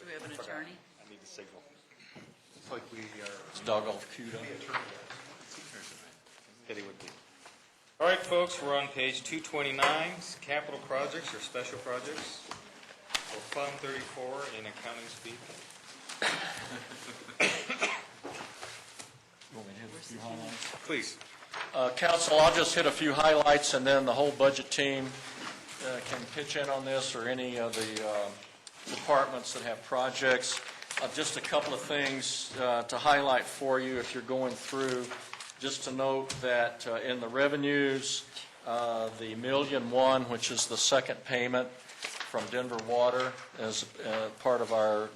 we have an attorney? I need the signal. It's like we are. It's dog off queued up. Eddie would be. All right, folks, we're on page 229, capital projects or special projects, or Fund 34 in accounting speak. You want me to hit a few highlights? Please. Council, I'll just hit a few highlights, and then the whole budget team can pitch in on this, or any of the departments that have projects. Just a couple of things to highlight for you if you're going through. Just to note that in the revenues, the $1.1 million, which is the second payment from Denver Water as part of our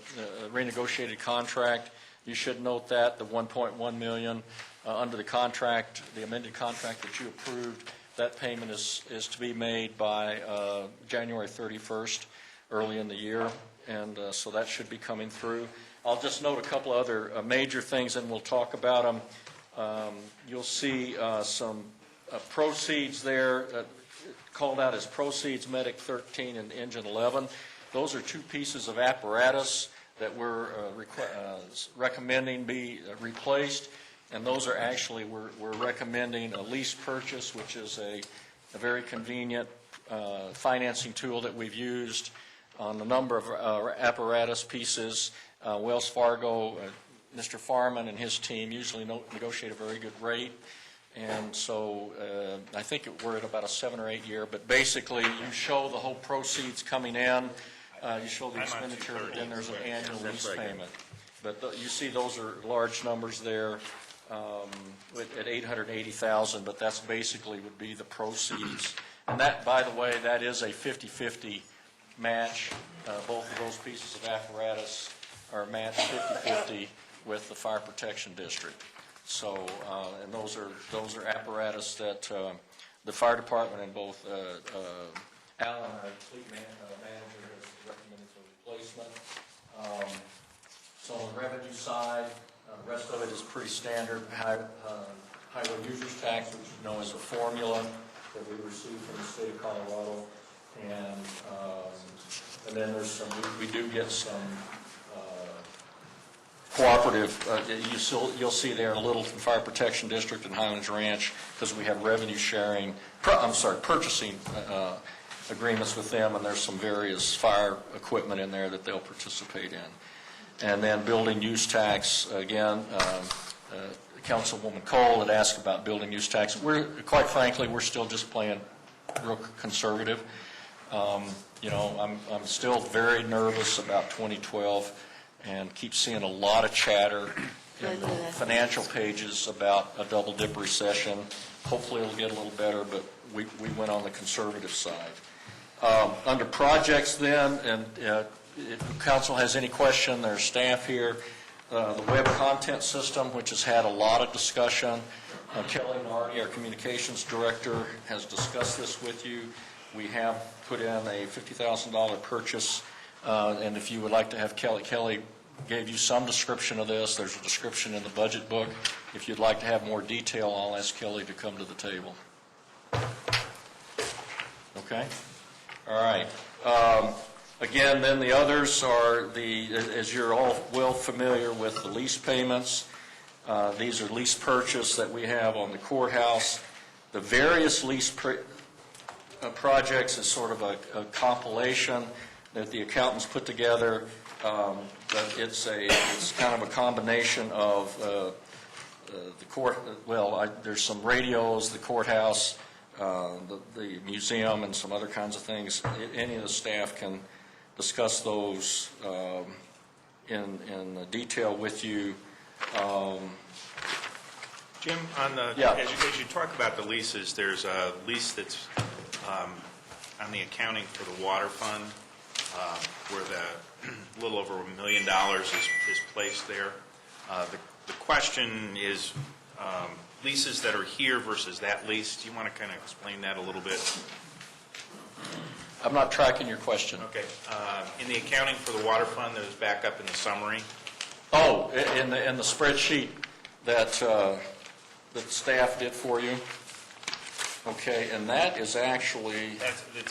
renegotiated contract, you should note that the $1.1 million under the contract, the amended contract that you approved, that payment is to be made by January 31st, early in the year, and so that should be coming through. I'll just note a couple other major things, and we'll talk about them. You'll see some proceeds there called out as proceeds, Medic 13 and Engine 11. Those are two pieces of apparatus that we're recommending be replaced, and those are actually, we're recommending a lease purchase, which is a very convenient financing tool that we've used on a number of apparatus pieces. Wells Fargo, Mr. Farman and his team usually negotiate a very good rate, and so I think we're at about a 7 or 8 year, but basically you show the whole proceeds coming in, you show the expenditure, but then there's an annual lease payment. But you see those are large numbers there at $880,000, but that's basically would be the proceeds. And that, by the way, that is a 50-50 match. Both of those pieces of apparatus are matched 50-50 with the Fire Protection District. So, and those are apparatus that the fire department and both Alan, our fleet manager, has recommended for replacement. So on the revenue side, the rest of it is pretty standard. Highway users tax, which you know is a formula that we receive from the state of Colorado, and then there's some. We do get some. Cooperative, you'll see there a little from Fire Protection District and Highlands Ranch because we have revenue sharing, purchasing agreements with them, and there's some various fire equipment in there that they'll participate in. And then building use tax, again, Councilwoman Cole had asked about building use tax. Quite frankly, we're still just playing real conservative. I'm still very nervous about 2012. And keep seeing a lot of chatter in the financial pages about a double-dip recession. Hopefully it'll get a little better, but we went on the conservative side. Under projects then, and if council has any question, there's staff here. The web content system, which has had a lot of discussion. Kelly Nardi, our communications director, has discussed this with you. We have put in a $50,000 purchase. And if you would like to have Kelly gave you some description of this. There's a description in the budget book. If you'd like to have more detail, I'll ask Kelly to come to the table. Okay? All right. Again, then the others are as you're all well familiar with, the lease payments. These are lease purchase that we have on the courthouse. The various lease projects is sort of a compilation that the accountants put together, but it's kind of a combination of the court. Well, there's some radios, the courthouse, the museum, and some other kinds of things. Any of the staff can discuss those in detail with you. Jim, on the as you talk about the leases, there's a lease that's on the accounting for the water fund. Where the little over $1 million is placed there. The question is leases that are here versus that lease. Do you want to kind of explain that a little bit? I'm not tracking your question. Okay. In the accounting for the water fund that was back up in the summary. Oh, in the spreadsheet that staff did for you. Okay, and that is actually...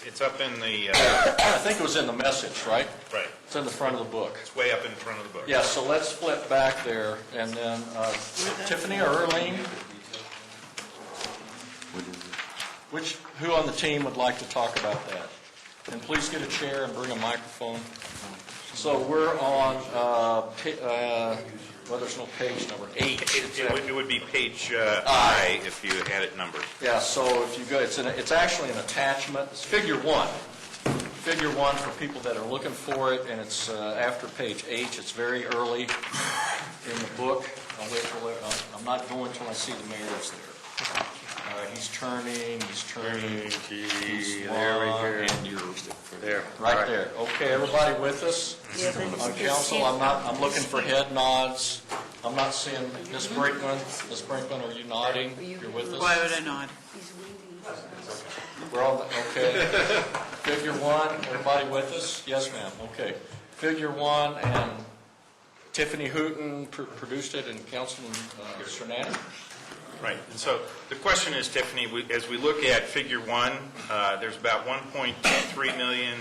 It's up in the... I think it was in the message, right? Right. It's in the front of the book. It's way up in front of the book. Yeah, so let's flip back there, and then Tiffany or Earlene? Who on the team would like to talk about that? And please get a chair and bring a microphone. So we're on, well, there's no page number, 8. It would be page I if you had it numbered. Yeah, so if you go, it's actually an attachment. It's figure 1. Figure 1 for people that are looking for it, and it's after page H. It's very early in the book. I'm not going until I see the mayor's there. He's turning. He's there we go. and you're There. right there. Okay, everybody with us? On council, I'm looking for head nods. I'm not seeing Ms. Brinkman. Ms. Brinkman, are you nodding? You're with us? Why would I nod? We're all, okay. Figure 1, everybody with us? Yes, ma'am, okay. Figure 1, and Tiffany Hooten produced it, and Councilman Cernatic. Right. And so the question is, Tiffany, as we look at figure 1, there's about 1.3 million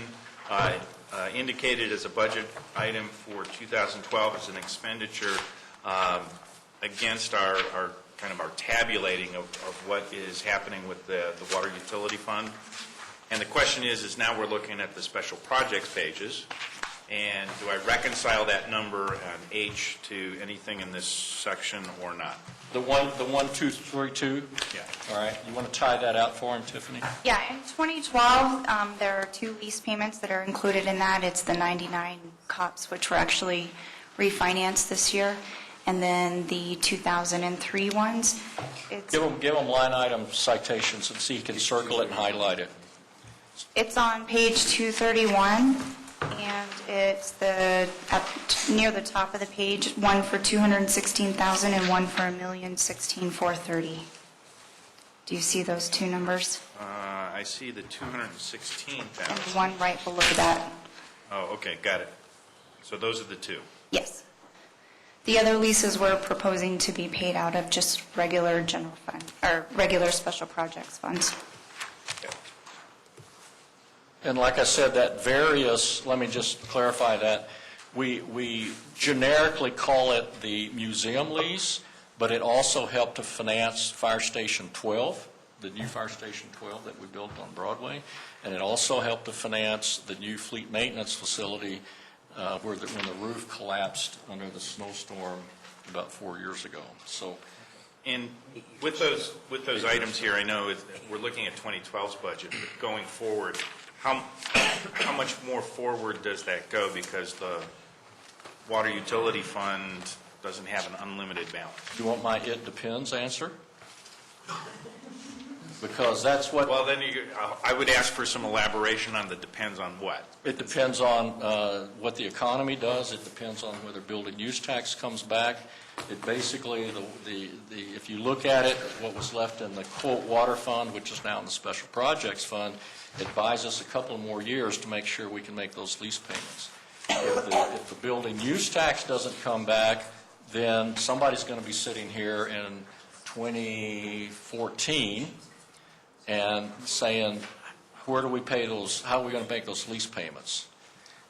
indicated as a budget item for 2012 as an expenditure against our kind of our tabulating of what is happening with the water utility fund. And the question is now we're looking at the special projects pages, and do I reconcile that number on H to anything in this section or not? The 1232? Yeah. All right, you want to tie that out for him, Tiffany? Yeah, in 2012, there are 2 lease payments that are included in that. It's the 99 COPs, which were actually refinanced this year, and then the 2003 ones. Give them line item citations and see you can circle it and highlight it. It's on page 231, and it's near the top of the page, one for $216,000 and one for $1,016,430. Do you see those 2 numbers? I see the 216,000. And one right below that. Oh, okay, got it. So those are the 2. Yes. The other leases we're proposing to be paid out of just regular general fund, or regular special projects funds. Okay. And like I said, that various, let me just clarify that, we generically call it the museum lease, but it also helped to finance Fire Station 12, the new Fire Station 12 that we built on Broadway, and it also helped to finance the new fleet maintenance facility when the roof collapsed under the snowstorm about 4 years ago. So, And with those items here, I know we're looking at 2012's budget, but going forward, how much more forward does that go? Because the water utility fund doesn't have an unlimited balance. do you want my "it depends" answer? Because that's what... Well, then I would ask for some elaboration on the depends on what. It depends on what the economy does. It depends on whether building use tax comes back. It basically, if you look at it, what was left in the quote water fund, which is now in the special projects fund, it buys us a couple more years to make sure we can make those lease payments. If the building use tax doesn't come back, then somebody's going to be sitting here in 2014 and saying, where do we pay those, how are we going to make those lease payments?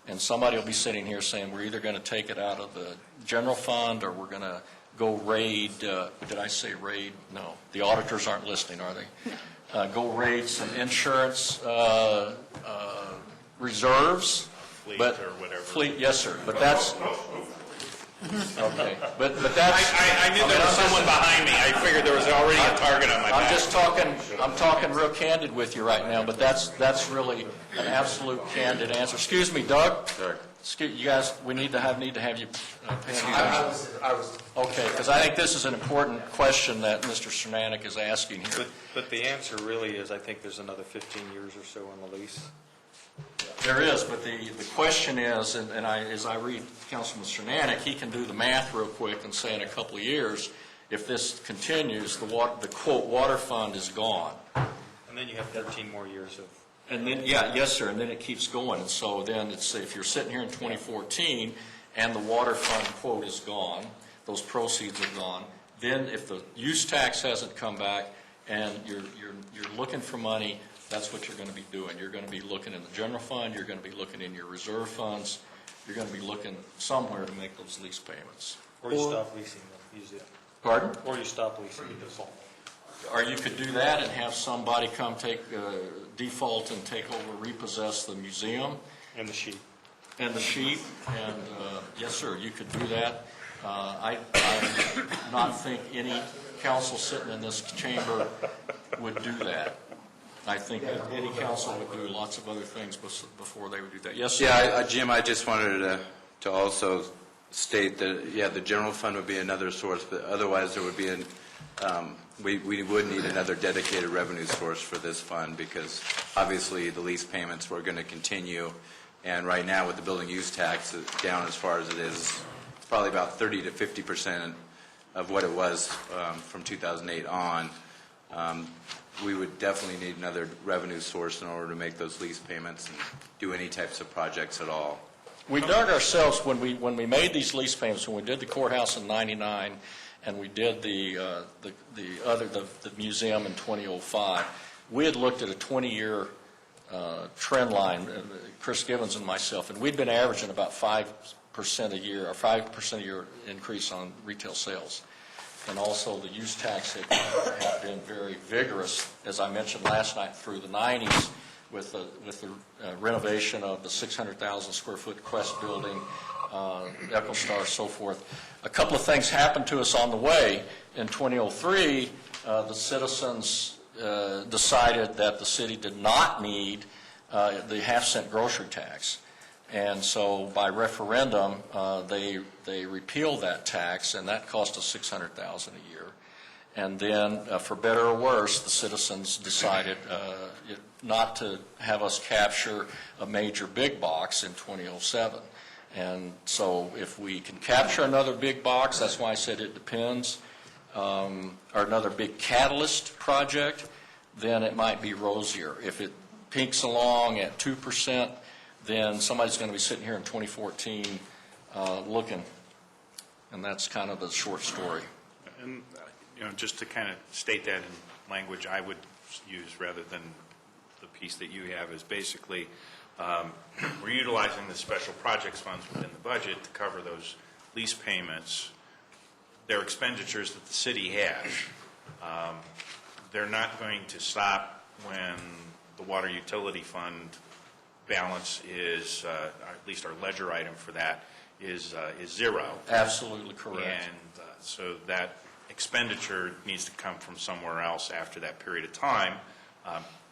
And somebody will be sitting here saying, we're either going to take it out of the general fund or we're going to go raid, did I say raid? No, the auditors aren't listening, are they? Go raid some insurance reserves. Fleet but, or whatever. Fleet, yes, sir, but that's... Okay, but that's... I knew there was someone behind me. I figured there was already a target on my back. I'm talking real candid with you right now, but that's really an absolute candid answer. Excuse me, Doug? Sure. You guys, we need to have you pay attention. Okay, because I think this is an important question that Mr. Cernatic is asking here. But the answer really is, I think there's another 15 years or so on the lease. There is, but the question is, and as I read Councilman Cernatic, he can do the math real quick and say in a couple of years, if this continues, the quote water fund is gone. And then you have 13 more years of... And then, yeah, yes, sir, and then it keeps going. And so then it's, if you're sitting here in 2014 and the water fund quote is gone, those proceeds are gone, then if the use tax hasn't come back and you're looking for money, that's what you're going to be doing. You're going to be looking in the general fund, you're going to be looking in your reserve funds, you're going to be looking somewhere to make those lease payments. Or you stop leasing them, usually. Pardon? Or you stop leasing the default. Or you could do that and have somebody come take, default and take over, repossess the museum And the sheet. and the sheep, and, yes, sir, you could do that. I do not think any council sitting in this chamber would do that. I think that any council would do lots of other things before they would do that. Yes, sir? Yeah, Jim, I just wanted to also state that, yeah, the general fund would be another source, but otherwise there would be we would need another dedicated revenue source for this fund, because obviously the lease payments were going to continue, and right now with the building use tax down as far as it is, it's probably about 30 to 50% of what it was from 2008 on. We would definitely need another revenue source in order to make those lease payments and do any types of projects at all. We dug ourselves when we made these lease payments, when we did the courthouse in '99, and we did the museum in 2005. We had looked at a 20-year trend line, Chris Gibbons and myself, and we'd been averaging about 5% a year, or 5% a year increase on retail sales. And also the use tax had been very vigorous, as I mentioned last night, through the 90s with the renovation of the 600,000 square foot Quest building, EchoStar, so forth. A couple of things happened to us on the way. In 2003, the citizens decided that the city did not need the half-cent grocery tax. And so by referendum, they repealed that tax, and that cost us $600,000 a year. And then, for better or worse, the citizens decided not to have us capture a major big box in 2007. And so if we can capture another big box, that's why I said it depends, or another big catalyst project, then it might be rosier. If it peaks along at 2%, then somebody's going to be sitting here in 2014 looking. And that's kind of the short story. And, just to kind of state that in language I would use rather than the piece that you have is basically we're utilizing the special projects funds within the budget to cover those lease payments. They're expenditures that the city has. They're not going to stop when the water utility fund balance is, or at least our ledger item for that, is zero. Absolutely correct. And so that expenditure needs to come from somewhere else after that period of time.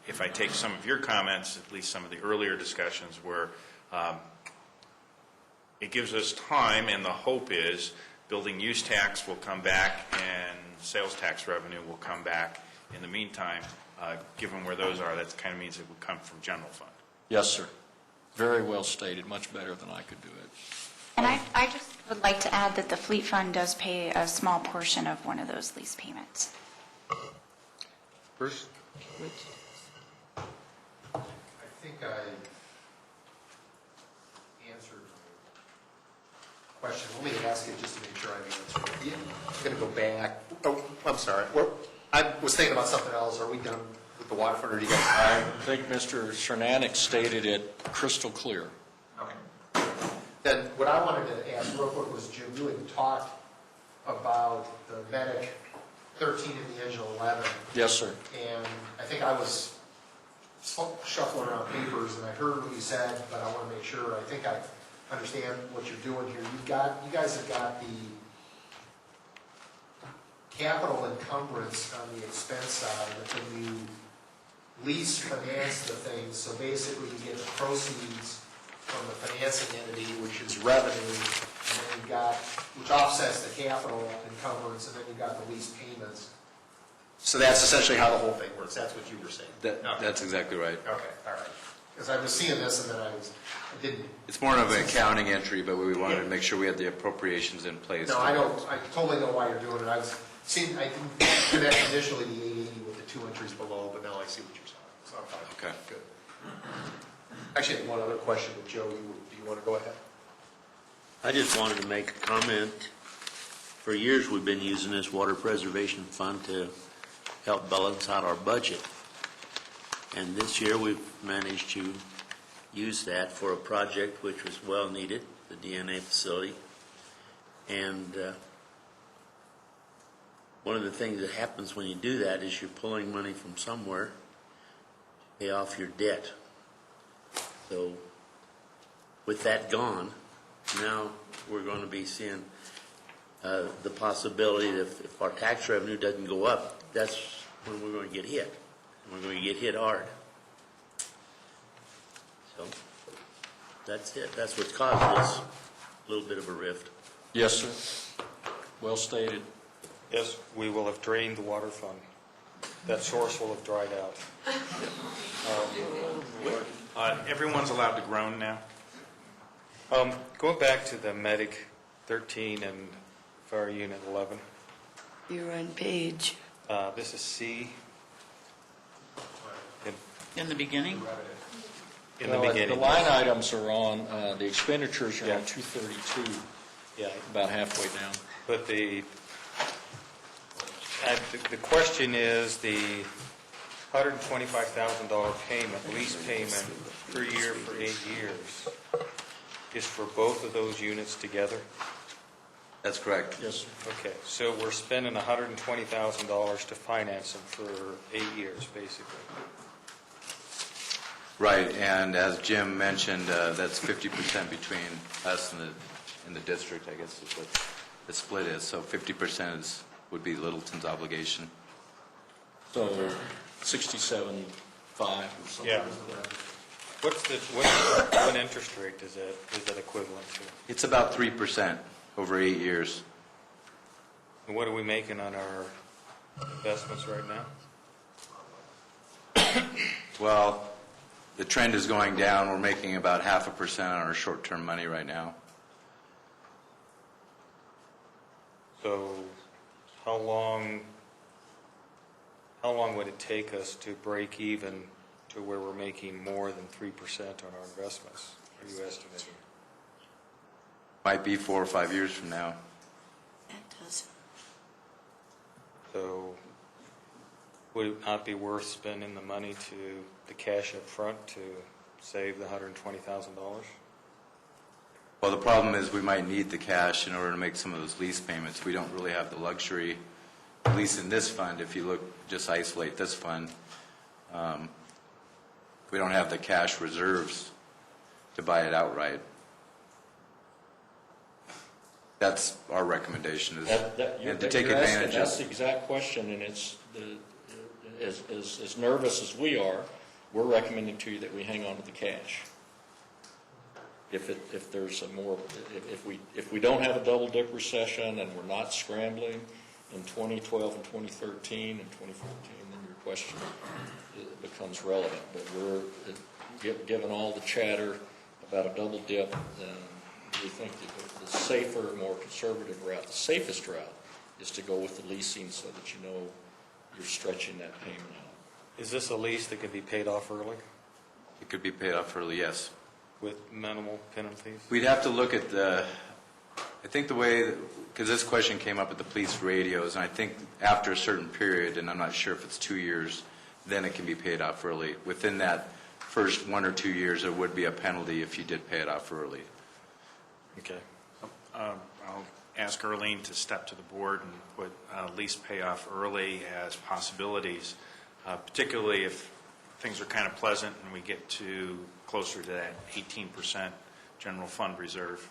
If I take some of your comments, at least some of the earlier discussions, where it gives us time, and the hope is building use tax will come back and sales tax revenue will come back. In the meantime, given where those are, that kind of means it would come from general fund. Yes, sir. Very well stated, much better than I could do it. And I just would like to add that the fleet fund does pay a small portion of one of those lease payments. Bruce? I think I answered the question. Let me ask it just to make sure I answered it. I'm going to go back. Oh, I'm sorry. I was thinking about something else. Are we done with the waterfront, or do you guys? I think Mr. Cernanek stated it crystal clear. Okay. Then what I wanted to ask real quick was, Jim, you had talked about the medic 13 and the engine 11. Yes, sir. And I think I was shuffling around papers, and I heard what you said, but I want to make sure. I think I understand what you're doing here. You guys have got the capital encumbrance on the expense side, but then you lease finance the things. So basically, you get the proceeds from the financing entity, which is revenue, and then you've got, which offsets the capital encumbrance, and then you've got the lease payments. So that's essentially how the whole thing works. That's what you were saying. That's exactly right. Okay, all right. Because I was seeing this, and then I didn't. It's more of an accounting entry, but we wanted to make sure we had the appropriations in place. No, I know. I totally know why you're doing it. I didn't connect initially the 880 with the two entries below, but now I see what you're saying. So I'm fine. Okay. Good. Actually, I have one other question with Joe. Do you want to go ahead? I just wanted to make a comment. For years, we've been using this water preservation fund to help balance out our budget. And this year, we've managed to use that for a project which was well needed. the DNA facility. And one of the things that happens when you do that is you're pulling money from somewhere to pay off your debt. So with that gone, now we're going to be seeing the possibility that if our tax revenue doesn't go up, that's when we're going to get hit. And we're going to get hit hard. So that's it. That's what's caused this little bit of a rift. Yes, sir. Well stated. Yes, we will have drained the water fund. That source will have dried out. Everyone's allowed to groan now? Going back to the medic 13 and fire unit 11, You're on page, this is C. in the beginning? In the Well, beginning. The line items are on, the expenditures are on 232, Yeah, about halfway down. but the question is the $125,000 payment, lease payment per year for 8 years, is for both of those units together? That's correct. Yes, sir. Okay, so we're spending $120,000 to finance them for 8 years, basically. Right, and as Jim mentioned, that's 50% between us and the district, I guess is what the split is. So 50% would be Littleton's obligation. So 67.5 or something. Yeah. What interest rate is that equivalent to? It's about 3% over 8 years. And what are we making on our investments right now? Well, the trend is going down. We're making about 0.5% on our short-term money right now. So how long would it take us to break even to where we're making more than 3% on our investments? Are you estimating? Might be 4 or 5 years from now. That does. So would it not be worth spending the money the cash up front to save the $120,000? Well, the problem is we might need the cash in order to make some of those lease payments. We don't really have the luxury, at least in this fund, if you look, just isolate this fund, we don't have the cash reserves to buy it outright. That's our recommendation, is and to take advantage That's of. the exact question, and it's, as nervous as we are, we're recommending to you that we hang on to the cash. If there's a more, if we don't have a double-dip recession and we're not scrambling in 2012 and 2013 and 2014, then your question becomes relevant. But given all the chatter about a double dip, we think that the safer, more conservative route, the safest route, is to go with the leasing so that you know you're stretching that payment out. Is this a lease that could be paid off early It could be paid off early, yes. with minimal penalties? We'd have to look at I think the way, because this question came up at the police radios, and I think after a certain period, and I'm not sure if it's 2 years, then it can be paid off early. Within that first 1 or 2 years, there would be a penalty if you did pay it off early. Okay. I'll ask Arlene to step to the board and put lease payoff early as possibilities, particularly if things are kind of pleasant and we get to closer to that 18% general fund reserve.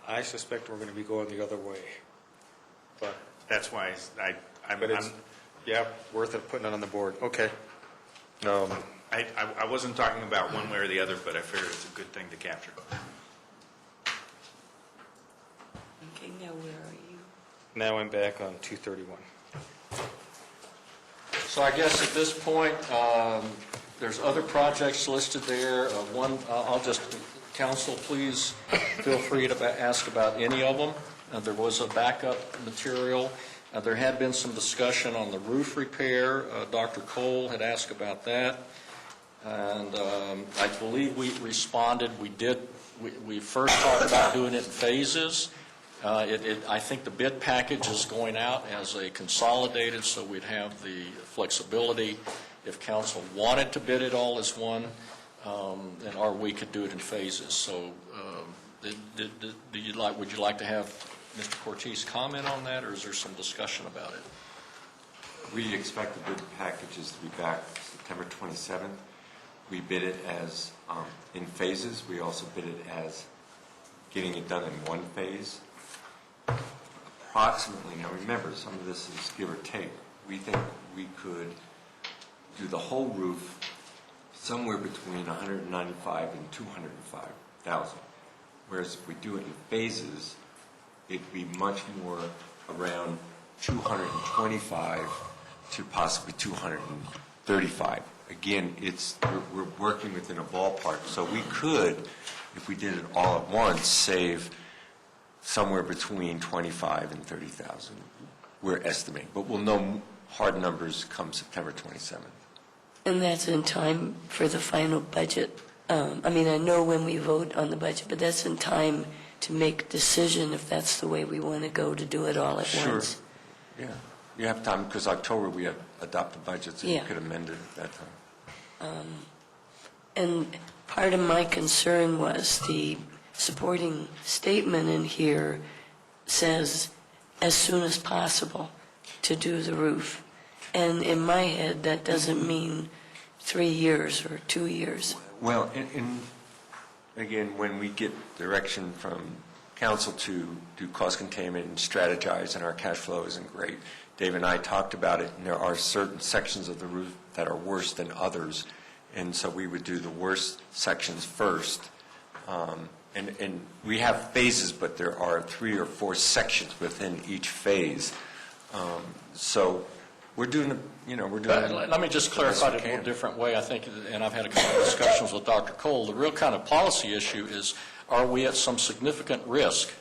I suspect we're going to be going the other way. But That's why I'm yeah, worth it putting it on the board. Okay. I wasn't talking about one way or the other, but I figured it's a good thing to capture. Okay, now where are you? Now I'm back on 231. So I guess at this point, there's other projects listed there. I'll just, council, please feel free to ask about any of them. There was a backup material. There had been some discussion on the roof repair. Dr. Cole had asked about that. And I believe we responded. We first talked about doing it in phases. I think the bid package is going out as a consolidated, so we'd have the flexibility if council wanted to bid it all as one. or we could do it in phases. So would you like to have Mr. Cortez comment on that, or is there some discussion about it? We expect the bid packages to be back September 27th. We bid it as in phases. We also bid it as getting it done in one phase. Approximately, now remember, some of this is give or take. We think we could do the whole roof somewhere between $195,000 and $205,000. Whereas if we do it in phases, it'd be much more around 225 to possibly 235. Again, we're working within a ballpark, so we could, if we did it all at once, save somewhere between 25 and 30,000. We're estimating, but we'll know hard numbers come September 27th. And that's in time for the final budget. I mean, I know when we vote on the budget, but that's in time to make a decision if that's the way we want to go, to do it all at once. Yeah, you have time, because October we have adopted budgets, and you Yeah. could amend it at that time. And part of my concern was the supporting statement in here says as soon as possible to do the roof. And in my head, that doesn't mean 3 years or 2 years. Well, again, when we get direction from council to do cost containment and strategize, and our cash flow isn't great, Dave and I talked about it, and there are certain sections of the roof that are worse than others, and so we would do the worst sections first. And we have phases, but there are 3 or 4 sections within each phase. So we're doing, Let me just clarify it in a different way, I think, and I've had a couple of discussions with Dr. Cole. The real kind of policy issue is, are we at some significant risk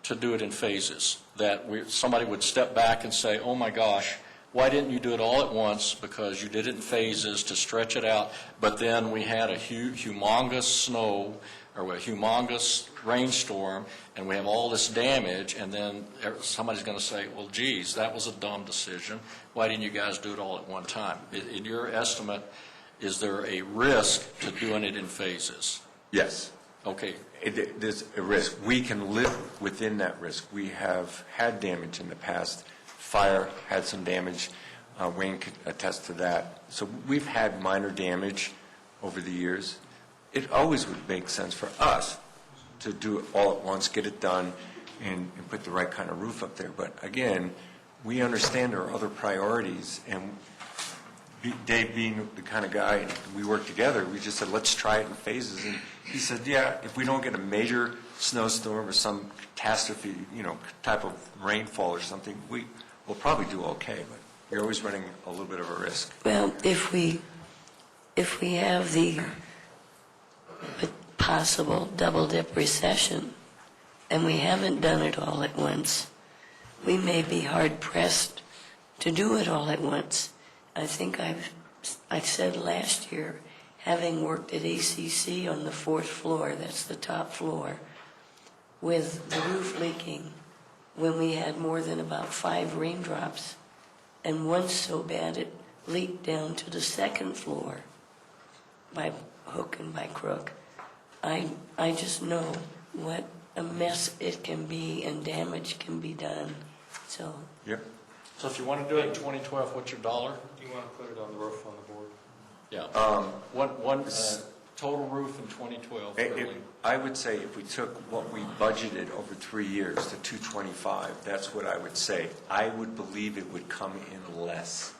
to do it in phases? That somebody would step back and say, oh my gosh, why didn't you do it all at once? Because you did it in phases to stretch it out, but then we had a humongous snow or a humongous rainstorm, and we have all this damage, and then somebody's going to say, well, geez, that was a dumb decision. Why didn't you guys do it all at one time? In your estimate, is there a risk to doing it in phases? yes. Okay. There's a risk. We can live within that risk. We have had damage in the past. Fire had some damage. Wayne could attest to that. So we've had minor damage over the years. It always would make sense for us to do it all at once, get it done, and put the right kind of roof up there. But again, we understand there are other priorities, and Dave being the kind of guy, we work together, we just said, let's try it in phases. And he said, yeah, if we don't get a major snowstorm or some catastrophe, type of rainfall or something, we'll probably do okay, but you're always running a little bit of a risk. Well, if we have the possible double-dip recession, and we haven't done it all at once, we may be hard-pressed to do it all at once. I think I've said last year, having worked at ACC on the 4th floor, that's the top floor, with the roof leaking, when we had more than about 5 raindrops, and once so bad it leaked down to the 2nd floor by hook and by crook. I just know what a mess it can be and damage can be done. So. Yep. So if you want to do it in 2012, what's your dollar? Do you want to put it on the roof on the board? Yeah. One total roof in 2012. Really. I would say if we took what we budgeted over 3 years to 225, that's what I would say. I would believe it would come in less.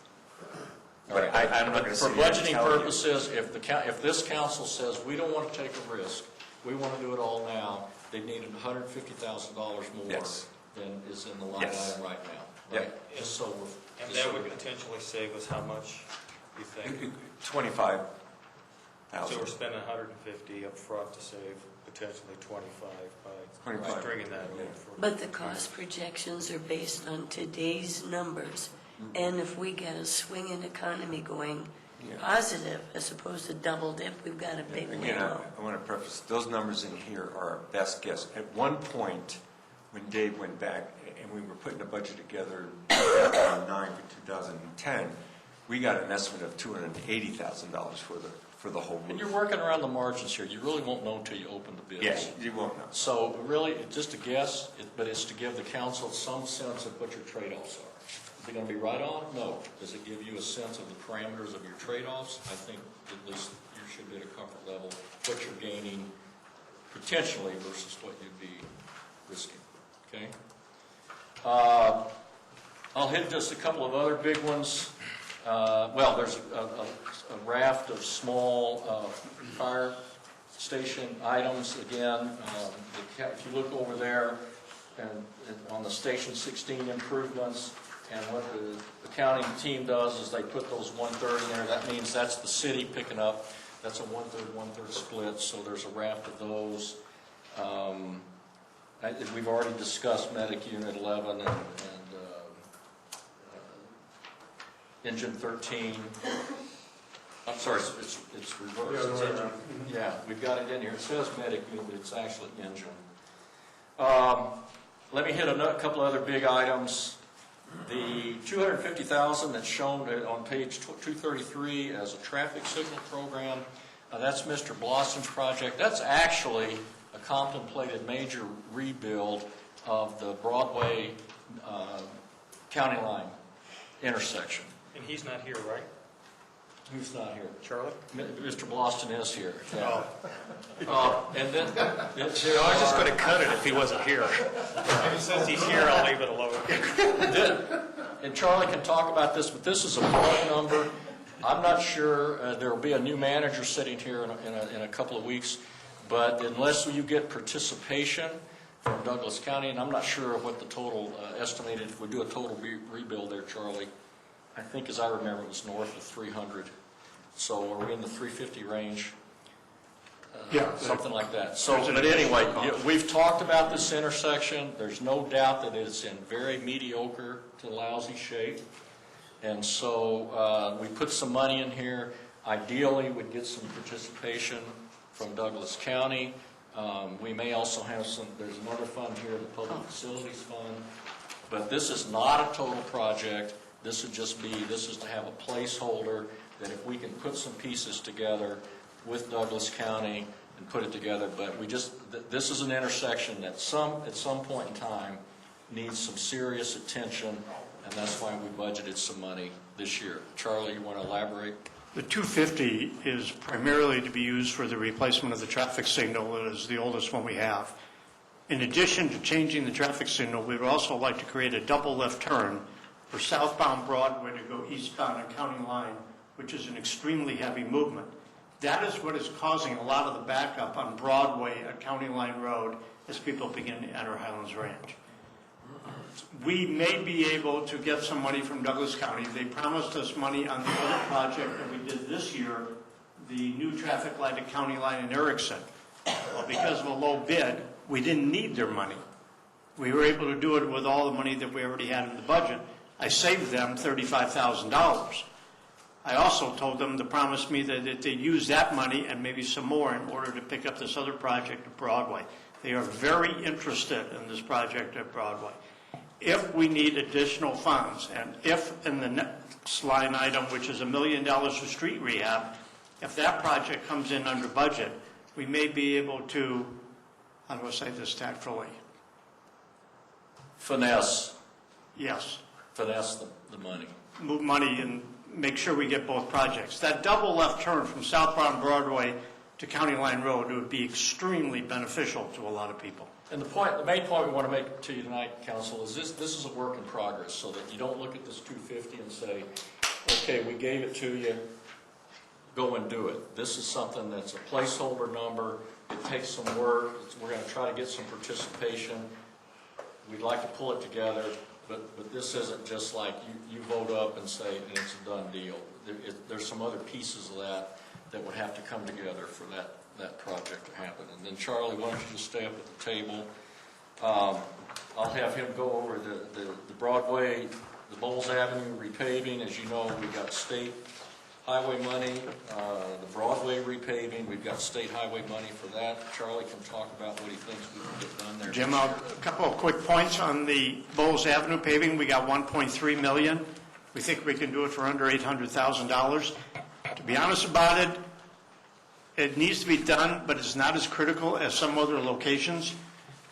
But I'm not going to For say budgeting purposes, if this council says we don't want to take a risk, we want to do it all now, they need $150,000 more Yes. than is in the line Yes. item right now. Yep. Right? Just so And that would potentially save us how much, you think? 25,000. So we're spending 150 up front to save potentially 25 by 25. stringing that in. But the cost projections are based on today's numbers. And if we get a swinging economy going positive as opposed to double dip, we've got a big Again, window. I want to preface, those numbers in here are our best guess. At one point, when Dave went back and we were putting a budget together in 2009 to 2010, we got an estimate of $280,000 for for the whole And roof. you're working around the margins here. You really won't know until you open the bids. Yes, you won't know. So really, it's just a guess, but it's to give the council some sense of what your trade-offs are. Is it going to be right on? No. Does it give you a sense of the parameters of your trade-offs? I think at least you should be at a comfort level, what you're gaining potentially versus what you'd be risking, okay? I'll hit just a couple of other big ones. Well, there's a raft of small fire station items. Again, if you look over there and on the Station 16 improvements, and what the accounting team does is they put those 1/3 in there. That means that's the city picking up. That's a 1/3 split, so there's a raft of those. We've already discussed Medic Unit 11 and Engine 13. I'm sorry, it's reversed. Yeah, we've got it in here. It says Medic Unit, but it's actually Engine. Let me hit a couple other big items. The $250,000 that's shown on page 233 as a traffic signal program, that's Mr. Blossom's project. That's actually a contemplated major rebuild of the Broadway county line intersection. And he's not here, right? Who's not here? Charlie? Mr. Bloston is here. Yeah. And then I was just going to cut it if he wasn't here. Since he's here, I'll leave it alone. And Charlie can talk about this, but this is a phone number. I'm not sure, there will be a new manager sitting here in a couple of weeks, but unless you get participation from Douglas County, and I'm not sure what the total estimated, if we do a total rebuild there, Charlie, I think as I remember it was north of 300. So are we in the 350 range? Yeah. Something like that. So, but anyway, we've talked about this intersection. There's no doubt that it's in very mediocre to lousy shape. And so we put some money in here. Ideally, we'd get some participation from Douglas County. We may also have there's another fund here, the Public Facilities Fund. But this is not a total project. This is to have a placeholder that if we can put some pieces together with Douglas County and put it together, but this is an intersection that at some point in time needs some serious attention, and that's why we budgeted some money this year. Charlie, you want to elaborate? The 250 is primarily to be used for the replacement of the traffic signal. It is the oldest one we have. In addition to changing the traffic signal, we would also like to create a double left turn for southbound Broadway to go eastbound on County Line, which is an extremely heavy movement. That is what is causing a lot of the backup on Broadway at County Line Road as people begin to enter Highlands Ranch. We may be able to get some money from Douglas County. They promised us money on the other project that we did this year, the new traffic light at County Line in Erickson. Well, because of a low bid, we didn't need their money. We were able to do it with all the money that we already had in the budget. I saved them $35,000. I also told them to promise me that if they use that money and maybe some more in order to pick up this other project at Broadway. They are very interested in this project at Broadway. If we need additional funds, and if in the next line item, which is $1 million for street rehab, if that project comes in under budget, we may be able to, how do I say this tactfully? Finesse the money. Move money and make sure we get both projects. That double left turn from southbound Broadway to County Line Road would be extremely beneficial to a lot of people. And the main point we want to make to you tonight, Council, is this is a work in progress, so that you don't look at this 250 and say, okay, we gave it to you, go and do it. This is something that's a placeholder number. It takes some work. We're going to try to get some participation. We'd like to pull it together, but this isn't just like you vote up and say, and it's a done deal. There's some other pieces of that would have to come together for that project to happen. And then Charlie, why don't you just stay up at the table? I'll have him go over the Broadway, the Bowles Avenue repaving. As you know, we've got state highway money, the Broadway repaving, we've got state highway money for that. Charlie can talk about what he thinks we can get done there. Jim, a couple of quick points on the Bowles Avenue paving. We got $1.3 million. We think we can do it for under $800,000. To be honest about it, It needs to be done, but it's not as critical as some other locations.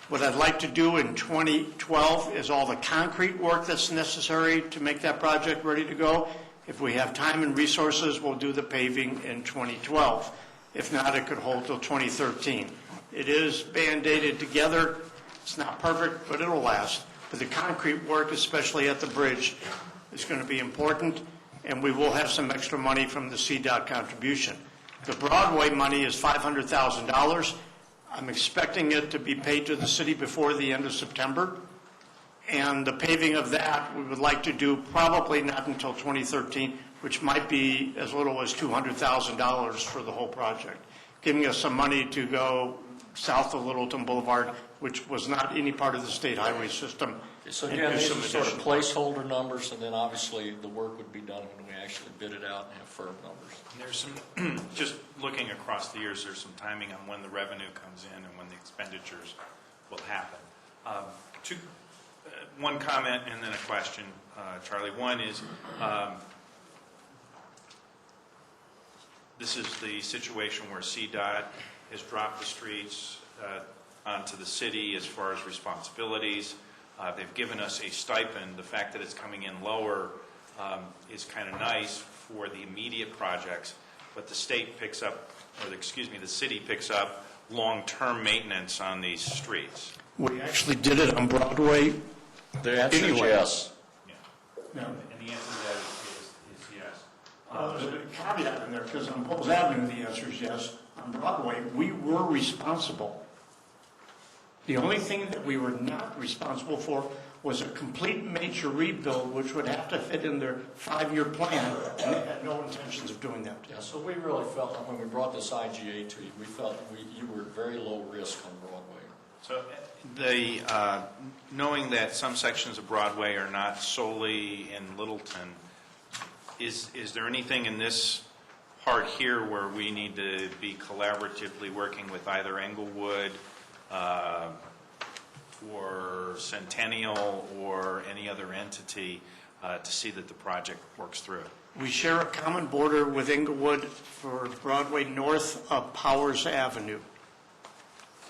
What I'd like to do in 2012 is all the concrete work that's necessary to make that project ready to go. If we have time and resources, we'll do the paving in 2012. If not, it could hold till 2013. It is Band-Aided together. It's not perfect, but it'll last. But the concrete work, especially at the bridge, is going to be important, and we will have some extra money from the CDOT contribution. The Broadway money is $500,000. I'm expecting it to be paid to the city before the end of September. And the paving of that, we would like to do probably not until 2013, which might be as little as $200,000 for the whole project, giving us some money to go south of Littleton Boulevard, which was not any part of the state highway system. So and again, do these some are sort of additional work. placeholder numbers, and then obviously the work would be done when we actually bid it out and have firm numbers. There's some, just looking across the years, there's some timing on when the revenue comes in and when the expenditures will happen. One comment and then a question, Charlie. One is, this is the situation where CDOT has dropped the streets onto the city as far as responsibilities. They've given us a stipend. The fact that it's coming in lower is kind of nice for the immediate projects, but the state picks up, or the city picks up long-term maintenance on these streets. We actually did it on Broadway. The answer is Anyway. yes. Yeah. And the answer to that is yes. There's a caveat in there, because on Bowles Avenue, the answer is yes. On Broadway, we were responsible. The only thing that we were not responsible for was a complete major rebuild, which would have to fit in their 5-year plan, and they had no intentions of doing that. Yeah, so we really felt, when we brought this IGA to you, we felt you were very low risk on Broadway. So knowing that some sections of Broadway are not solely in Littleton, is there anything in this part here where we need to be collaboratively working with either Englewood or Centennial or any other entity to see that the project works through? We share a common border with Englewood for Broadway north of Powers Avenue.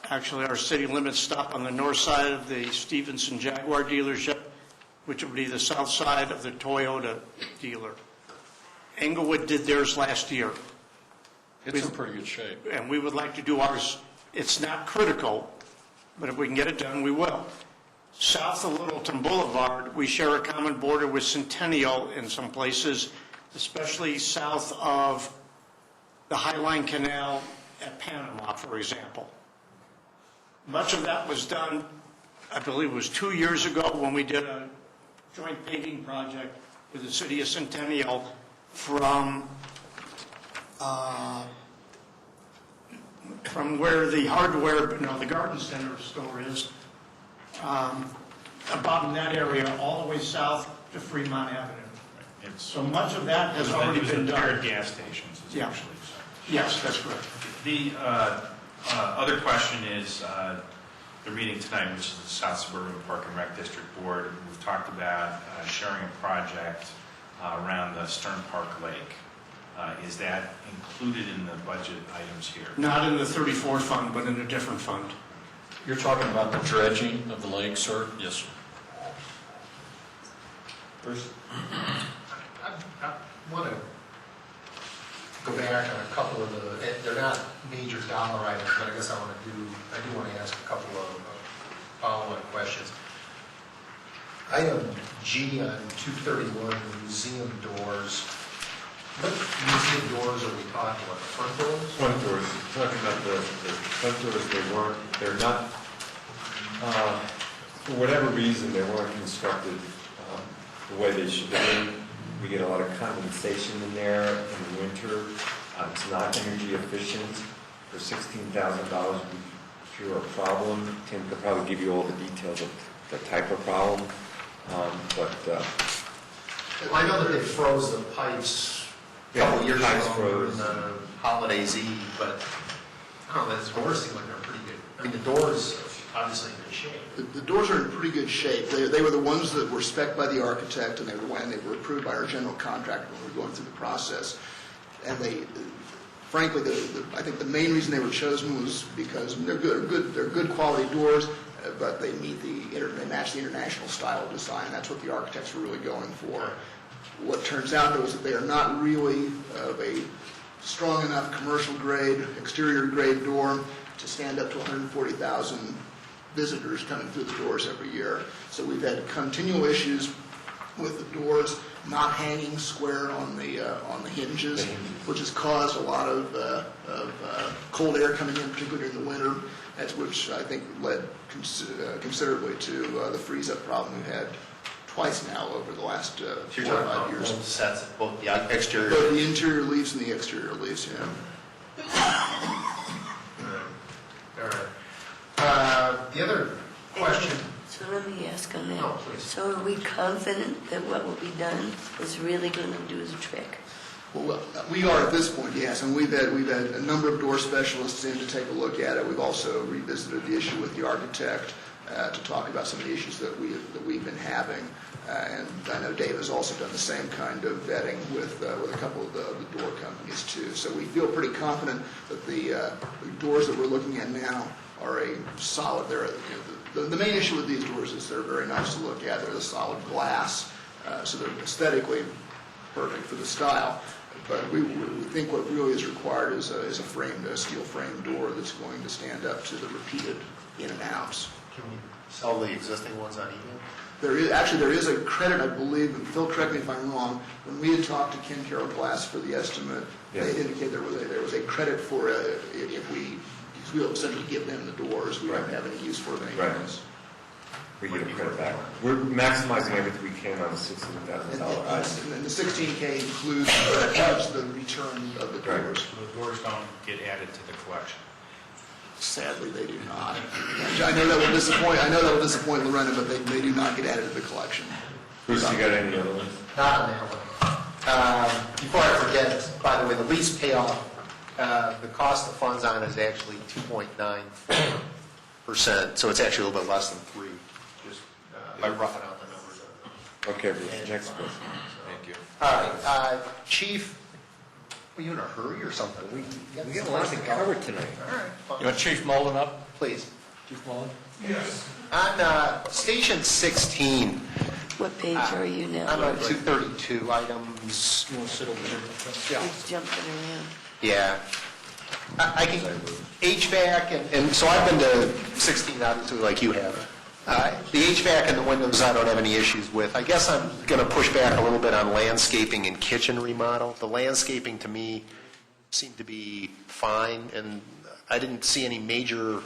Actually, our city limits stop on the north side of the Stevenson Jaguar dealership, which would be the south side of the Toyota dealer. Englewood did theirs last year, It's in pretty good shape. and we would like to do ours. It's not critical, but if we can get it done, we will. South of Littleton Boulevard, we share a common border with Centennial in some places, especially south of the Highline Canal at Panama, for example. Much of that was done, I believe it was 2 years ago, when we did a joint paving project with the city of Centennial from where the the garden center store is, about in that area, all the way south to Fremont Avenue. So much of that has already been done. Gas stations, Yeah. essentially. Yes, that's correct. The other question is, the meeting tonight, which is the South Suburban Park and Rec District Board, we've talked about sharing a project around the Stern Park Lake. Is that included in the budget items here? Not in the 34 fund, but in a different fund. You're talking about the dredging of the lake, sir? Yes, sir. Bruce? I want to go back on a couple of they're not major dollar items, but I guess I do want to ask a couple of follow-up questions. Item G on 231, museum doors. What museum doors are we talking about? The front doors? Front doors, talking about the front doors, they're not, for whatever reason, they weren't constructed the way they should be. We get a lot of condensation in there in the winter. It's not energy efficient. For $16,000 would be sure a problem. Tim could probably give you all the details of the type of problem. I know that they froze the pipes a couple years pipes ago froze. on Holidays Eve, but I don't know, those doors seem like they're pretty good. I mean, the doors obviously in good shape. The doors are in pretty good shape. They were the ones that were spec'd by the architect, and they were approved by our general contractor when we were going through the process. And frankly, I think the main reason they were chosen was because they're good quality doors, but they match the international style of design. That's what the architects were really going for. What turns out, though, is that they are not really of a strong enough commercial grade, exterior grade door to stand up to 140,000 visitors coming through the doors every year. So we've had continual issues with the doors not hanging square on the hinges, which has caused a lot of cold air coming in, particularly in the winter. That's which I think led considerably to the freeze-up problem we've had twice now over the last 4 or 5 years. Both sets, both the exterior. Both the interior leaves and the exterior leaves, yeah. All right. The other question. So let me ask on that. No, please. So are we confident that what will be done is really going to do the trick? Well, we are at this point, yes, and we've had a number of door specialists in to take a look at it. We've also revisited the issue with the architect to talk about some of the issues that we've been having. And I know Dave has also done the same kind of vetting with a couple of the door companies too. So we feel pretty confident that the doors that we're looking at now are a solid. The main issue with these doors is they're very nice to look at. They're the solid glass, so they're aesthetically perfect for the style. But we think what really is required is a steel framed door that's going to stand up to the repeated in and outs. Can we sell the existing ones on eBay? There is a credit, I believe, and Phil, correct me if I'm wrong, when we had talked to Ken Carroll Glass for the estimate, they indicated there was a credit for if we essentially give them the doors, we don't have any use for them anything else. We get a credit back. We're maximizing everything we can on the $16,000 item. And the 16K includes the return of the doors. The doors don't get added to the collection. Sadly, they do not. I know that will disappoint Lorena, but they do not get added to the collection. Bruce, you got any other ones? Not on that one. Before I forget, by the way, the lease payoff, the cost of funds on it is actually 2.94%, so it's actually a little bit less than 3%, just by roughing out the numbers. Okay, Bruce, next question. Thank you. All right, Chief, are you in a hurry or something? We got a lot to cover tonight. All right, fine. You want Chief Mullen up? Please. Chief Mullen? Yes. On Station 16, What page are you now? I'm on 232 items. You want to sit over here? He's jumping around. Yeah. I can, HVAC, and so I've been to 16, obviously, like you have. The HVAC and the windows I don't have any issues with. I guess I'm going to push back a little bit on landscaping and kitchen remodel. The landscaping, to me, seemed to be fine, and I didn't see any major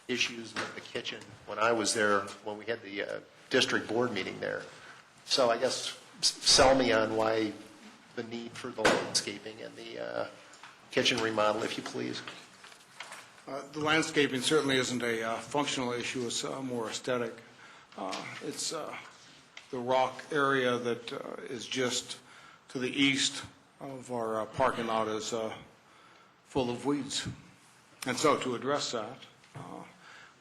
issues with the kitchen when I was there, when we had the district board meeting there. So I guess sell me on why the need for the landscaping and the kitchen remodel, if you please. The landscaping certainly isn't a functional issue, it's more aesthetic. It's the rock area that is just to the east of our parking lot is full of weeds. And so to address that,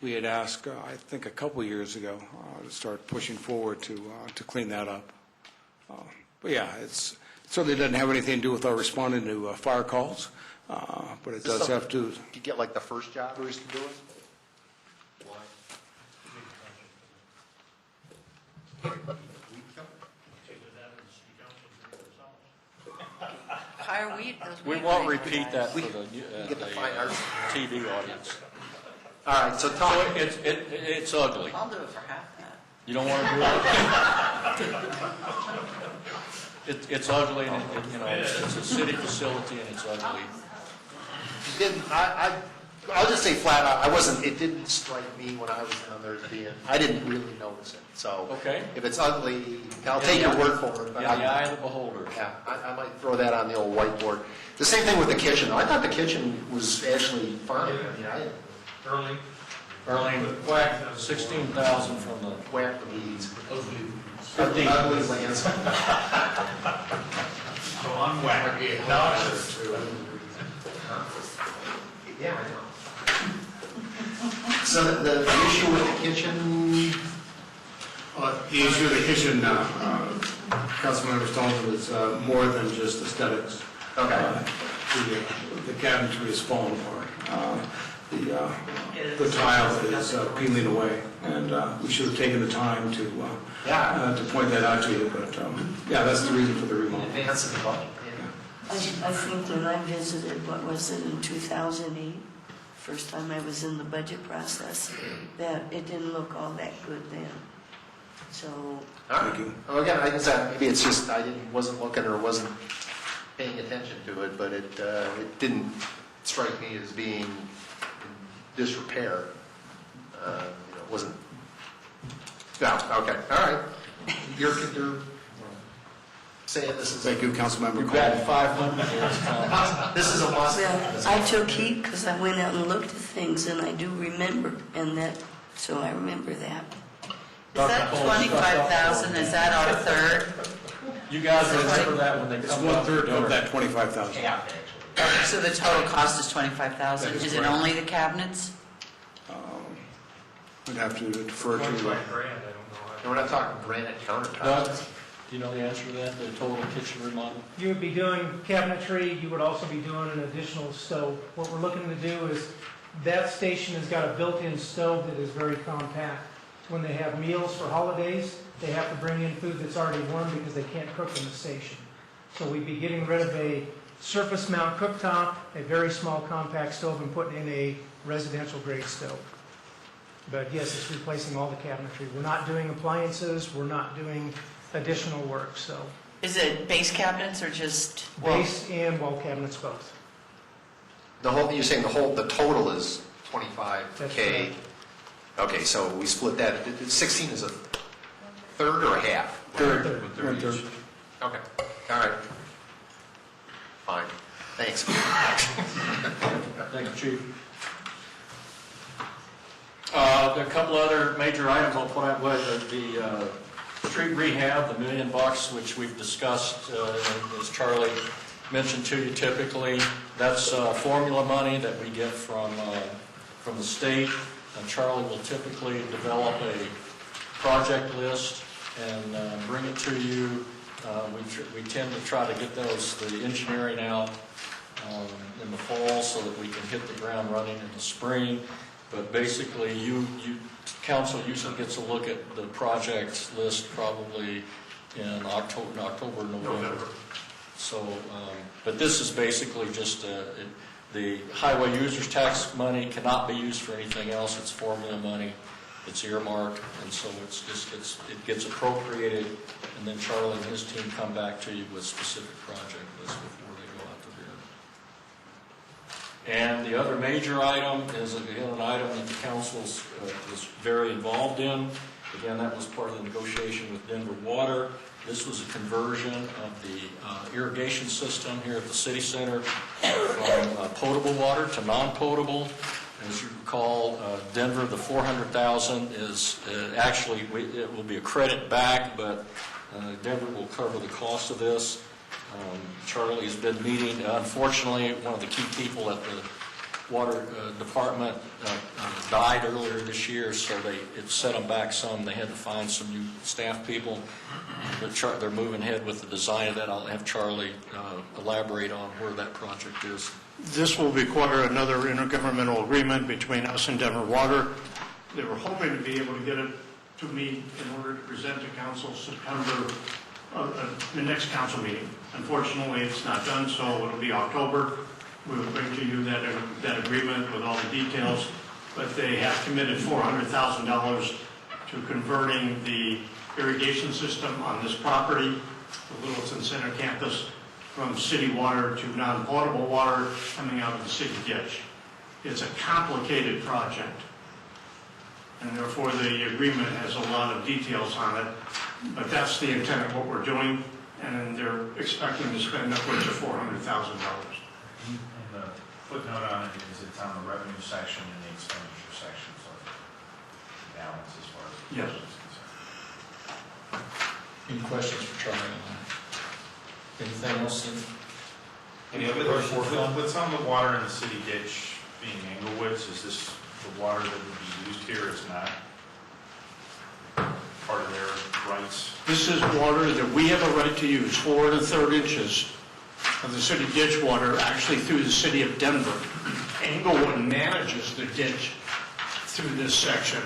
we had asked, I think a couple years ago, to start pushing forward to clean that up. But yeah, it certainly doesn't have anything to do with our responding to fire calls. But it does have to. You get like the first jobbers to do it? Hire weed. We won't repeat that for the get the fine arts. TV audience. All right, so talk. So it's ugly. I'll do it for half that. You don't want to do it? It's ugly, and it's a city facility, and it's ugly. I'll just say flat out, it didn't strike me when I was down there as being, I didn't really notice it. So Okay. if it's ugly, I'll take your word for it. But Yeah, the eye of the beholder. Yeah, I might throw that on the old whiteboard. The same thing with the kitchen. I thought the kitchen was actually fine. I mean, Early, whack, 16,000 from the whack the weeds. ugly. Ugly landscape. So unwhacked. Yeah, I know. So the issue with the kitchen, The issue of the kitchen, Councilmember Stoneman, was more than just aesthetics. okay. the cabinetry is falling apart. The tile is peeling away, and we should have taken the time to point that out to you, but, yeah, that's the reason for the remodel. Advance in the budget. I think when I visited, what was it, in 2008, first time I was in the budget process, that it didn't look all that good then. So, Thank you. Well, again, I guess maybe it's just I wasn't looking or wasn't paying attention to it, but it didn't strike me as being in disrepair. It wasn't. No. Okay. All right. You're saying this is. Thank you, Councilmember You've Cole. got 500 here. This is a must. well, I took heed because I went out and looked at things, and I do remember, so I remember that. Is that 25,000, is that our third? You guys remember that when they It's come up. 1/3 of that 25,000. Yeah. So the total cost is 25,000? That is Is it correct. only the cabinets? We'd have to defer to. $25,000, I don't know. And we're not talking granite Doug, countertops. do you know the answer to that, the total kitchen remodel? You would be doing cabinetry, you would also be doing an additional stove. What we're looking to do is, that station has got a built-in stove that is very compact. When they have meals for holidays, they have to bring in food that's already warm because they can't cook in the station. So we'd be getting rid of a surface mount cooktop, a very small compact stove, and putting in a residential grade stove. But yes, it's replacing all the cabinetry. We're not doing appliances, we're not doing additional work, so Is it base cabinets or just? base and wall cabinets both. You're saying the total is That's 25K. correct. Okay, so we split that. 16 is a third or a half? Third. Okay. All right. Fine. Thanks. Thank you, Chief. There are a couple other major items I'll point out. The street rehab, the $1 million, which we've discussed, as Charlie mentioned to you typically, that's formula money that we get from the state. And Charlie will typically develop a project list and bring it to you. We tend to try to get the engineering out in the fall so that we can hit the ground running in the spring. But basically, council usually gets a look at the project list probably in October, November. So, but this is basically just the highway users tax money cannot be used for anything else. It's formula money. It's earmarked, and so it gets appropriated, and then Charlie and his team come back to you with specific project lists before they go out to bid. And the other major item is, again, an item that the council was very involved in. Again, that was part of the negotiation with Denver Water. This was a conversion of the irrigation system here at the city center from potable water to non-potable. As you recall, Denver, the $400,000 is actually, it will be a credit back, but Denver will cover the cost of this. Charlie has been meeting, unfortunately, one of the key people at the water department died earlier this year, so it set them back some. They had to find some new staff people. But they're moving ahead with the design of that. I'll have Charlie elaborate on where that project is. This will require another intergovernmental agreement between us and Denver Water. They were hoping to be able to get it to me in order to present to council September, the next council meeting. Unfortunately, it's not done, so it'll be October. We will bring to you that agreement with all the details, but they have committed $400,000 to converting the irrigation system on this property, the Littleton Center campus, from city water to non-potable water coming out of the city ditch. It's a complicated project, and therefore the agreement has a lot of details on it, but that's the intent of what we're doing, and they're expecting to spend upwards of $400,000. And the footnote on it is it's on the revenue section and the expenditure section, so balance as far as the Yes. budget is concerned. Any questions for Charlie on that? Anything else? Any other questions? With some of the water in the city ditch being Engelwood's, is this the water that would be used here? It's not part of their rights? This is water that we have a right to use, 4 1/3 inches of the city ditch water actually through the city of Denver. Englewood manages the ditch through this section,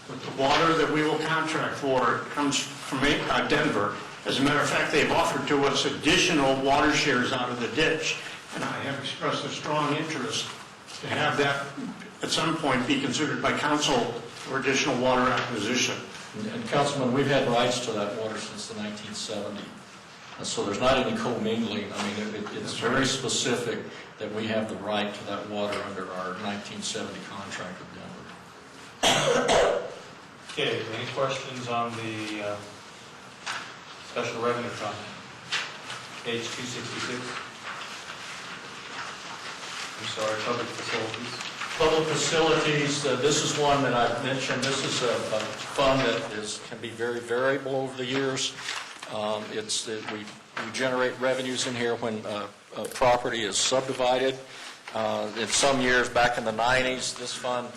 but the water that we will contract for comes from Denver. As a matter of fact, they've offered to us additional water shares out of the ditch, and I have expressed a strong interest to have that at some point be considered by council for additional water acquisition. And Councilman, we've had rights to that water since the 1970s. So there's not any commingling. I mean, it's very specific that we have the right to that water under our 1970 contract with Denver. Okay, any questions on the special revenue fund? Page 266. I'm sorry, public facilities. Public facilities, this is one that I've mentioned. This is a fund that can be very variable over the years. We generate revenues in here when a property is subdivided. In some years, back in the 90s, this fund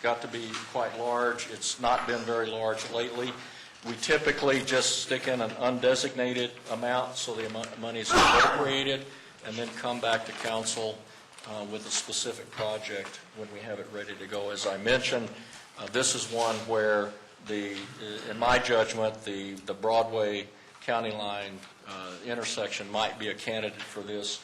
got to be quite large. It's not been very large lately. We typically just stick in an undesignated amount so the money is appropriated, and then come back to council with a specific project when we have it ready to go. As I mentioned, this is one where in my judgment, the Broadway County Line intersection might be a candidate for this.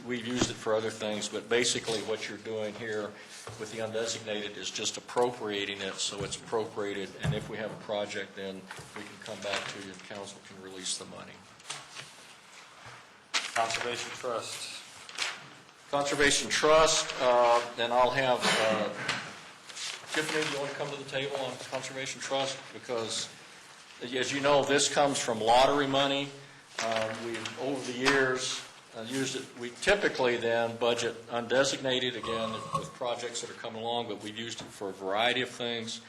We've used it for other things, but basically what you're doing here with the undesignated is just appropriating it so it's appropriated, and if we have a project, then we can come back to you and council can release the money. Conservation Trust. Conservation Trust, and I'll have Tiffany, do you want to come to the table on Conservation Trust? Because, as you know, this comes from lottery money. We've, over the years, used it. We typically then budget undesignated, again, with projects that are coming along, but we've used it for a variety of things.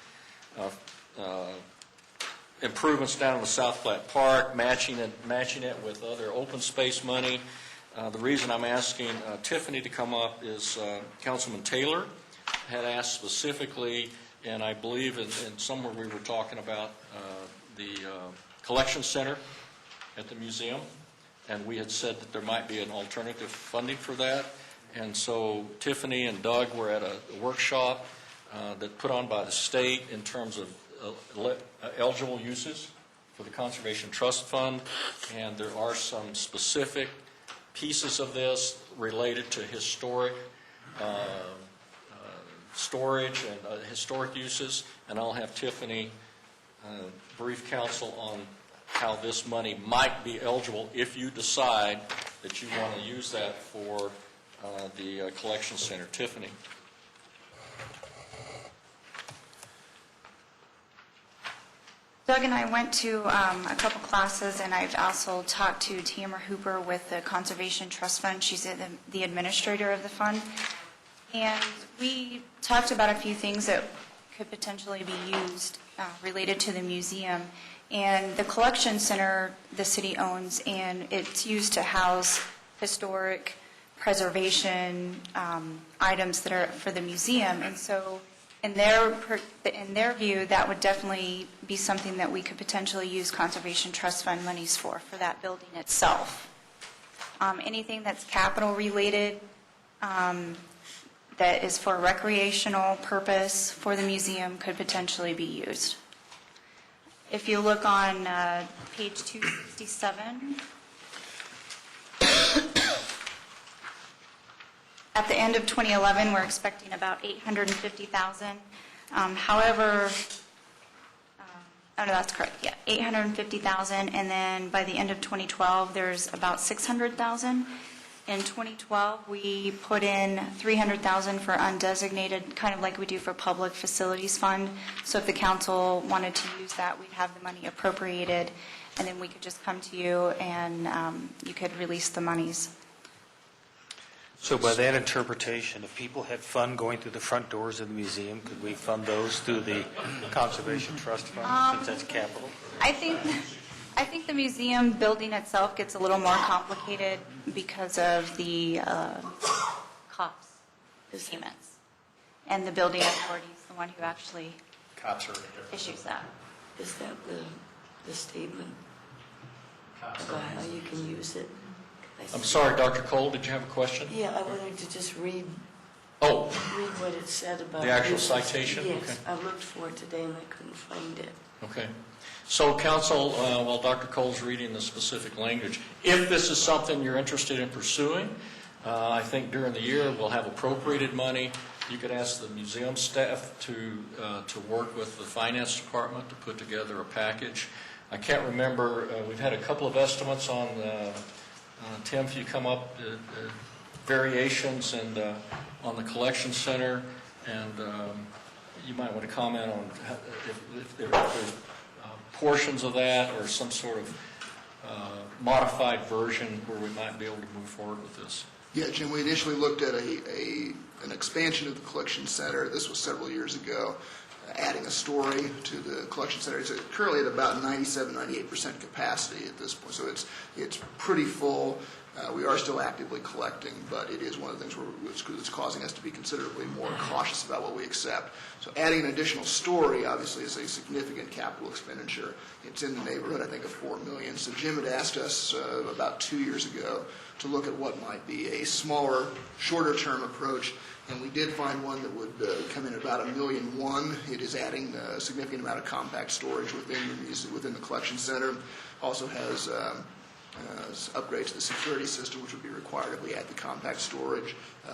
Improvements down in the South Platte Park, matching it with other open space money. The reason I'm asking Tiffany to come up is Councilman Taylor had asked specifically, and I believe in somewhere we were talking about the collection center at the museum, and we had said that there might be an alternative funding for that. And so Tiffany and Doug were at a workshop that put on by the state in terms of eligible uses for the Conservation Trust Fund, and there are some specific pieces of this related to historic storage and historic uses, and I'll have Tiffany brief council on how this money might be eligible if you decide that you want to use that for the collection center. Tiffany. Doug and I went to a couple classes, and I've also talked to Tamara Hooper with the Conservation Trust Fund. She's the administrator of the fund. And we talked about a few things that could potentially be used related to the museum. And the collection center the city owns, and it's used to house historic preservation items that are for the museum. And so in their view, that would definitely be something that we could potentially use Conservation Trust Fund monies for that building itself. Anything that's capital related, that is for recreational purpose for the museum could potentially be used. If you look on page 267, at the end of 2011, we're expecting about $850,000. However, oh no, that's correct. Yeah, $850,000, and then by the end of 2012, there's about $600,000. In 2012, we put in $300,000 for undesignated, kind of like we do for Public Facilities Fund. So if the council wanted to use that, we'd have the money appropriated, and then we could just come to you and you could release the monies. So by that interpretation, if people had fun going through the front doors of the museum, could we fund those through the Conservation Trust Fund, since that's capital? I think the museum building itself gets a little more complicated because of the COPS payments. And the building authority is the one who actually issues that. Is that the statement about how you can use it? I'm sorry, Dr. Cole, did you have a question? Yeah, I wanted to just read Oh, what it said about. The actual uses. citation? Yes, Okay. I looked for it today and I couldn't find it. okay. So council, while Dr. Cole's reading the specific language, if this is something you're interested in pursuing, I think during the year we'll have appropriated money. You could ask the museum staff to work with the finance department to put together a package. I can't remember, we've had a couple of estimates on, Tim, if you come up, variations and on the collection center, and you might want to comment on if there's portions of that or some sort of modified version where we might be able to move forward with this. Yeah, Jim, we initially looked at an expansion of the collection center. This was several years ago, adding a story to the collection center. It's currently at about 97-98% capacity at this point, so it's pretty full. We are still actively collecting, but it is one of the things that's causing us to be considerably more cautious about what we accept. So adding an additional story, obviously, is a significant capital expenditure. It's in the neighborhood, I think, of $4 million. So Jim had asked us about 2 years ago to look at what might be a smaller, shorter-term approach, and we did find one that would come in at about $1.1 million. It is adding a significant amount of compact storage within the collection center. Also has upgrades to the security system, which would be required if we add the compact storage,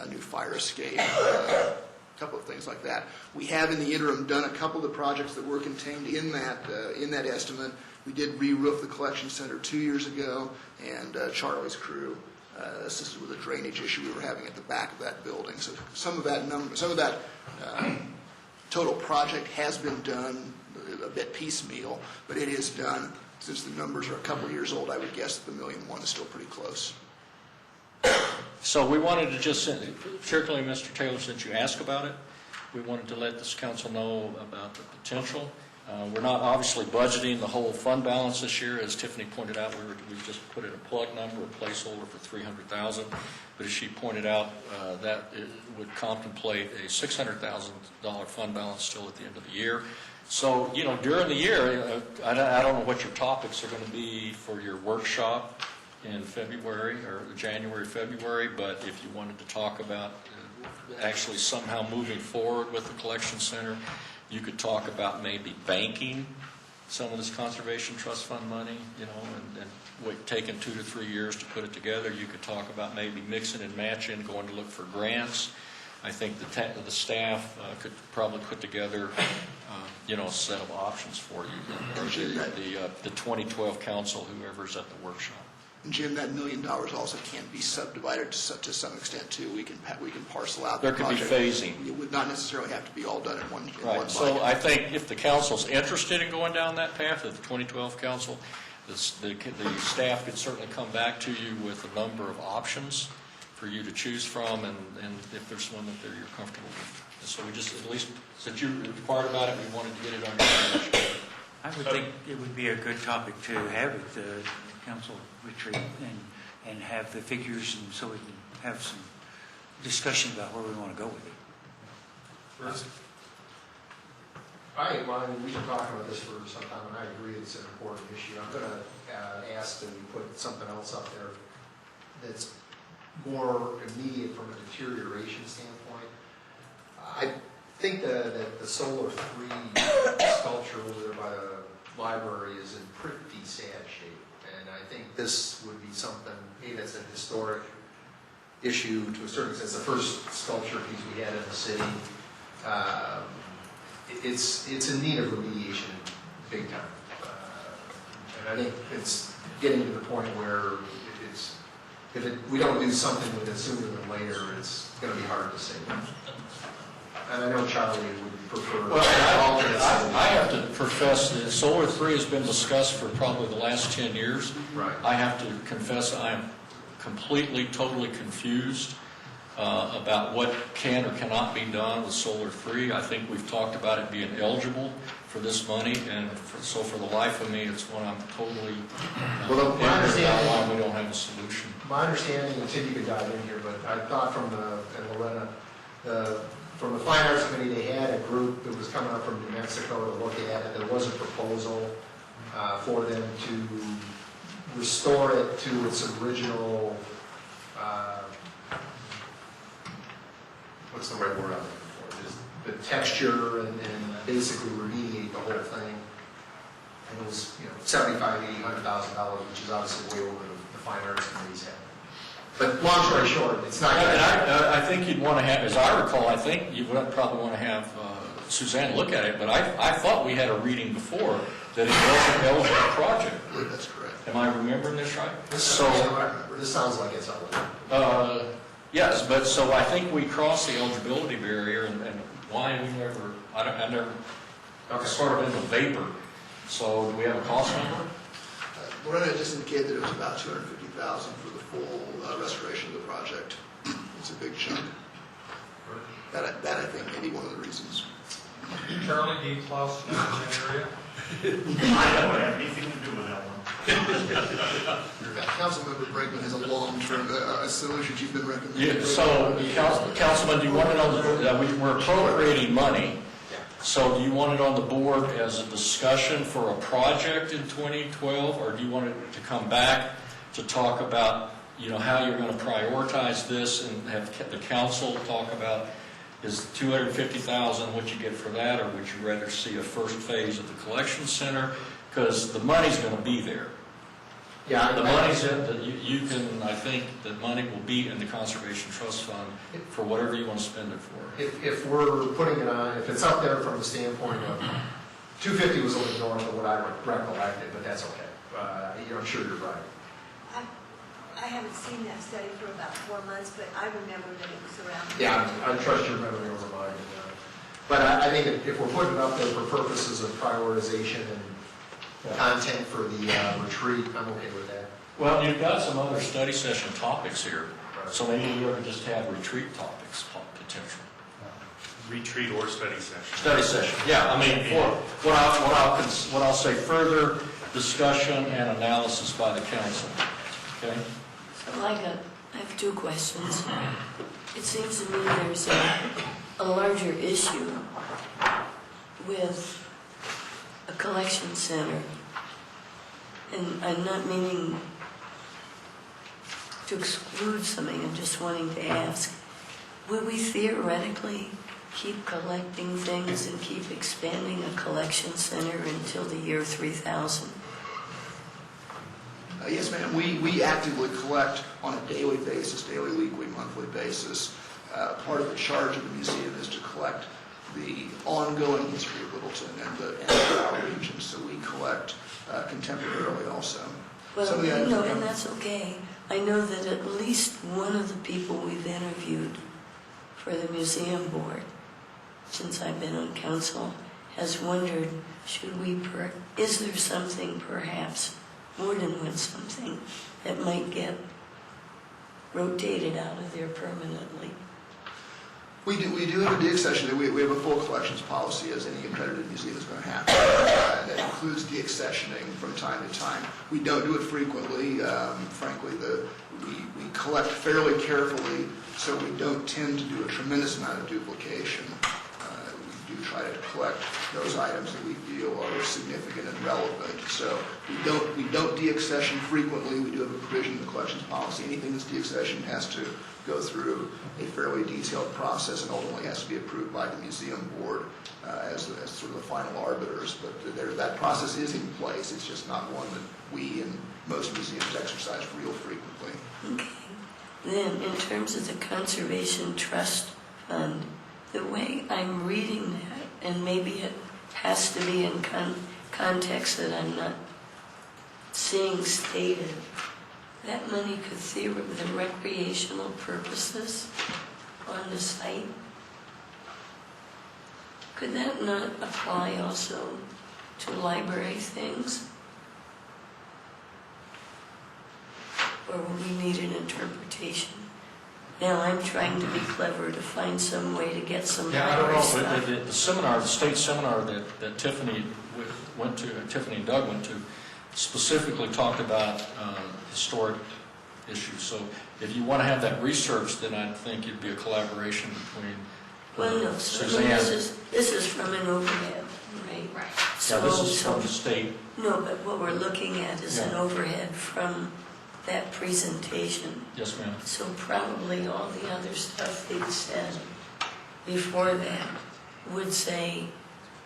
new fire escape, a couple of things like that. We have in the interim done a couple of the projects that were contained in that estimate. We did re-roof the collection center 2 years ago, and Charlie's crew assisted with a drainage issue we were having at the back of that building. So some of that total project has been done a bit piecemeal, but it is done. Since the numbers are a couple of years old, I would guess that the $1.1 million is still pretty close. So we wanted to just, particularly Mr. Taylor, since you asked about it, we wanted to let this council know about the potential. We're not obviously budgeting the whole fund balance this year. As Tiffany pointed out, we just put in a plug number, a placeholder for $300,000. But as she pointed out, that it would contemplate a $600,000 fund balance still at the end of the year. So, during the year, I don't know what your topics are going to be for your workshop in February or January, February, but if you wanted to talk about actually somehow moving forward with the collection center, you could talk about maybe banking some of this conservation trust fund money, and taking 2 to 3 years to put it together. You could talk about maybe mixing and matching, going to look for grants. I think the staff could probably put together, a set of options for you. The 2012 council, whoever's at the workshop. And Jim, that $1 million also can be subdivided to some extent too. We can parcel out. There could be phasing. It would not necessarily have to be all done in one. Right. So I think if the council's interested in going down that path, of the 2012 council, the staff could certainly come back to you with a number of options for you to choose from, and if there's one that you're comfortable with. And so we just, at least since you inquired about it, we wanted to get it on your agenda. I would think it would be a good topic to have at the council retreat and have the figures, and so we can have some discussion about where we want to go with it. We've been talking about this for some time, and I agree it's an important issue. I'm going to ask that we put something else up there that's more immediate from a deterioration standpoint. I think that the Solar 3 sculpture over there by the library is in pretty sad shape, and I think this would be something, maybe that's an historic issue to a certain extent. It's the first sculpture piece we had in the city. It's in need of remediation big time. And I think it's getting to the point where if we don't do something with it sooner than later, it's going to be hard to save. And I know Charlie would prefer alternates. I have to profess that Solar 3 has been discussed for probably the last 10 years. Right. I have to confess I am completely, totally confused about what can or cannot be done with Solar 3. I think we've talked about it being eligible for this money, and so for the life of me, it's one I'm totally well, my understanding, why we don't have a solution. My understanding, and Tim, you could dive in here, but I thought from and Lorena, from the Fine Arts Committee, they had a group that was coming up from New Mexico to look at it. There was a proposal for them to restore it to its original, what's the right word I'm looking for? Just the texture and basically remediate the whole thing. And it was, $75,000, $80,000, which is obviously way over the fine arts committee's head. But long story short, it's not. And I think you'd want to have, as I recall, I think you would probably want to have Suzanne look at it, but I thought we had a reading before that it was an eligible project. I believe that's correct. Am I remembering this right? This sounds like it's eligible. Yes, but so I think we crossed the eligibility barrier, and why we never, I never, sort of in the vapor. So do we have a cost number? Lorena just indicated that it was about $250,000 for the full restoration of the project. It's a big chunk. That I think may be one of the reasons. Charlie D. Plus, area. I don't have anything to do with that one. Councilmember Brinkman has a long-term solution you've been recommending. Yeah, so, Councilman, do you want it on the, we're appropriating money, so do you want it on the board as a discussion for a project in 2012, or do you want it to come back to talk about, how you're going to prioritize this and have the council talk about, is $250,000 what you get for that, or would you rather see a first phase of the collection center? Because the money's going to be there. Yeah, The money's in, you can, I think, the money will be in the Conservation Trust Fund for whatever you want to spend it for. If we're putting it on, if it's up there from the standpoint of, 250 was a little north of what I recollected, but that's okay. I'm sure you're right. I haven't seen that study for about 4 months, but I remember that it was around. Yeah, I trust your memory over mine. But I think if we're putting it up there for purposes of prioritization and content for the retreat, I'm okay with that. Well, you've got some other study session topics here, so maybe you ought to just have retreat topics potential. Retreat or study session. Study session, yeah. I mean, what I'll say, further discussion and analysis by the council. Okay. So I have two questions. It seems to me there's a larger issue with a collection center, and I'm not meaning to exclude something, I'm just wanting to ask, would we theoretically keep collecting things and keep expanding a collection center until the year 3000? Yes, ma'am. We actively collect on a daily basis, daily, weekly, monthly basis. Part of the charge of the museum is to collect the ongoing history of Littleton and the region, so we collect contemporarily also. Well, and that's okay. I know that at least one of the people we've interviewed for the museum board, since I've been on council, has wondered, is there something perhaps more than one something that might get rotated out of there permanently? We do have a deaccession. We have a full collections policy, as any accredited museum is going to have. And that includes deaccessioning from time to time. We don't do it frequently. Frankly, we collect fairly carefully, so we don't tend to do a tremendous amount of duplication. We do try to collect those items that we feel are significant and relevant. So we don't deaccession frequently. We do have a provision in the collections policy. Anything that's deaccessioned has to go through a fairly detailed process and ultimately has to be approved by the museum board as sort of the final arbiters. But that process is in place. It's just not one that we and most museums exercise real frequently. Okay. Then, in terms of the Conservation Trust Fund, the way I'm reading that, and maybe it has to be in context that I'm not seeing stated, that money could theoretically, the recreational purposes on the site, could that not apply also to library things? Or will we need an interpretation? Now, I'm trying to be clever to find some way to get some library stuff. The seminar, the state seminar that Tiffany went to, Tiffany and Doug went to, specifically talked about historic issues. So if you want to have that research, then I think it'd be a collaboration between Well, no, Suzanne. this is from an overhead, right? state. Now, So, this is from the state. no, but what we're looking at is an Yeah. overhead from that presentation. Yes, ma'am. So probably all the other stuff they'd said before that would say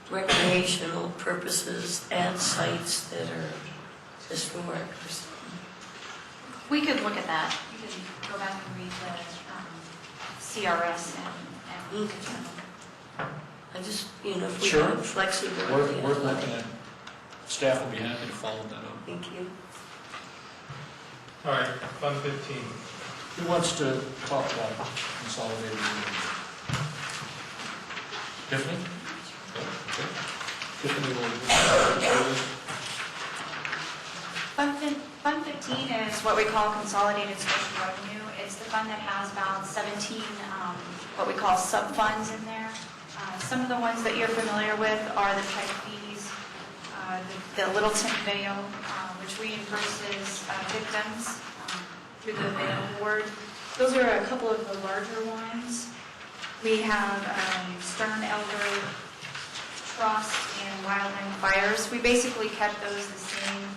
recreational purposes at sites that are historic or something. We could look at that. We could go back and read the CRS and look at them. I just, if we Sure. have flexibility. We're I'd like- looking at, staff will be happy to follow that up. Thank you. All right, Fund 15. Who wants to talk about consolidated revenues? Tiffany? Okay. Tiffany will. Fund 15 is what we call consolidated social revenue. It's the fund that has about 17 what we call sub-funds in there. Some of the ones that you're familiar with are the type fees, the Littleton Vale, which reimburses victims through the Vale Board. Those are a couple of the larger ones. We have Stern Elder Trust and Wildland Fires. We basically kept those the same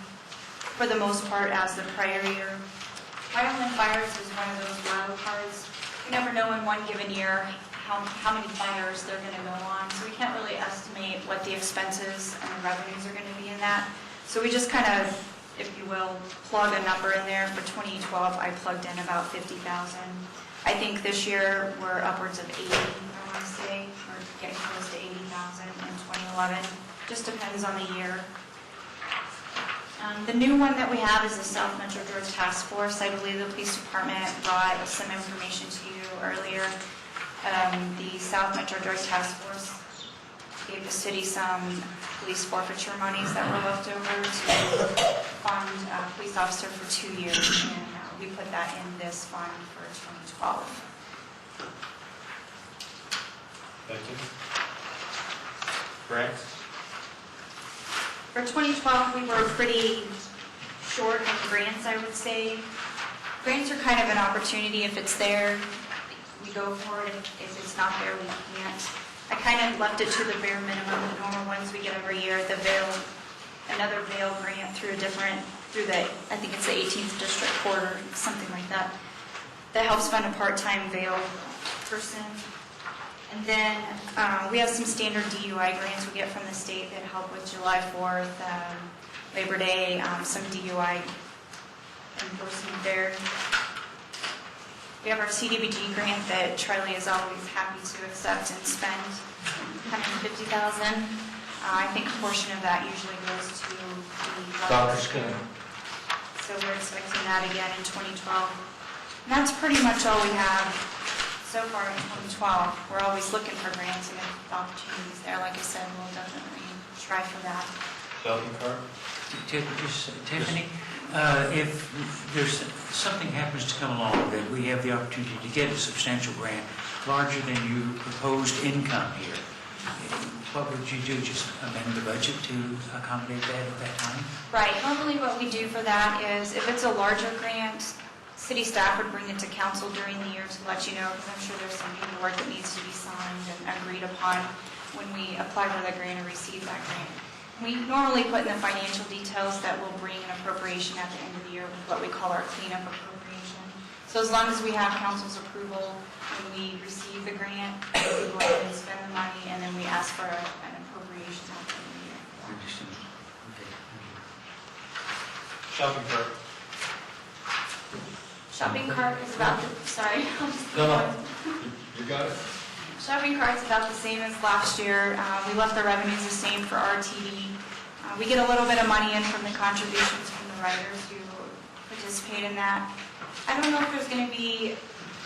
for the most part as the prior year. Wildland Fires is one of those wild cards. You never know in one given year how many fires they're going to go on, so we can't really estimate what the expenses and the revenues are going to be in that. So we just kind of, if you will, plug a number in there. For 2012, I plugged in about 50,000. I think this year we're upwards of 80, I want to say. We're getting close to 80,000 in 2011. Just depends on the year. The new one that we have is the South Metro Drug Task Force. I believe the police department brought some information to you earlier. The South Metro Drug Task Force gave the city some police forfeiture monies that were left over to fund a police officer for 2 years, and we put that in this fund for 2012. Thank you. Grants? For 2012, we were pretty short in grants, I would say. Grants are kind of an opportunity. If it's there, we go for it. If it's not there, we can't. I kind of left it to the bare minimum, the normal ones we get every year. The another Vail grant through I think it's the 18th District Court or something like that. That helps fund a part-time Vail person. And then we have some standard DUI grants we get from the state that help with July 4th, Labor Day, some DUI enforcement there. We have our CDBG grant that Charlie is always happy to accept and spend, $150,000. I think a portion of that usually goes to the Dr. Skinner. So we're expecting that again in 2012. And that's pretty much all we have so far in 2012. We're always looking for grants, and if the opportunity's there, like I said, we'll definitely try for that. Shopping cart? Tiffany, if there's something happens to come along that we have the opportunity to get a substantial grant larger than you proposed income here, what would you do? Just amend the budget to accommodate that at that time? Right. Normally what we do for that is, if it's a larger grant, city staff would bring it to council during the year to let you know, because I'm sure there's some paperwork that needs to be signed and agreed upon when we apply for that grant or receive that grant. We normally put in the financial details that we'll bring an appropriation at the end of the year with what we call our cleanup appropriation. So as long as we have council's approval when we receive the grant, we go ahead and spend the money, and then we ask for an appropriation at the end of the year. Shopping cart? Shopping cart is about the, sorry. No. You got it? Shopping cart's about the same as last year. We left the revenues the same for RTD. We get a little bit of money in from the contributions from the writers who participate in that. I don't know if there's going to be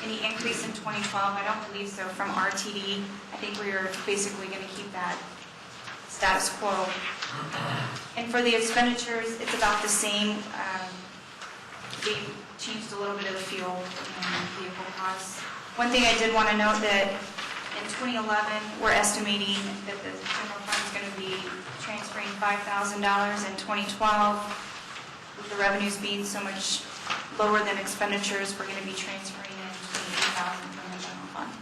any increase in 2012. I don't believe so from RTD. I think we're basically going to keep that status quo. And for the expenditures, it's about the same. We changed a little bit of the fuel and vehicle costs. One thing I did want to note that in 2011, we're estimating that the general fund is going to be transferring $5,000 in 2012. With the revenues being so much lower than expenditures, we're going to be transferring in $28,000 from the general fund.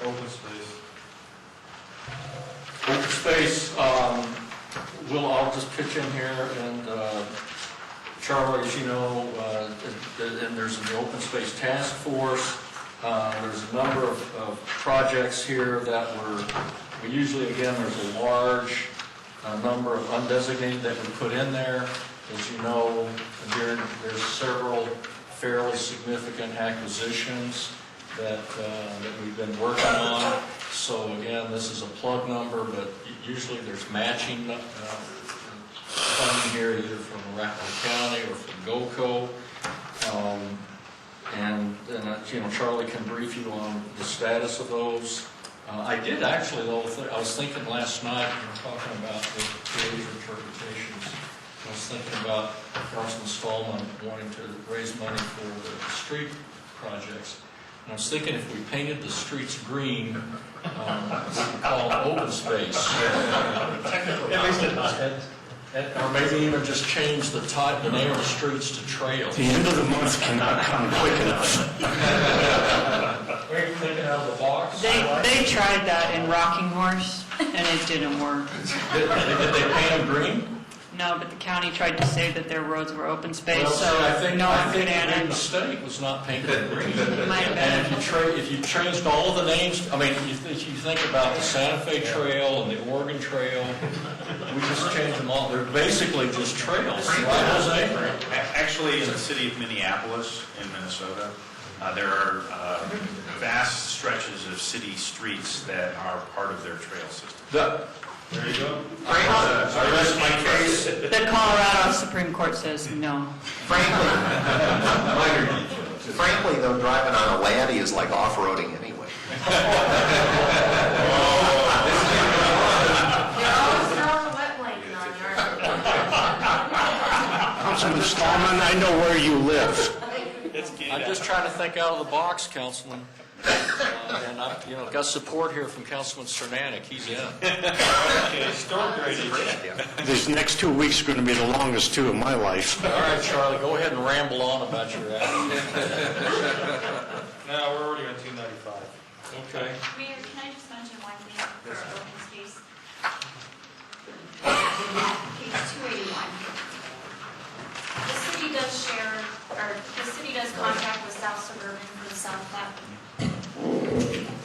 Open space. Open space, I'll just pitch in here, and Charlie, as you know, and there's an open space task force. There's a number of projects here that we usually, again, there's a large number of undesignated that we put in there. As you know, there's several fairly significant acquisitions that we've been working on. So again, this is a plug number, but usually there's matching funding here, either from Arapahoe County or from GOCO. Charlie can brief you on the status of those. I did actually, though, I was thinking last night, we were talking about the creative interpretations. I was thinking about Councilman Stallman wanting to raise money for the street projects. And I was thinking if we painted the streets green, we could call it open space. At least it does. Or maybe even just change the name of the streets to trails. The end of the month cannot come quick enough. Are you thinking out of the box? They tried that in Rocking Horse, and it didn't work. Did they paint them green? No, but the county tried to say that their roads were open space, Well, so I think no one could the add big it. mistake was not painted green. Might have been. And if you changed all the names, I mean, if you think about the Santa Fe Trail and the Oregon Trail, we just changed them all. They're basically just trails, right, Jose? Actually, in the city of Minneapolis, in Minnesota, there are vast stretches of city streets that are part of their trail system. There you go. I rest my case. The Colorado Supreme Court says no. Frankly, though, driving on a laddie is like off-roading anyway. You're always throwing a wet blanket on your... Councilman Stallman, I know where you live. I'm just trying to think out of the box, Councilman. And I've got support here from Councilman Cernanek. He's in. Okay, storm drainage. These next 2 weeks are going to be the longest two of my life. All right, Charlie, go ahead and ramble on about your act. No, we're already on 295. Okay. Mayor, can I just mention one thing for open space? Page 281. The city does contract with South Suburban for the South Platte.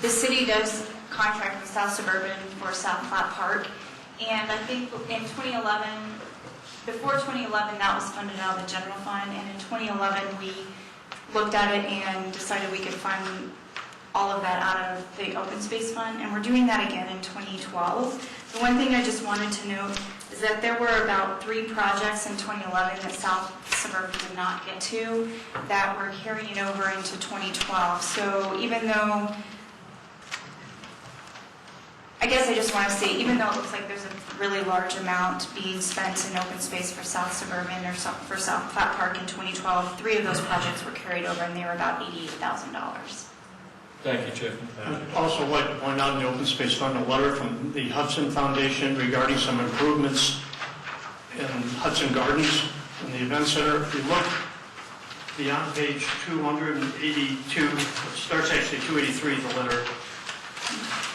The city does contract with South Suburban for South Platte Park, and I think in 2011, before 2011, that was funded out of the general fund, and in 2011, we looked at it and decided we could fund all of that out of the open space fund, and we're doing that again in 2012. The one thing I just wanted to note is that there were about 3 projects in 2011 that South Suburban did not get to that we're carrying over into 2012. So even though, I guess I just want to say, even though it looks like there's a really large amount being spent in open space for South Suburban or for South Platte Park in 2012, 3 of those projects were carried over and they were about $88,000. Thank you, Tiffany. I'd also like to point out in the Open Space Fund a letter from the Hudson Foundation regarding some improvements in Hudson Gardens in the Event Center. If you look beyond page 282, it starts actually 283, the letter,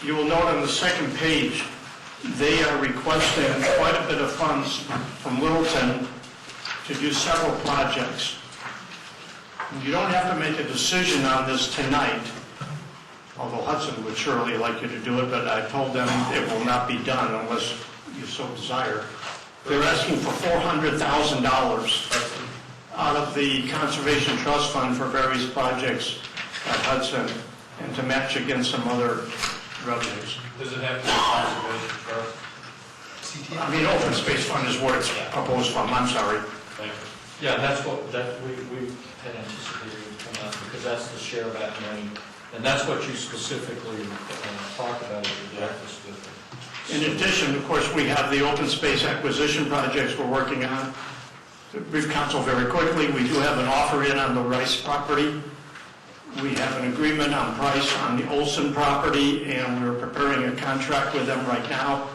you will note on the second page, they are requesting quite a bit of funds from Littleton to do several projects. You don't have to make a decision on this tonight, although Hudson would surely like you to do it, but I told them it will not be done unless you so desire. They're asking for $400,000 out of the Conservation Trust Fund for various projects at Hudson and to match against some other revenues. Does it have to be conservation trust? I mean, Open Space Fund is where it's proposed from, I'm sorry. Thank you. Yeah, that's what we had anticipated would come out, because that's the share of that money. And that's what you specifically talked about at your breakfast with them. In addition, of course, we have the open space acquisition projects we're working on. To brief council very quickly, we do have an offer in on the Rice property. We have an agreement on price on the Olson property, and we're preparing a contract with them right now.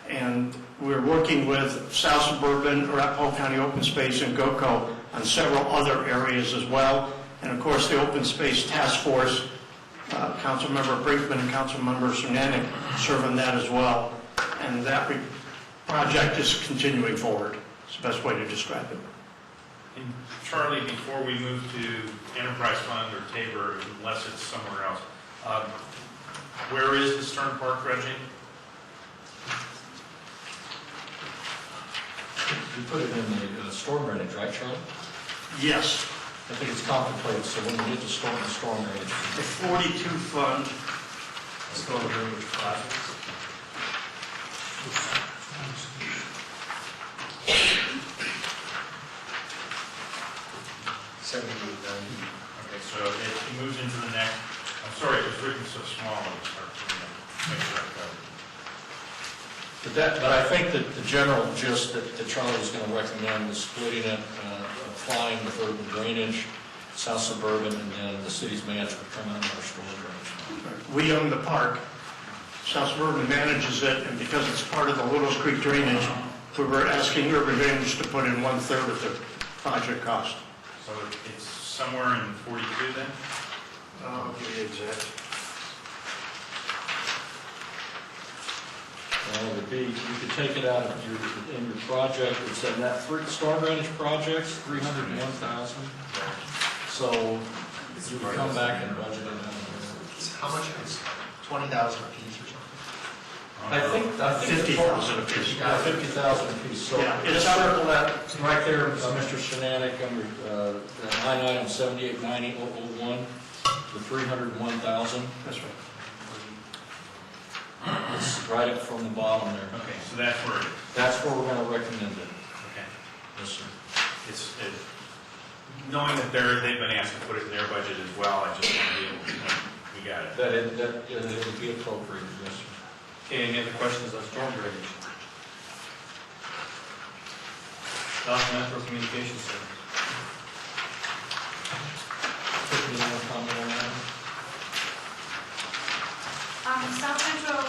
And we're working with South Suburban, Arapahoe County Open Space, and GOCO on several other areas as well. And of course, the Open Space Task Force Councilmember Brinkman and Councilmember Sunanek serve on that as well, and that project is continuing forward. It's the best way to describe it. And Charlie, before we move to Enterprise Fund or Tabor, unless it's somewhere else, where is the Stern Park dredging? You put it in the storm drainage, right, Charlie? Yes. I think it's contemplated, so when we get to storm drainage. The 42 fund. Storm drainage projects. Okay, so it moves into the next, I'm sorry, it was written so small, it was hard to make sure I got it. But I think that the general gist that Charlie was going to recommend is splitting it, applying with urban drainage, south suburban, and then the city's management come out of our storm drainage. We own the park. South Suburban manages it, and because it's part of the Littles Creek drainage, we were asking urban drainage to put in 1/3 of the project cost. So it's somewhere in 42 then? I'll give you exact. Well, it would be, you could take it out of in your project, it's in that storm drainage projects, 301,000. So you would come back and budget it out. How much is 20,000 a piece or something? I think 50,000 apiece. 50,000 apiece. So Yeah, it's just out of- circle that right there, Mr. Shenanek, under line item 789001, the 301,000. That's right. It's right up from the bottom there. Okay, so that's where it is. That's where we're going to recommend it. Okay. Yes, sir. Knowing that they've been asked to put it in their budget as well, I just want to be able to, we got it. That it would be appropriate, yes, sir. Okay, any other questions on storm drainage? Metro Communications Service. Tiffany, you want to comment on that? South Central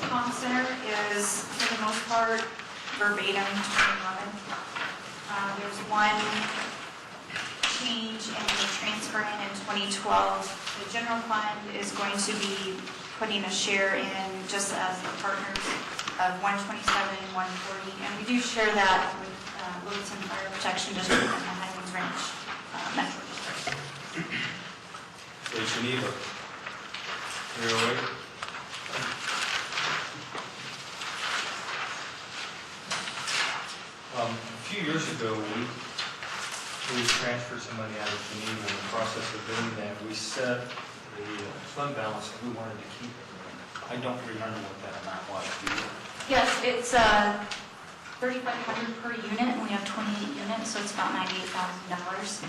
Comm Center is, for the most part, verbatim 2011. There's one change in the transfer in 2012. The general fund is going to be putting a share in, just as the partners, of 127, 140, and we do share that with Littleton Fire Protection District and the Highlands Ranch Metro District. Okay, Geneva. 308. A few years ago, we transferred some money out of Geneva. In the process of doing that, we set the fund balance that we wanted to keep it. I don't remember what that amount was. Do you? Yes, it's $3,500 per unit, and we have 28 units, so it's about $98,000.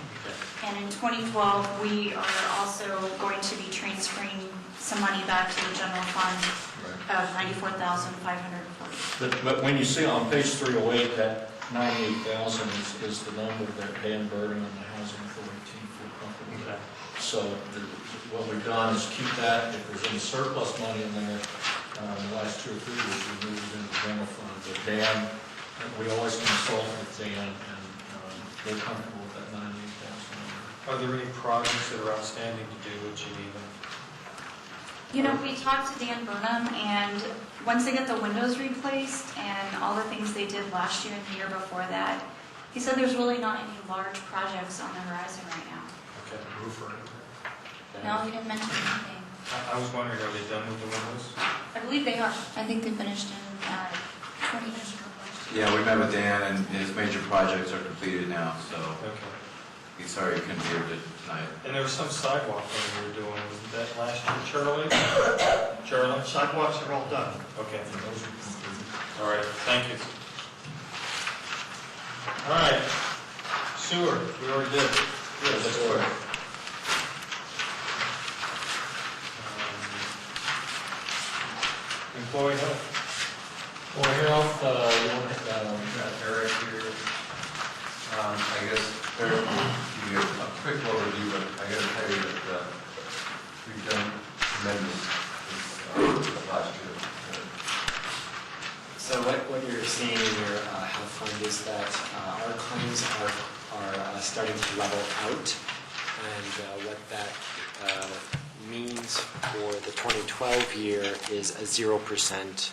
And in 2012, we are also going to be transferring some money back to the general fund of $94,540. But when you see on page 308, that 98,000 is the number that Dan Burden and the Housing Authority team feel comfortable with. So what we've done is keep that. If there's any surplus money in there, in the last 2 or 3 years, we moved it into the general fund. But Dan, we always consult with Dan, and they're comfortable with that 98,000 number. Are there any projects that are outstanding to do with Geneva? You know, we talked to Dan Burnham, and once they get the windows replaced and all the things they did last year and the year before that, he said there's really not any large projects on the horizon right now. Okay, roofer. No, he didn't mention anything. I was wondering, are they done with the windows? I believe they are. I think they finished in 20 years ago. Yeah, we met with Dan, and his major projects are completed now, so Okay. he's sorry he couldn't be here tonight. And there was some sidewalk thing we were doing, was that last year, Charlie? Charlie? Sidewalks are all done. Okay. All right, thank you. All right, sewer, we already did. Yes, that's correct. Employee health. Well, health, you want to, Eric here. I guess Eric will give you a quick overview, but I got to tell you that we've done tremendous last year. So what you're seeing in your health fund is that our claims are starting to level out, and what that means for the 2012 year is a 0%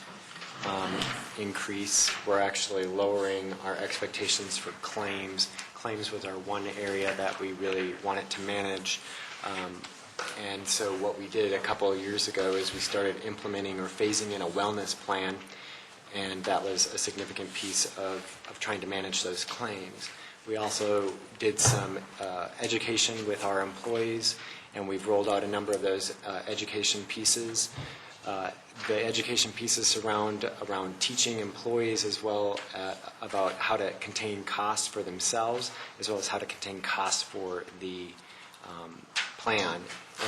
increase. We're actually lowering our expectations for claims. Claims was our one area that we really wanted to manage. And so what we did a couple of years ago is we started implementing or phasing in a wellness plan, and that was a significant piece of trying to manage those claims. We also did some education with our employees, and we've rolled out a number of those education pieces. The education pieces surround around teaching employees as well about how to contain costs for themselves, as well as how to contain costs for the plan.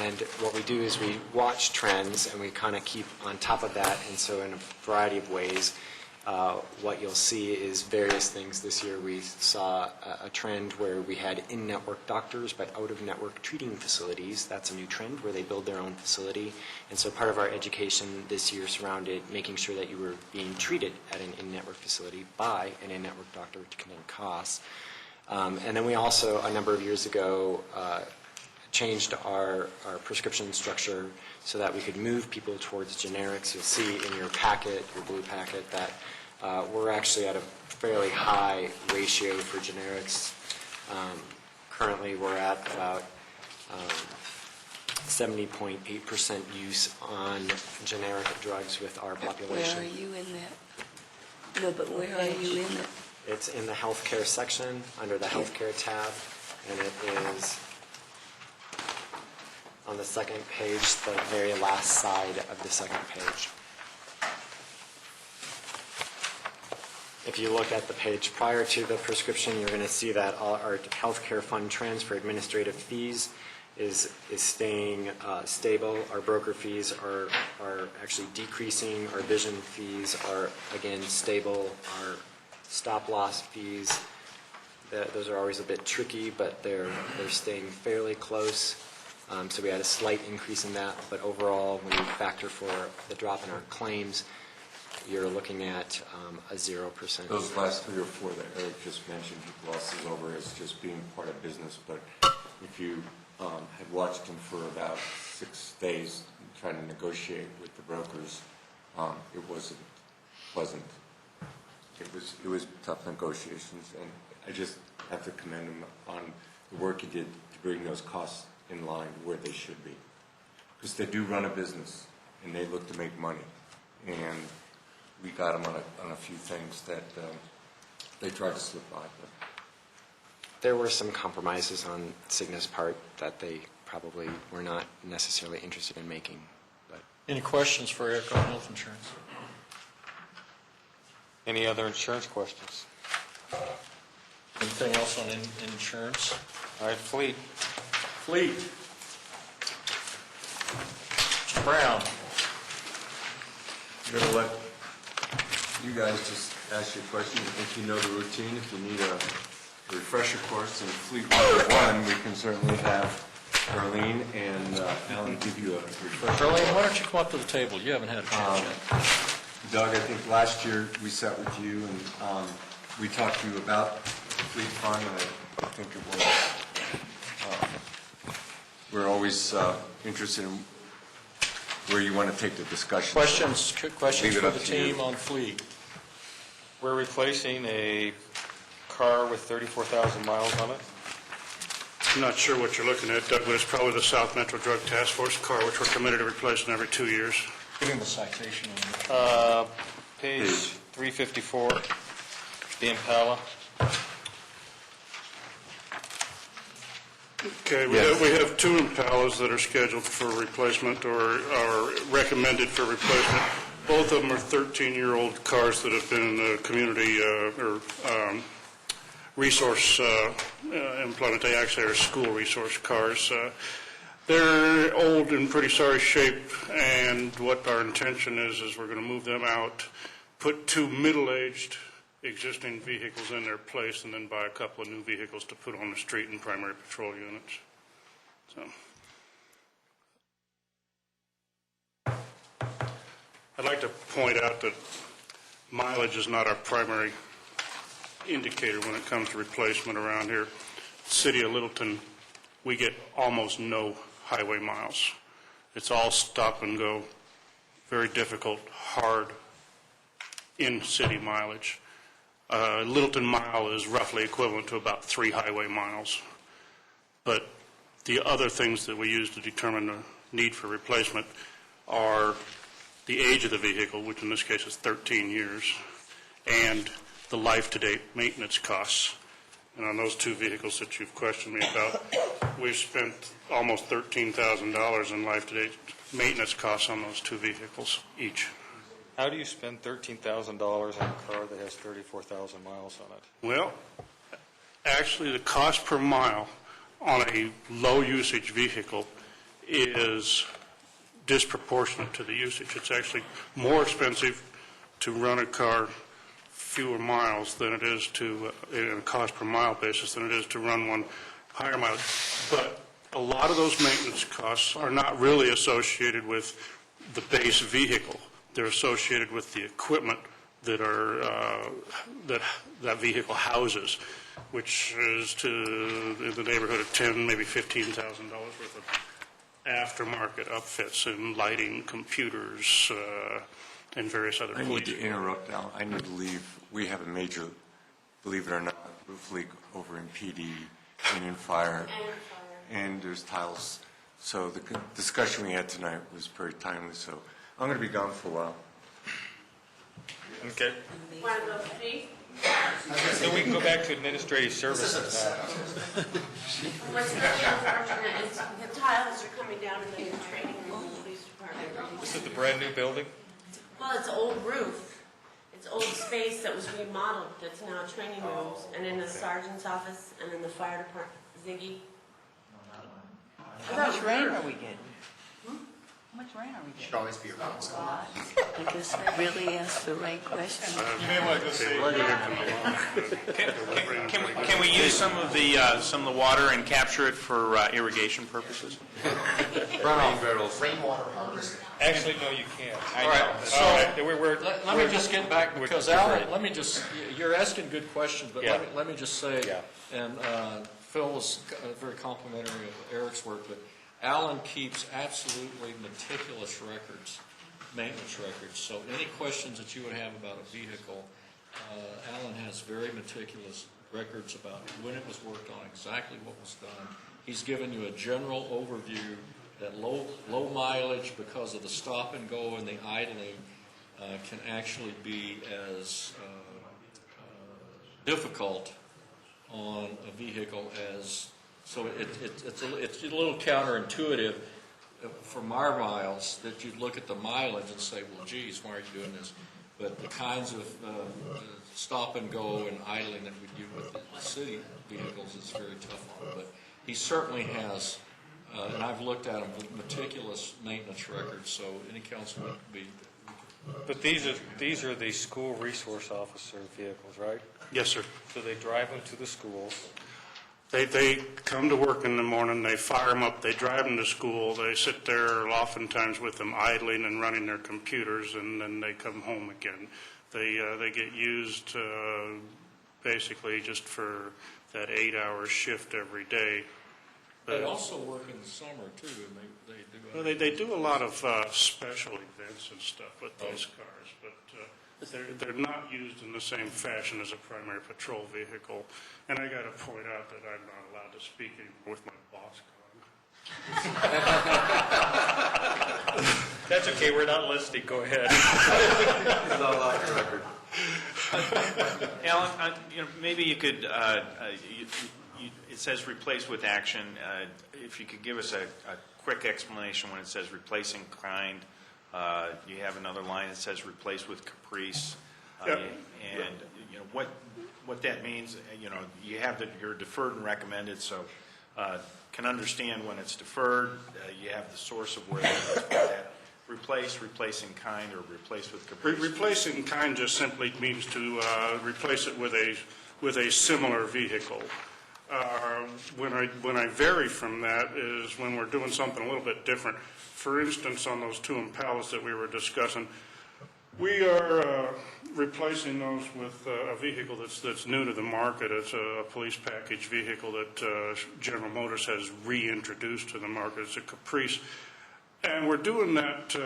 And what we do is we watch trends and we kind of keep on top of that. And so in a variety of ways, what you'll see is various things. This year we saw a trend where we had in-network doctors but out-of-network treating facilities. That's a new trend where they build their own facility. And so part of our education this year surrounded making sure that you were being treated at an in-network facility by an in-network doctor to contain costs. And then we also, a number of years ago, changed our prescription structure so that we could move people towards generics. You'll see in your packet, your blue packet, that we're actually at a fairly high ratio for generics. Currently, we're at about 70.8% use on generic drugs with our population. Where are you in that? No, but where are you in it? It's in the healthcare section under the healthcare tab, and it is on the second page, the very last side of the second page. If you look at the page prior to the prescription, you're going to see that our healthcare fund transfer administrative fees is staying stable. Our broker fees are actually decreasing. Our vision fees are, again, stable. Our stop-loss fees, those are always a bit tricky, but they're staying fairly close. So we had a slight increase in that, but overall, when you factor for the drop in our claims, you're looking at a 0%. Those last 3 or 4 that Eric just mentioned, he glosses over as just being part of business, but if you had watched him for about 6 days trying to negotiate with the brokers, it wasn't pleasant. It was tough negotiations, and I just have to commend him on the work he did to bring those costs in line where they should be. Because they do run a business, and they look to make money. And we got them on a few things that they tried to slip by. But there were some compromises on Cigna's part that they probably were not necessarily interested in making. But Any questions for Eric on health insurance? Any other insurance questions? Anything else on insurance? All right, fleet. Fleet. Mr. Brown. I'm going to let you guys just ask your questions. I think you know the routine. If you need a refresher course in Fleet 101, we can certainly have Arlene and Alan give you a refresher. Arlene, why don't you come up to the table? You haven't had a chance yet. Doug, I think last year we sat with you and we talked to you about the Fleet Fund, and I think it was, we're always interested in where you want to take the discussion. Questions Leave it for up the to you. team on fleet? We're replacing a car with 34,000 miles on it. I'm not sure what you're looking at, Doug, but it's probably the South Metro Drug Task Force car, which we're committed to replacing every 2 years. Give him the citation. Page 354, the Impala. Okay, we have 2 Impalas that are scheduled for replacement or are recommended for replacement. Both of them are 13-year-old cars that have been in the community resource employment. They actually are school resource cars. They're old and pretty sorry shape, and what our intention is we're going to move them out, put 2 middle-aged existing vehicles in their place, and then buy a couple of new vehicles to put on the street in primary patrol units. So, I'd like to point out that mileage is not our primary indicator when it comes to replacement around here. City of Littleton, we get almost no highway miles. It's all stop and go, very difficult, hard, in-city mileage. Littleton mile is roughly equivalent to about 3 highway miles. But the other things that we use to determine the need for replacement are the age of the vehicle, which in this case is 13 years, and the life-to-date maintenance costs. And on those two vehicles that you've questioned me about, we've spent almost $13,000 in life-to-date maintenance costs on those two vehicles each. How do you spend $13,000 on a car that has 34,000 miles on it? Well, actually, the cost per mile on a low-usage vehicle is disproportionate to the usage. It's actually more expensive to run a car fewer miles than it is to, in a cost per mile basis, than it is to run one higher mileage. But a lot of those maintenance costs are not really associated with the base vehicle. They're associated with the equipment that that vehicle houses, which is in the neighborhood of $10,000, maybe $15,000 worth of aftermarket upfits and lighting, computers, and various other. I need to interrupt, Al. I need to leave. We have a major, believe it or not, roof leak over in PD and in fire. And there's tiles. So the discussion we had tonight was very timely. So I'm going to be gone for a while. Okay. Want to go see? So we can go back to administrative services now. What's really unfortunate is the tiles are coming down in the new training room in the police department. This is the brand-new building? Well, it's old roof. It's old space that was remodeled that's now training rooms, and in the sergeant's office and in the fire department. Ziggy? How much rain are we getting? How much rain are we getting? Should always be around. I guess I really asked the right question. Can we use some of the water and capture it for irrigation purposes? Runoff barrels. Rainwater harvesting. Actually, no, you can't. All right, so let me just get back, because Alan, you're asking good questions, but let me just say, and Phil was very complimentary of Eric's work, but Alan keeps absolutely meticulous records, maintenance records. So any questions that you would have about a vehicle, Alan has very meticulous records about when it was worked on, exactly what was done. He's given you a general overview that low mileage, because of the stop and go and the idling, can actually be as difficult on a vehicle as, so it's a little counterintuitive from our miles that you'd look at the mileage and say, well, geez, why are you doing this? But the kinds of stop and go and idling that we do with the city vehicles is very tough on it. But he certainly has, and I've looked at them, meticulous maintenance records, so any council would be. But these are the school resource officer vehicles, right? Yes, sir. So they drive them to the schools. They come to work in the morning, they fire them up, they drive them to school, they sit there oftentimes with them idling and running their computers, and then they come home again. They get used basically just for that 8-hour shift every day. They also work in the summer too, and they do. Well, they do a lot of special events and stuff with those cars, but they're not used in the same fashion as a primary patrol vehicle. And I got to point out that I'm not allowed to speak anymore with my boss gone. That's okay, we're not listening, go ahead. It's not off the record. Alan, maybe you could, it says replace with action. If you could give us a quick explanation when it says replacing kind. You have another line that says replace with caprice. And what that means, you have your deferred and recommended, so can understand when it's deferred. You have the source of where that replacing kind, or replace with caprice. Replacing kind just simply means to replace it with a similar vehicle. When I vary from that is when we're doing something a little bit different. For instance, on those two Impalas that we were discussing, we are replacing those with a vehicle that's new to the market. It's a police package vehicle that General Motors has reintroduced to the market. It's a Caprice. And we're doing that,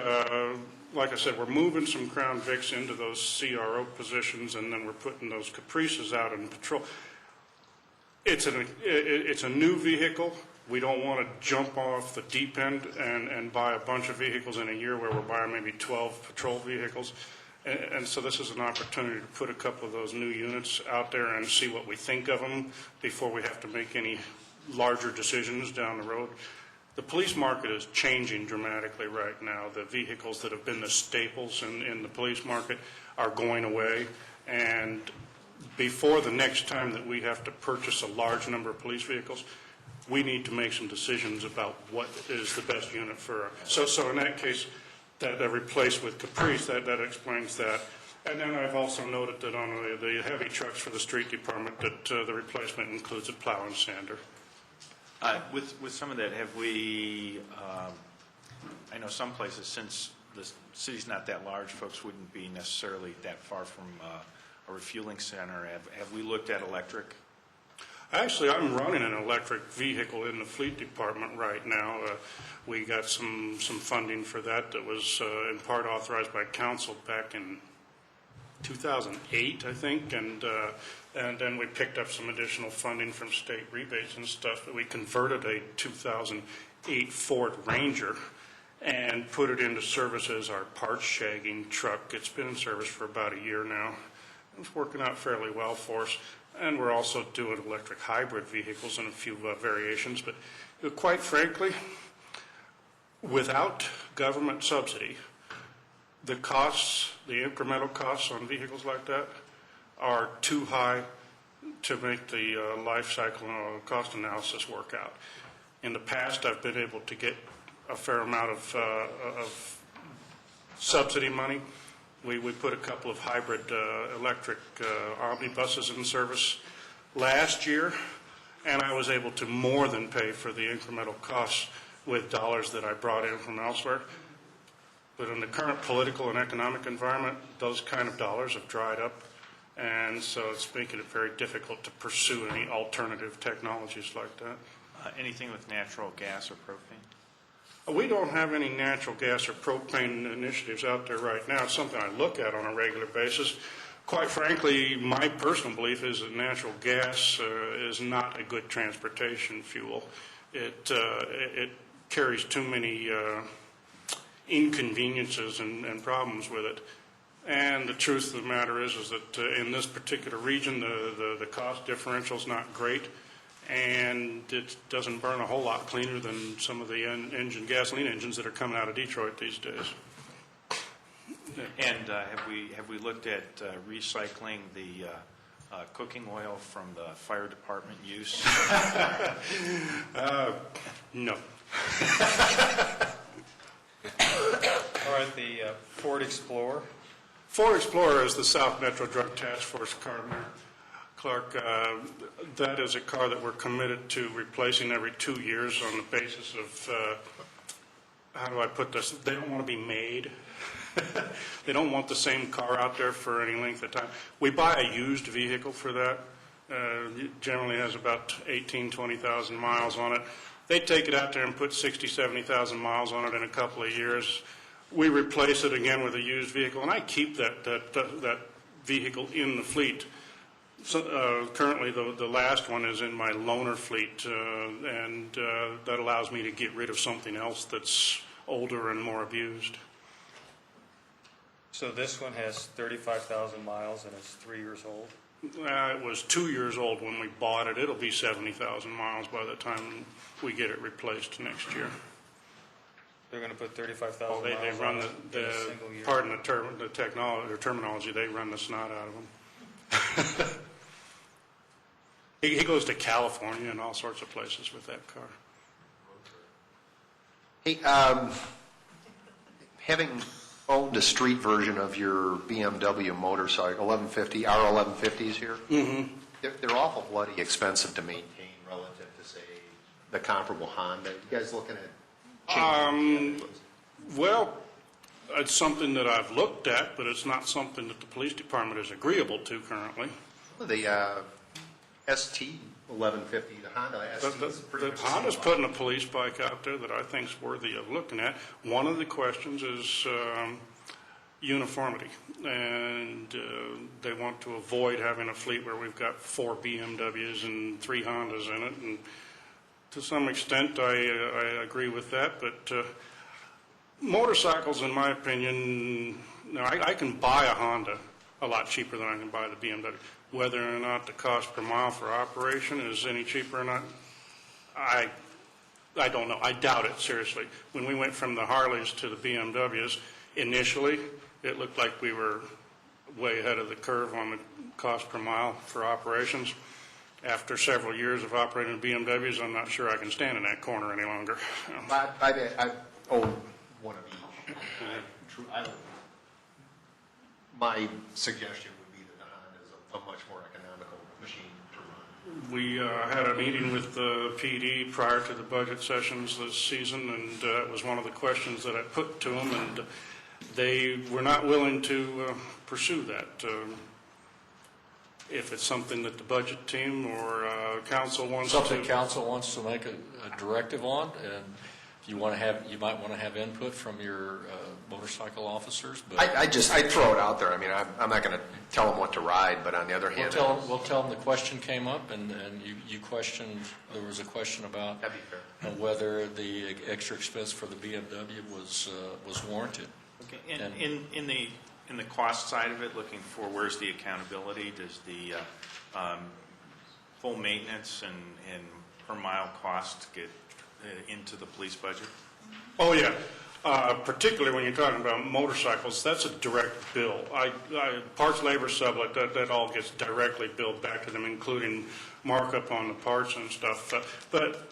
like I said, we're moving some Crown Vics into those CRO positions, and then we're putting those Caprices out in patrol. It's a new vehicle. We don't want to jump off the deep end and buy a bunch of vehicles in a year where we're buying maybe 12 patrol vehicles. And so this is an opportunity to put a couple of those new units out there and see what we think of them before we have to make any larger decisions down the road. The police market is changing dramatically right now. The vehicles that have been the staples in the police market are going away. And before the next time that we have to purchase a large number of police vehicles, we need to make some decisions about what is the best unit for. So in that case, that replaced with Caprice, that explains that. And then I've also noted that on the heavy trucks for the street department, that the replacement includes a plow and sander. With some of that, have we, I know some places, since the city's not that large, folks wouldn't be necessarily that far from a refueling center. Have we looked at electric? Actually, I'm running an electric vehicle in the fleet department right now. We got some funding for that was in part authorized by council back in 2008, I think, and then we picked up some additional funding from state rebates and stuff. But we converted a 2008 Ford Ranger and put it into service as our parts shagging truck. It's been in service for about a year now. It's working out fairly well for us. And we're also doing electric hybrid vehicles in a few variations. But quite frankly, without government subsidy, the costs, the incremental costs on vehicles like that are too high to make the life cycle cost analysis work out. In the past, I've been able to get a fair amount of subsidy money. We put a couple of hybrid electric omnibuses in service last year, and I was able to more than pay for the incremental costs with dollars that I brought in from elsewhere. But in the current political and economic environment, those kind of dollars have dried up, and so it's making it very difficult to pursue any alternative technologies like that. Anything with natural gas or propane? We don't have any natural gas or propane initiatives out there right now. It's something I look at on a regular basis. Quite frankly, my personal belief is that natural gas is not a good transportation fuel. It carries too many inconveniences and problems with it. And the truth of the matter is that in this particular region, the cost differential is not great. And it doesn't burn a whole lot cleaner than some of the gasoline engines that are coming out of Detroit these days. And have we looked at recycling the cooking oil from the fire department use? No. All right, the Ford Explorer. Ford Explorer is the South Metro Drug Task Force car, Mayor Clark. That is a car that we're committed to replacing every 2 years on the basis of, how do I put this? They don't want to be made. They don't want the same car out there for any length of time. We buy a used vehicle for that. It generally has about 18,000, 20,000 miles on it. They take it out there and put 60,000, 70,000 miles on it in a couple of years. We replace it again with a used vehicle, and I keep that vehicle in the fleet. So, currently, the last one is in my loaner fleet, and that allows me to get rid of something else that's older and more abused. So this one has 35,000 miles and it's 3 years old? It was 2 years old when we bought it. It'll be 70,000 miles by the time we get it replaced next year. They're going to put 35,000 They miles run on it in a single year? pardon the technology or terminology, they run the snot out of them. He goes to California and all sorts of places with that car. Hey, having owned a street version of your BMW motorcycle, 1150, R1150s here, they're awful bloody expensive to maintain relative to, say, the comparable Honda. You guys looking at changing? Well, it's something that I've looked at, but it's not something that the police department is agreeable to currently. The ST 1150. The Honda ST is pretty much the same Honda's bike. putting a police bike out there that I think is worthy of looking at. One of the questions is uniformity, and they want to avoid having a fleet where we've got 4 BMWs and 3 Hondas in it, and to some extent I agree with that, but motorcycles, in my opinion, I can buy a Honda a lot cheaper than I can buy the BMW. Whether or not the cost per mile for operation is any cheaper or not, I don't know. I doubt it, seriously. When we went from the Harleys to the BMWs, initially, it looked like we were way ahead of the curve on the cost per mile for operations. After several years of operating BMWs, I'm not sure I can stand in that corner any longer. I own one of each. My suggestion would be that the Honda is a much more economical machine to run. We had a meeting with the PD prior to the budget sessions this season, and it was one of the questions that I put to them, and they were not willing to pursue that. If it's something that the budget team or council wants to... Something council wants to make a directive on, and you might want to have input from your motorcycle officers, but... I throw it out there. I mean, I'm not going to tell them what to ride, but on the other hand... We'll tell them the question came up, and you questioned, there was a question about whether the extra expense for the BMW was warranted. Okay. In the cost side of it, looking for where's the accountability? Does the full maintenance and per mile cost get into the police budget? Oh, yeah. Particularly when you're talking about motorcycles, that's a direct bill. Parts, labor, sublet, that all gets directly billed back to them, including markup on the parts and stuff. But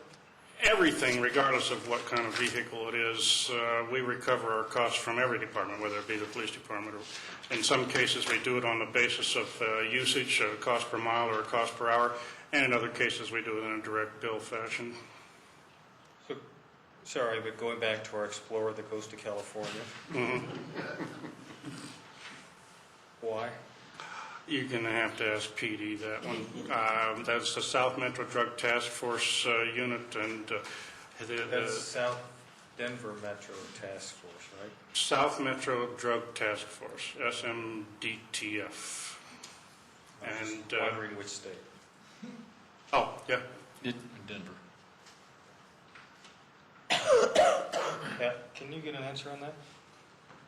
everything, regardless of what kind of vehicle it is, we recover our costs from every department, whether it be the police department, or in some cases we do it on the basis of usage, cost per mile or cost per hour, and in other cases we do it in a direct bill fashion. So, sorry, but going back to our Explorer that goes to California. Mm-hmm. Why? You're going to have to ask PD that one. That's the South Metro Drug Task Force unit, and That's South Denver Metro Task Force, right? South Metro Drug Task Force, SMDTF. I'm And just wondering which state. oh, yeah. Denver. Can you get an answer on that?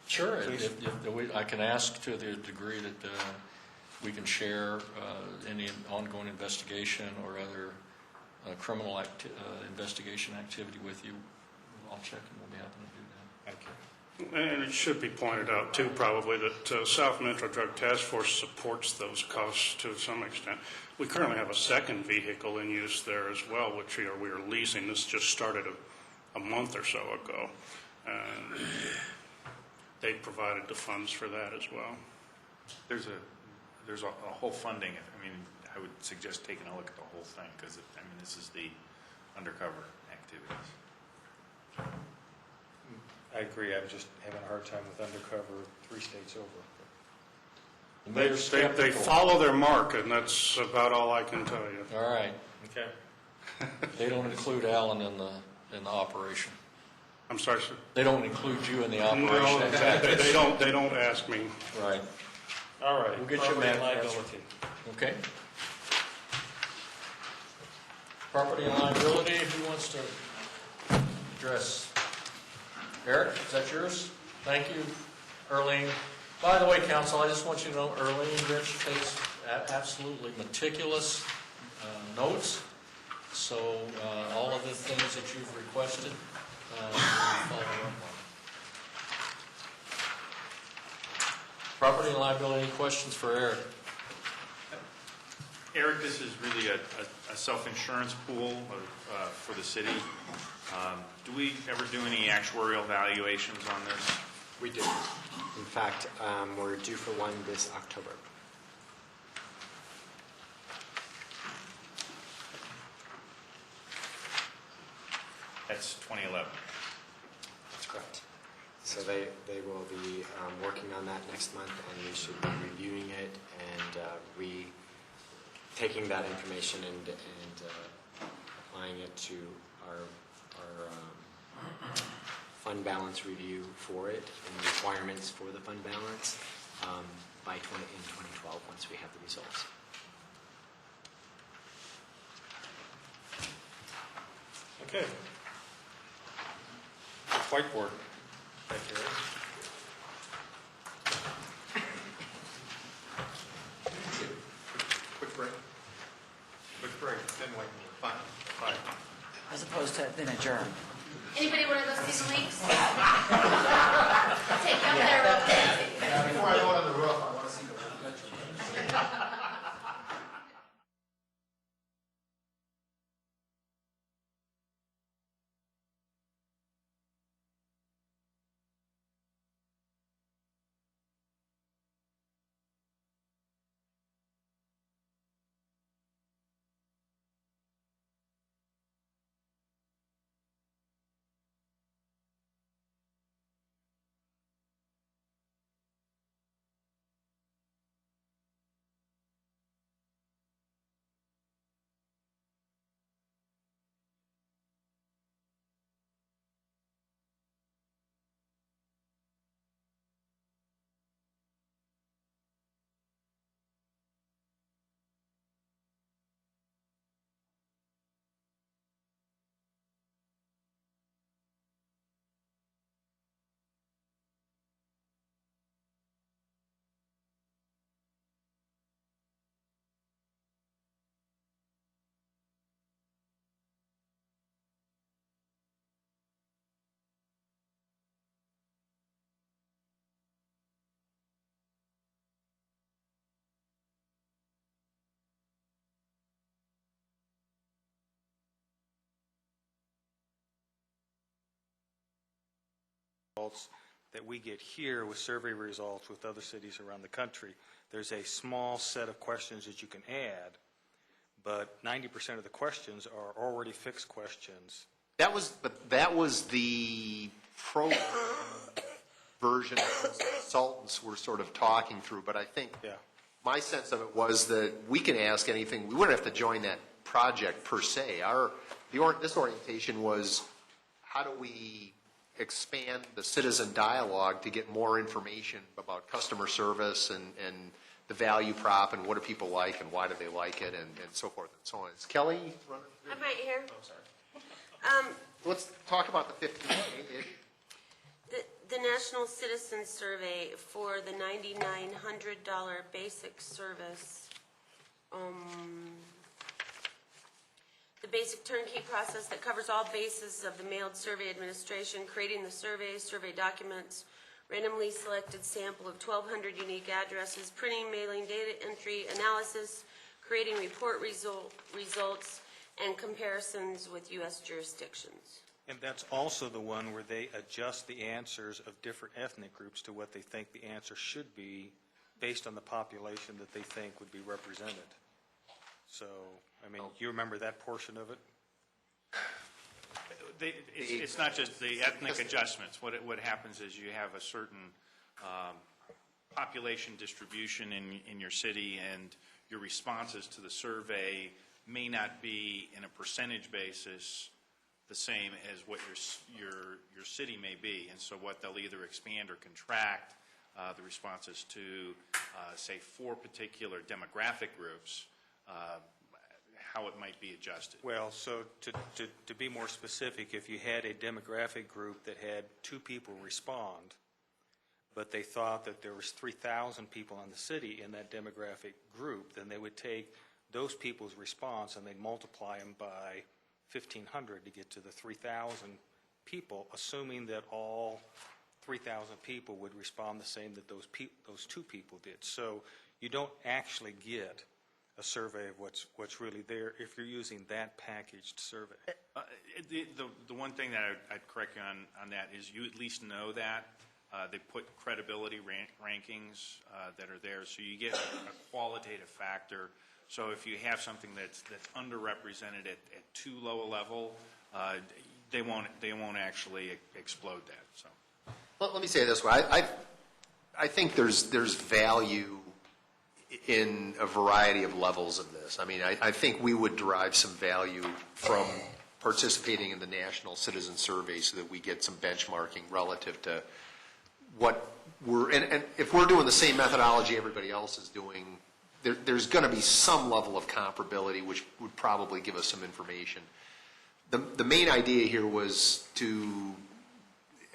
Sure. Please. I can ask to the degree that we can share any ongoing investigation or other criminal investigation activity with you. I'll check and we'll be happy to do that. Thank you. And it should be pointed out, too, probably, that South Metro Drug Task Force supports those costs to some extent. We currently have a second vehicle in use there as well, which we are leasing. This just started a month or so ago. And they provided the funds for that as well. There's a whole funding. I mean, I would suggest taking a look at the whole thing because, this is the undercover activities. I agree. I'm just having a hard time with undercover 3 states over. They follow their mark, and that's about all I can tell you. All right. Okay. They don't include Alan in the operation. I'm sorry, sir? They don't include you in the operation. No, they don't ask me. Right. All right. We'll get you a Property man liability. Okay. Property and liability, who wants to address? Eric, is that yours? Thank you. Erling. By the way, council, I just want you to know Erling Rich takes absolutely meticulous notes. So all of the things that you've requested, we'll follow up on. Property and liability, questions for Eric? Eric, this is really a self-insurance pool for the city. Do we ever do any actuarial valuations on this? We do. In fact, we're due for one this October. That's 2011. That's correct. So they will be working on that next month, and we should be reviewing it and taking that information and applying it to our fund balance review for it and requirements for the fund balance in 2012 once we have the results. Okay. Whiteboard. Thank you, Eric. Quick break. Quick break, then whiteboard. Fine. As opposed to then adjourn. Anybody want to go see the leaks? Take you up there real quick. Before I go on the roof, I want to see the Results that we get here with survey results with other cities around the country. There's a small set of questions that you can add, but 90% of the questions are already fixed questions. That was the pro version that consultants were sort of talking through, but I think my sense of it was that we can ask anything. We wouldn't have to join that project per se. This orientation was how do we expand the citizen dialogue to get more information about customer service and the value prop and what do people like and why do they like it and so forth and so on. Is Kelly running? I'm right here. Oh, sorry. Let's talk about the 15-ish. The National Citizen Survey for the $9,900 basic service. The basic turnkey process that covers all bases of the mailed survey administration, creating the survey, survey documents, randomly selected sample of 1,200 unique addresses, printing, mailing, data entry, analysis, creating report results, and comparisons with U.S. jurisdictions. And that's also the one where they adjust the answers of different ethnic groups to what they think the answer should be based on the population that they think would be represented. So, I mean, you remember that portion of it? It's not just the ethnic adjustments. What happens is you have a certain population distribution in your city, and your responses to the survey may not be in a percentage basis the same as what your city may be. And so what they'll either expand or contract the responses to, say, 4 particular demographic groups, how it might be adjusted. Well, so to be more specific, if you had a demographic group that had 2 people respond, but they thought that there was 3,000 people in the city in that demographic group, then they would take those people's response and they'd multiply them by 1,500 to get to the 3,000 people, assuming that all 3,000 people would respond the same that those 2 people did. So you don't actually get a survey of what's really there if you're using that packaged survey. The one thing that I'd correct you on that is you at least know that. They put credibility rankings that are there, so you get a qualitative factor. So if you have something that's underrepresented at too low a level, they won't actually explode that. So, let me say it this way. I think there's value in a variety of levels of this. I mean, I think we would derive some value from participating in the national citizen survey so that we get some benchmarking relative to what and if we're doing the same methodology everybody else is doing, there's going to be some level of comparability, which would probably give us some information. The main idea here was to,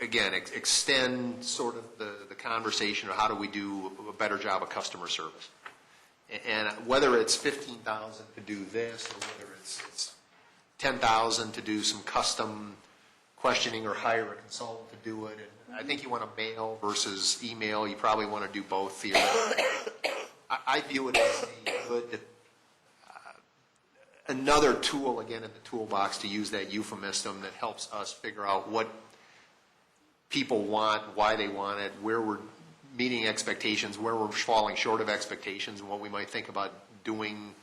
again, extend sort of the conversation of how do we do a better job of customer service. And whether it's $15,000 to do this, or whether it's $10,000 to do some custom questioning or hire a consultant to do it. And I think you want to mail versus email. You probably want to do both theoretically. I view it as a good, another tool, again, in the toolbox, to use that euphemism that helps us figure out what people want, why they want it, where we're meeting expectations, where we're falling short of expectations, and what we might think about doing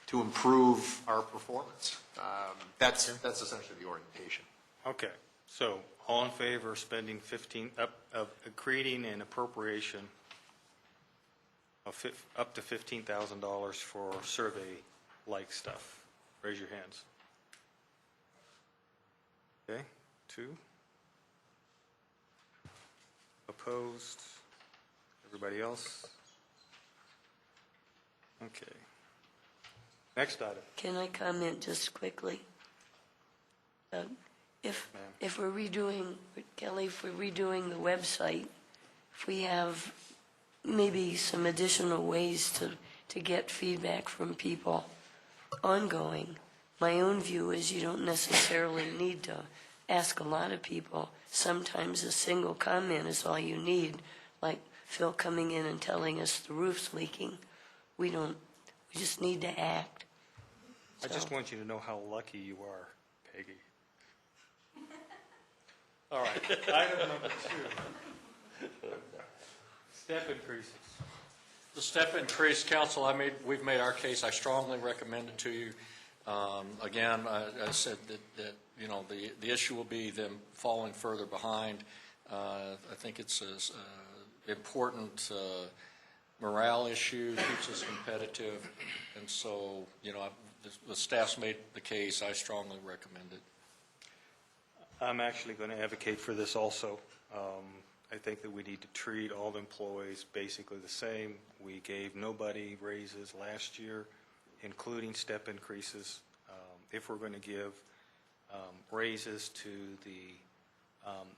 to improve our performance. That's essentially the orientation. Okay, so all in favor of spending of creating an appropriation of up to $15,000 for survey-like stuff? Raise your hands. Okay, 2. Opposed? Everybody else? Okay. Next item. Can I comment just quickly? If we're redoing, Kelly, if we're redoing the website, if we have maybe some additional ways to get feedback from people ongoing, my own view is you don't necessarily need to ask a lot of people. Sometimes a single comment is all you need, like Phil coming in and telling us the roof's leaking. We just need to act. I just want you to know how lucky you are, Peggy. All right, item number 2. Step increases. The step increase, council, we've made our case. I strongly recommend it to you. Again, I said that the issue will be them falling further behind. I think it's an important morale issue, keeps us competitive, and so the staff's made the case. I strongly recommend it. I'm actually going to advocate for this also. I think that we need to treat all the employees basically the same. We gave nobody raises last year, including step increases. If we're going to give raises to the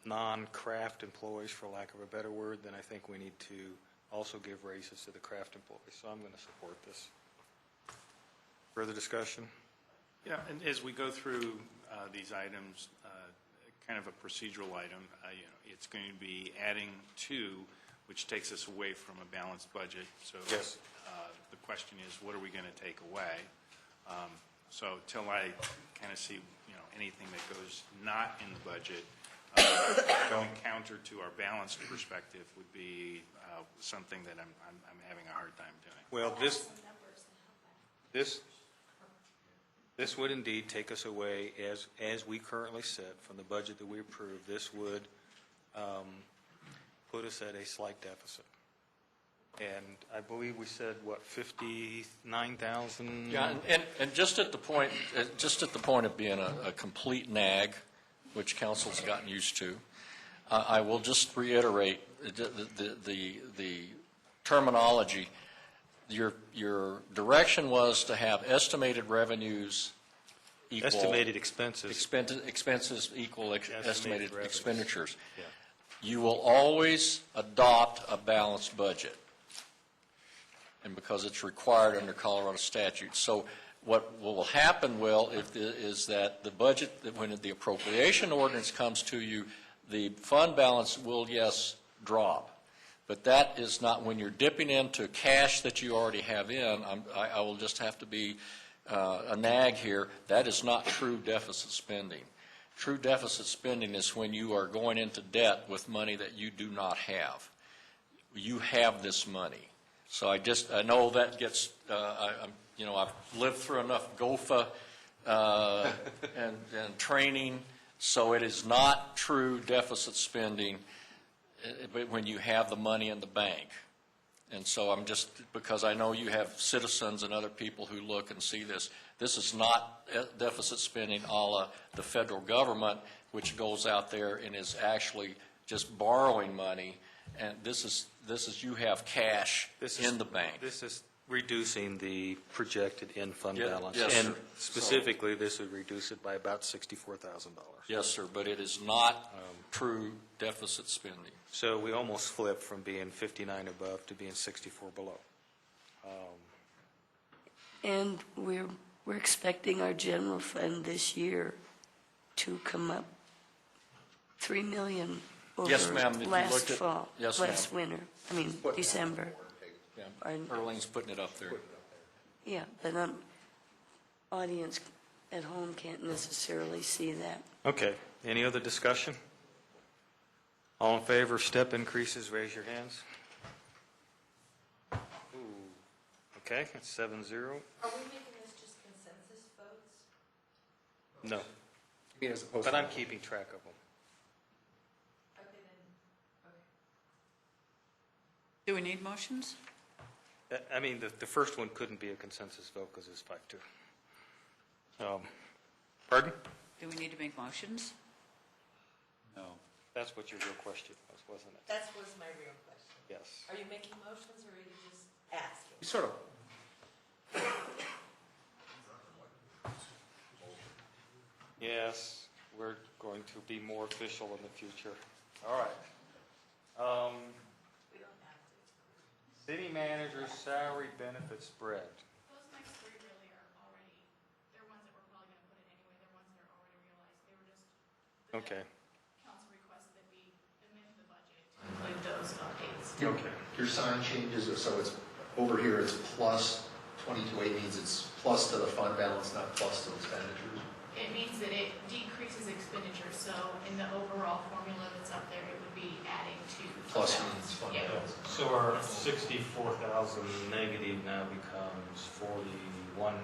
non-craft employees, for lack of a better word, then I think we need to also give raises to the craft employees. So I'm going to support this. Further discussion? Yeah, and as we go through these items, kind of a procedural item, it's going to be adding to, which takes us away from a balanced budget. So yes. The question is, what are we going to take away? So till I kind of see, anything that goes not in the budget, going counter to our balanced perspective would be something that I'm having a hard time doing. Well, this would indeed take us away, as we currently sit, from the budget that we approved. This would put us at a slight deficit. And I believe we said, what, 59,000? Yeah, and just at the point of being a complete nag, which council's gotten used to, I will just reiterate the terminology. Your direction was to have estimated revenues equal estimated expenses equal estimated revenues. expenditures. Yeah. You will always adopt a balanced budget, and because it's required under Colorado statute. So what will happen, is that the budget, when the appropriation ordinance comes to you, the fund balance will, yes, drop. But that is not, when you're dipping into cash that you already have in, I will just have to be a nag here, that is not true deficit spending. True deficit spending is when you are going into debt with money that you do not have. You have this money. So I know that gets, I've lived through enough GOFA and training, so it is not true deficit spending when you have the money in the bank. And so I'm just, because I know you have citizens and other people who look and see this, this is not deficit spending a la the federal government, which goes out there and is actually just borrowing money. And this is you have cash in the bank. This is reducing the projected in-fund Yeah, balance. yes, And sir. specifically, this would reduce it by about $64,000. Yes, sir, but it is not true deficit spending. So we almost flipped from being 59 above to being 64 below. And we're expecting our general fund this year to come up $3 million Yes, over ma'am, if you last looked at- fall, yes, last ma'am. winter, December. Yeah, Pardon? Earling's putting it up there. Yeah, but audience at home can't necessarily see that. Okay, any other discussion? All in favor of step increases, raise your hands. Ooh, okay, that's 7-0. Are we making this just consensus votes? No, You mean as opposed but to- I'm keeping track of them. Okay, then, okay. Do we need motions? I mean, the first one couldn't be a consensus vote because it's 5-2. Pardon? Do we need to make motions? No. That's what your real question was, wasn't it? That was my real question. Yes. Are you making motions or are you just asking? You sort of, Yes, we're going to be more official in the future. All right. We don't have to. City manager's salary benefit spread. Those next three really are already, they're ones that we're probably going to put in anyway. They're ones that are already realized. They were just, Okay. council requested that we amend the budget to include those updates. Okay. your sign changes, so it's, over here, it's plus 22.8 means it's plus to the fund balance, not plus to expenditures. It means that it decreases expenditure, so in the overall formula that's up there, it would be adding to. Plus fund means fund balance. balance. So our 64,000 negative now becomes 41,000. Right.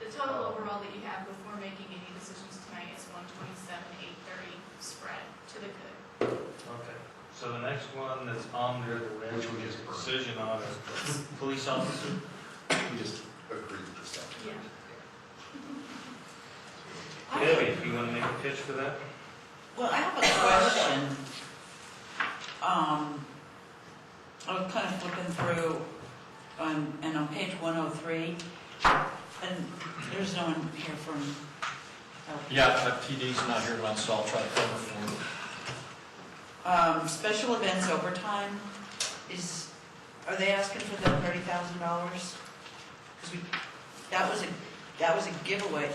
The total overall that you have before making any decisions tonight is 127,830 spread to the good. Okay. So the next one that's on there that we're Which we making just a decision on is police officer. We just agreed with the stuff. Yeah. Debbie, do you want to make a pitch for that? Well, I have a question. I was kind of flipping through and on page 103, and there's no one here from. Yeah, PD's not here, so I'll try to cover for him. Special events overtime are they asking for the $30,000? Because that was a giveaway,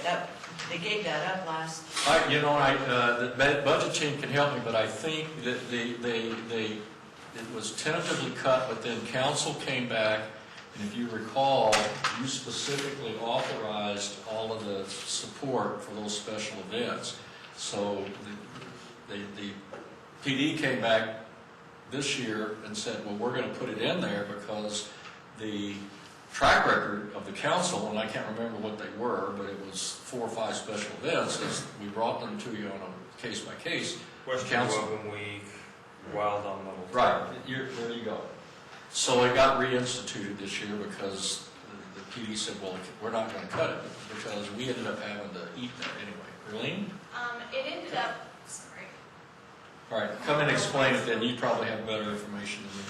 they gave that up last. The budget team can help me, but I think that it was tentatively cut, but then council came back, and if you recall, you specifically authorized all of the support for those special events. So the PD came back this year and said, well, we're going to put it in there because the track record of the council, and I can't remember what they were, but it was 4 or 5 special events, as we brought them to you on a case-by-case. Question Welcome Week, Wild on Little. Right, there you go. So it got reinstituted this year because the PD said, well, we're not going to cut it, because we ended up having to eat that anyway. Really? It ended up, sorry. All right, come and explain it then. You probably have better information than me.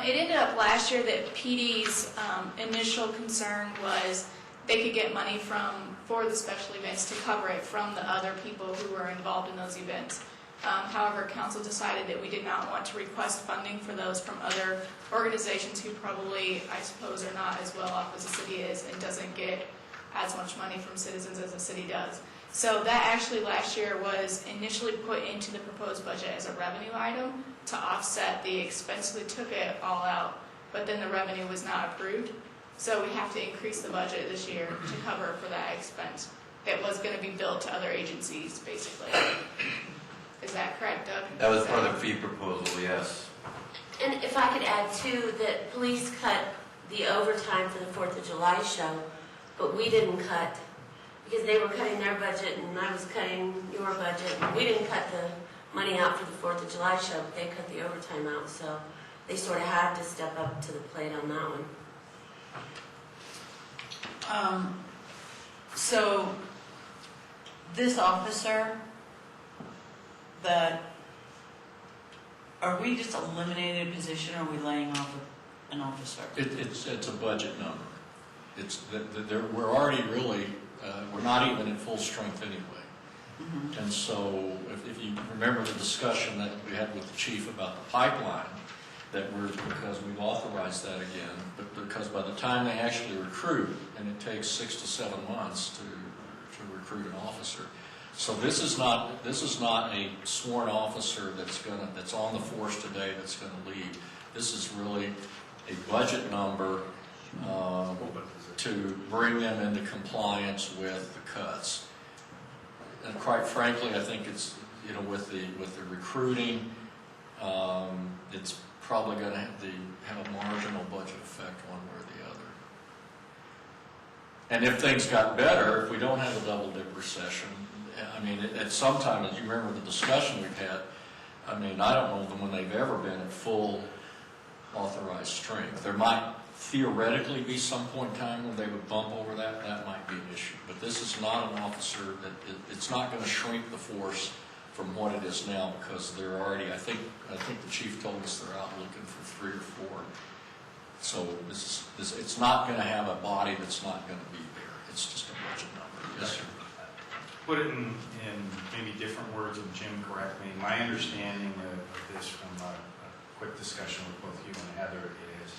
It ended up last year that PD's initial concern was they could get money for the special events to cover it from the other people who were involved in those events. However, council decided that we did not want to request funding for those from other organizations who probably, I suppose, are not as well off as the city is and doesn't get as much money from citizens as the city does. So that actually last year was initially put into the proposed budget as a revenue item to offset the expense. We took it all out, but then the revenue was not approved. So we have to increase the budget this year to cover for that expense that was going to be billed to other agencies, basically. Is that correct, Doug? That was part of the fee proposal, yes. And if I could add too, that police cut the overtime for the 4th of July show, but we didn't cut, because they were cutting their budget and I was cutting your budget. And we didn't cut the money out for the 4th of July show, but they cut the overtime out. So they sort of had to step up to the plate on that one. So this officer, are we just eliminating a position, or are we laying off an officer? It's a budget number. We're already really, we're not even at full strength anyway. And so if you remember the discussion that we had with the chief about the pipeline, because we've authorized that again, but because by the time they actually recruit, and it takes 6 to 7 months to recruit an officer. So this is not a sworn officer that's on the force today that's going to lead. This is really a budget number to bring them into compliance with the cuts. And quite frankly, I think it's, with the recruiting, it's probably going to have a marginal budget effect one way or the other. And if things got better, if we don't have a double-dip recession, I mean, at some time, as you remember the discussion we've had, I mean, I don't know when they've ever been at full authorized strength. There might theoretically be some point in time when they would bump over that. That might be an issue. But this is not an officer it's not going to shrink the force from what it is now, because they're already, I think the chief told us they're out looking for 3 or 4. So it's not going to have a body that's not going to be there. It's just a budget number. Yes, sir. Put it in maybe different words, and Jim, correct me. My understanding of this from a quick discussion with both you and Heather is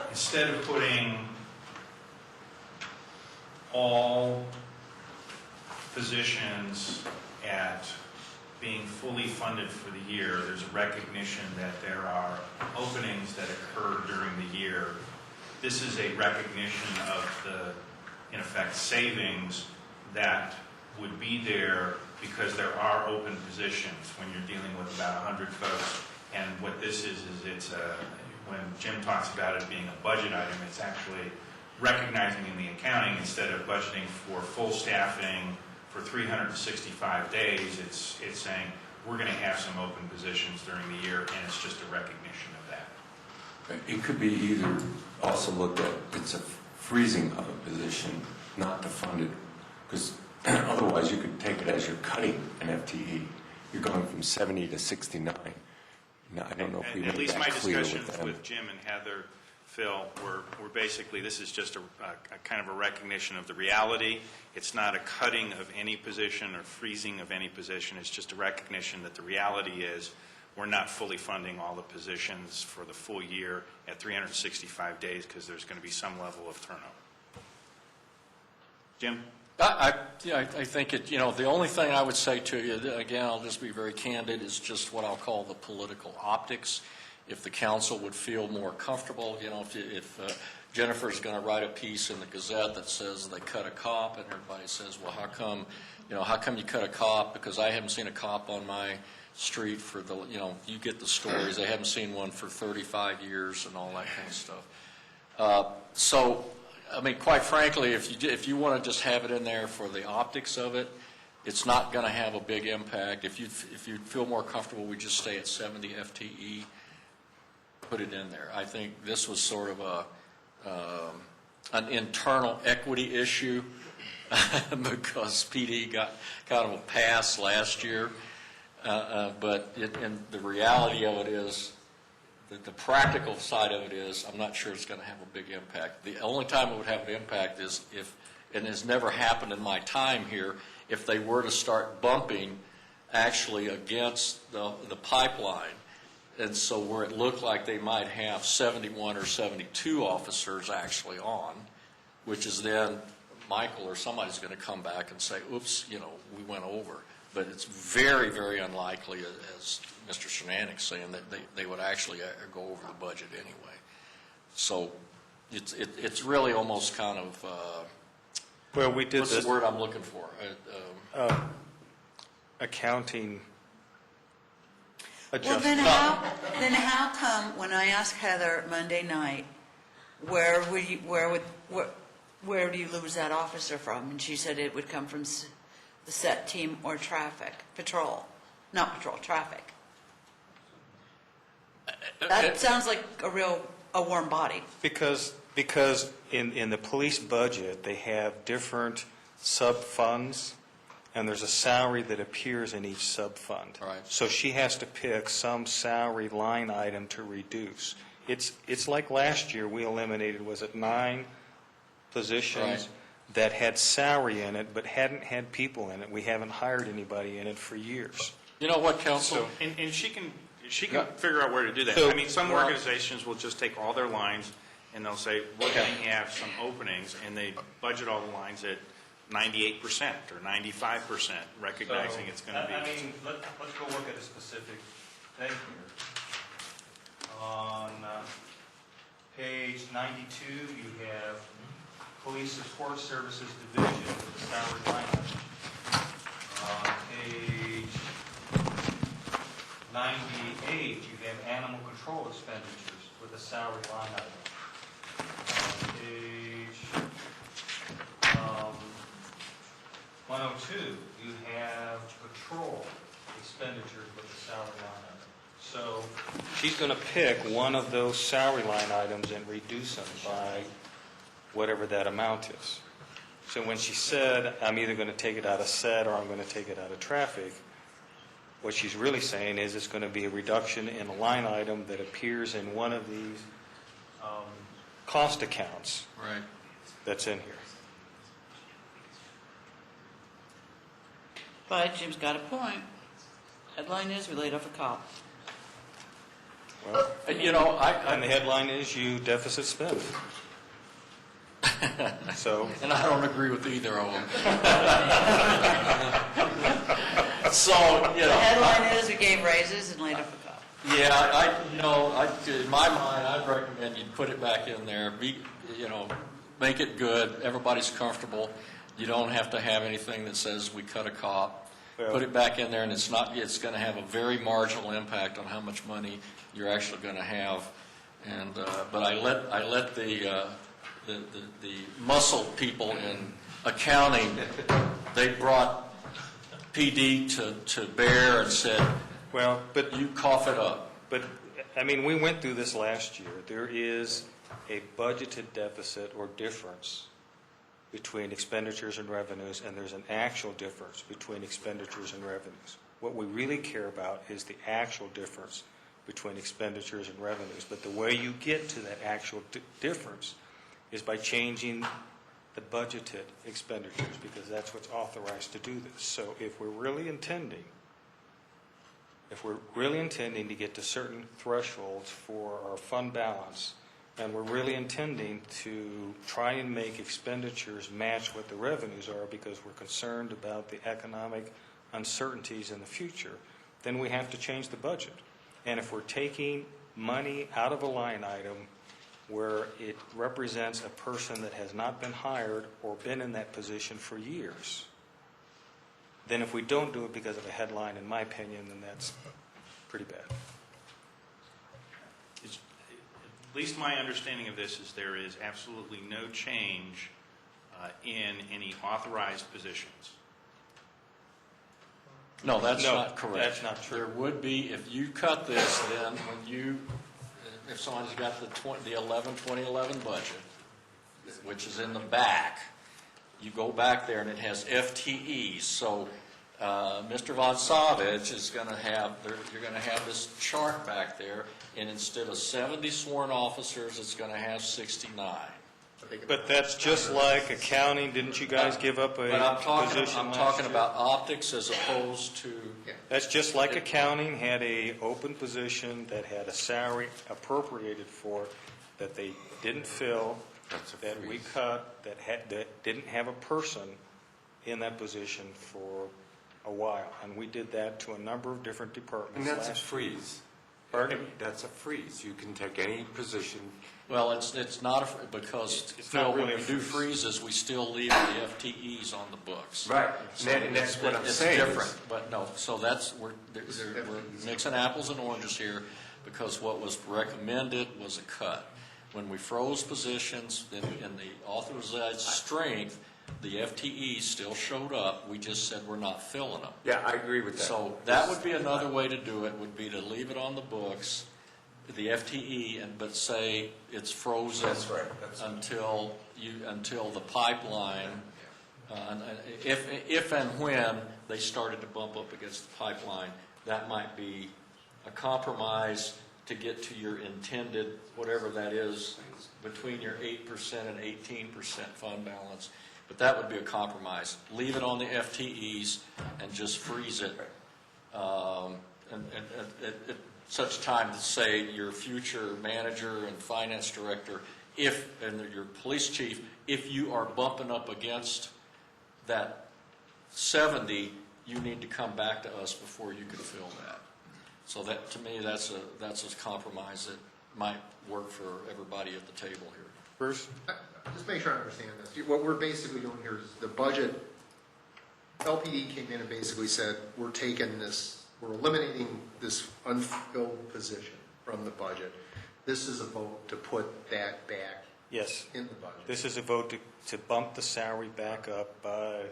instead of putting all positions at being fully funded for the year, there's a recognition that there are openings that occur during the year. This is a recognition of the, in effect, savings that would be there because there are open positions when you're dealing with about 100 folks. And what this is it's when Jim talks about it being a budget item, it's actually recognizing in the accounting, instead of budgeting for full staffing for 365 days, it's saying we're going to have some open positions during the year, and it's just a recognition of that. It could be either also looked at, it's a freezing of a position, not to fund it, because otherwise you could take it as you're cutting an FTE. You're going from 70 to 69. Now, I don't know if we made that clear with them. At least my discussions with Jim and Heather, Phil, were basically, this is just a kind of a recognition of the reality. It's not a cutting of any position or freezing of any position. It's just a recognition that the reality is we're not fully funding all the positions for the full year at 365 days because there's going to be some level of turnover. Jim? I think the only thing I would say to you, again, I'll just be very candid, is just what I'll call the political optics. If the council would feel more comfortable, if Jennifer's going to write a piece in the Gazette that says they cut a cop, and everybody says, well, how come you cut a cop? Because I haven't seen a cop on my street for you get the stories. They haven't seen one for 35 years and all that kind of stuff. So, I mean, quite frankly, if you want to just have it in there for the optics of it, it's not going to have a big impact. If you feel more comfortable, we just stay at 70 FTE. Put it in there. I think this was sort of an internal equity issue because PD got kind of a pass last year. But the reality of it is, the practical side of it is, I'm not sure it's going to have a big impact. The only time it would have an impact is if, and it's never happened in my time here, if they were to start bumping actually against the pipeline. And so where it looked like they might have 71 or 72 officers actually on, which is then Michael or somebody's going to come back and say, oops, we went over. But it's very, very unlikely, as Mr. Shenanig's saying, that they would actually go over the budget anyway. So it's really almost kind of, well, we did what's the word I'm looking for? Accounting Well, then how come when I asked Heather Monday night, where do you lose that officer from? And she said it would come from the Sept team or traffic, traffic. That sounds like a warm body. Because in the police budget, they have different sub-funds, and there's a salary that appears in each sub-fund. Right. So she has to pick some salary line item to reduce. It's like last year, we eliminated, was it 9 positions? Right. That had salary in it, but hadn't had people in it. We haven't hired anybody in it for years. You know what, Counsel? And she can figure out where to do that. So- I mean, some organizations will just take all their lines, and they'll say, we're going to have some openings, and they budget all the lines at 98% or 95%, recognizing it's going to be. I mean, let's go look at a specific thing here. On page 92, you have Police Support Services Division with the salary line item. On page 98, you have Animal Control Expenditures with the salary line item. On page 102, you have Patrol Expenditures with the salary line item. So she's going to pick one of those salary line items and reduce them by whatever that amount is. So when she said, I'm either going to take it out of SET or I'm going to take it out of traffic, what she's really saying is it's going to be a reduction in a line item that appears in one of these cost accounts Right. that's in here. But Jim's got a point. Headline is, we laid off a cop. Well, You know, and the headline is you deficit spend. So, and I don't agree with either of them. So, you The know. headline is, we gave raises and laid off a cop. Yeah, in my mind, I'd recommend you put it back in there, make it good, everybody's comfortable. You don't have to have anything that says we cut a cop. Put it back in there, and it's going to have a very marginal impact on how much money you're actually going to have. And, but I let the muscle people in accounting, they brought PD to bear and said, well, but you cough it up. But, I mean, we went through this last year. There is a budgeted deficit or difference between expenditures and revenues, and there's an actual difference between expenditures and revenues. What we really care about is the actual difference between expenditures and revenues. But the way you get to that actual difference is by changing the budgeted expenditures, because that's what's authorized to do this. So if we're really intending to get to certain thresholds for our fund balance, and we're really intending to try and make expenditures match what the revenues are because we're concerned about the economic uncertainties in the future, then we have to change the budget. And if we're taking money out of a line item where it represents a person that has not been hired or been in that position for years, then if we don't do it because of a headline, in my opinion, then that's pretty bad. At least my understanding of this is there is absolutely no change in any authorized positions. No, that's not correct. That's not true. There would be, if you cut this, then if someone's got the 2011 budget, which is in the back, you go back there and it has FTEs. So Mr. Von Savage is going to have, you're going to have this chart back there, and instead of 70 sworn officers, it's going to have 69. But that's just like accounting. Didn't you guys give up a position I'm last talking year? about optics as opposed to... That's just like accounting had a open position that had a salary appropriated for it that they didn't fill, that we cut, that didn't have a person in that position for a while. And we did that to a number of different departments. And that's a last freeze. Pardon? That's a freeze. You can take any position. Well, it's not, because It's Phil, not really when we a do freeze. freezes, we still leave the FTEs on the books. Right. So And that's what I'm saying. It's different, but no, so we're mixing apples and oranges here, because what was recommended was a cut. When we froze positions, then in the authorized strength, the FTEs still showed up, we just said we're not filling them. Yeah, I agree with that. So that would be another way to do it, would be to leave it on the books. the FTE, but say it's frozen. That's right. Until the pipeline, if and when they started to bump up against the pipeline, that might be a compromise to get to your intended, whatever that is, between your 8% and 18% fund balance. But that would be a compromise. Leave it on the FTEs and just freeze it. And at such time to say your future manager and finance director, and your police chief, if you are bumping up against that 70, you need to come back to us before you can fill that. So that, to me, that's a compromise that might work for everybody at the table here. Bruce? Just make sure I understand this. What we're basically doing here is the budget, LPD came in and basically said, we're eliminating this unfilled position from the budget. This is a vote to put that back Yes. in the budget. This is a vote to bump the salary back up by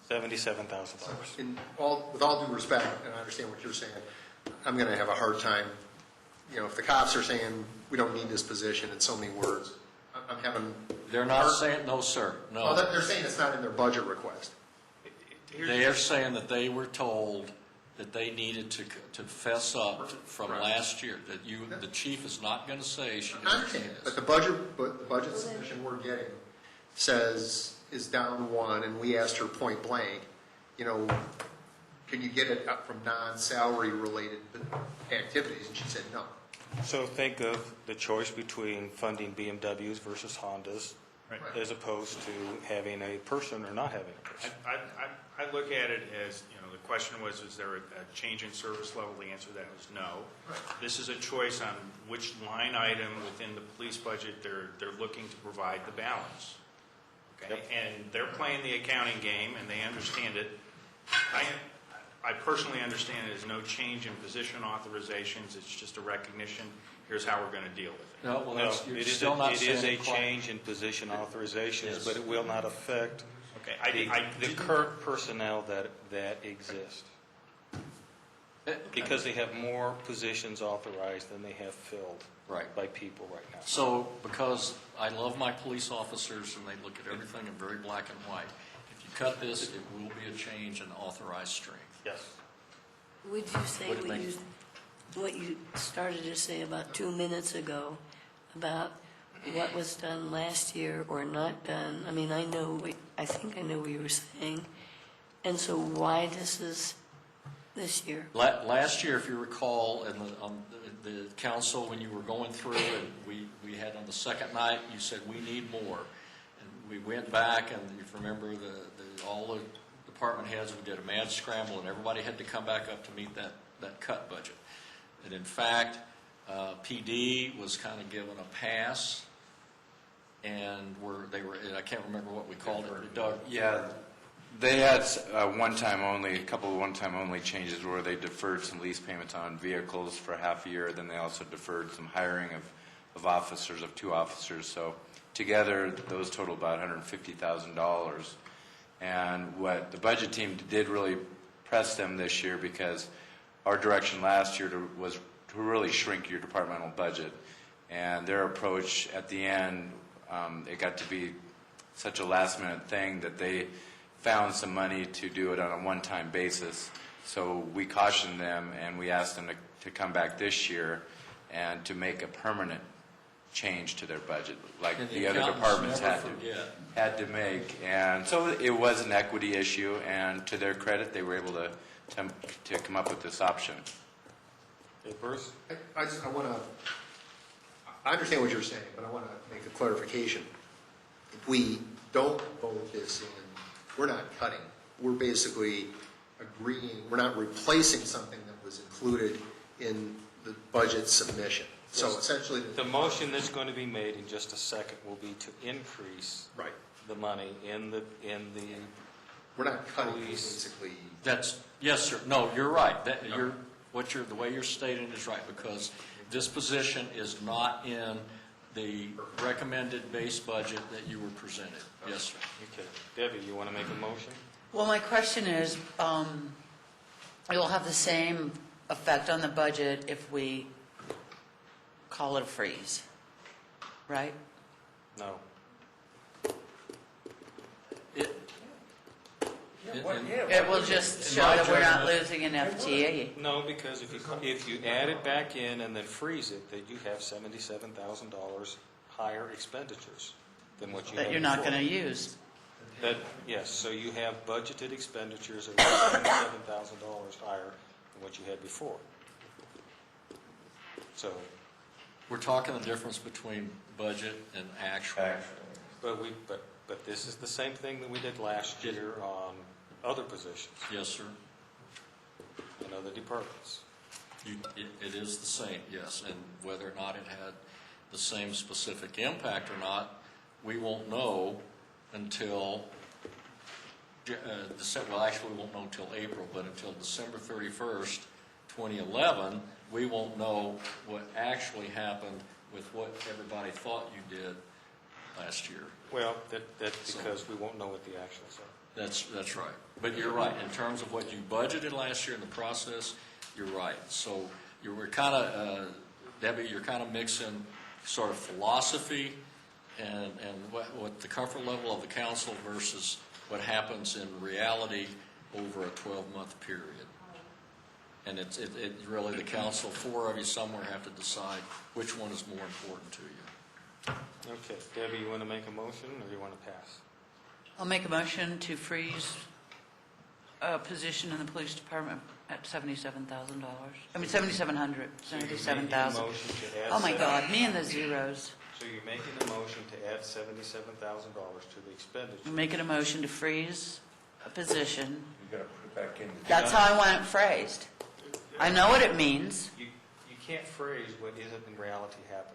$77,000. With all due respect, and I understand what you're saying, I'm going to have a hard time, if the cops are saying, we don't need this position in so many words, I'm having... They're not saying, no, sir, no. Well, they're saying it's not in their budget request. They are saying that they were told that they needed to fess up from last year, that the chief is not going to say she I understand, but the budget submission we're getting is down one, and we asked her point blank, can you get it up from non-salary related activities? And she said no. So think of the choice between funding BMWs versus Hondas, as opposed to having a person or not having a person. I look at it as, the question was, is there a change in service level? The answer to that was no. This is a choice on which line item within the police budget they're looking to provide the balance. Okay? Yep. And they're playing the accounting game, and they understand it. I personally understand it as no change in position authorizations. It's just a recognition. Here's how we're going to deal with it. No, well, No, you're it is still not saying a it quite. change in position authorizations, Yes. but it will not affect the current personnel that exist. Because they have more positions authorized than they have filled by people right now. So, because I love my police officers and they look at everything in very black and white, if you cut this, it will be a change in authorized strength. Yes. Would you say what you started to say about 2 minutes ago about what was done last year or not done? I mean, I think I know what you were saying. And so why this is this year? Last year, if you recall, in the council, when you were going through and we had on the second night, you said we need more. And we went back, and if you remember, all the department heads, we did a mad scramble, and everybody had to come back up to meet that cut budget. And in fact, PD was kind of given a pass, and I can't remember what we called it. Doug? Yeah, they had a couple of one-time only changes where they deferred some lease payments on vehicles for half a year. Then they also deferred some hiring of officers, of 2 officers. So together, those total about $150,000. And what the budget team did really press them this year, because our direction last year was to really shrink your departmental budget. And their approach at the end, it got to be such a last-minute thing that they found some money to do it on a one-time basis. So we cautioned them, and we asked them to come back this year and to make a permanent change to their budget, like the other departments had to make. And so it was an equity issue, and to their credit, they were able to come up with this option. Okay, Bruce? I understand what you're saying, but I want to make a clarification. If we don't vote this in, we're not cutting. We're basically agreeing, we're not replacing something that was included in the budget submission. So essentially... The motion that's going to be made in just a second will be to increase the money in the We're not cutting, basically... Yes, sir. No, you're right. The way you're stating is right, because this position is not in the recommended base budget that you were presented. Yes, sir. Okay. Debbie, you want to make a motion? Well, my question is, it will have the same effect on the budget if we call it a freeze, right? No. It will just show that we're not losing an FTE. No, because if you add it back in and then freeze it, then you have $77,000 higher expenditures than what you had That you're not before. going to use. Yes, so you have budgeted expenditures that are $77,000 higher than what you had before. So, We're talking the difference between budget and actual. but this is the same thing that we did last year on other positions. Yes, sir. In other departments. It is the same, yes, and whether or not it had the same specific impact or not, we won't know until, well, actually, we won't know until April, but until December 31st, 2011, we won't know what actually happened with what everybody thought you did last year. Well, that's because we won't know what the actuals are. That's right. But you're right. In terms of what you budgeted last year in the process, you're right. So we're kind of, Debbie, you're kind of mixing sort of philosophy and what the comfort level of the council versus what happens in reality over a 12-month period. And it's really the council, four of you somewhere have to decide which one is more important to you. Okay, Debbie, you want to make a motion or you want to pass? I'll make a motion to freeze a position in the police department at $77,000. I mean, $7,700, $77,000. Oh my God, me and the zeros. So you're making a motion to add $77,000 to the expenditure. I'm making a motion to freeze a position. You got to put it back in. That's how I want it phrased. I know what it means. You can't phrase what isn't in reality happening.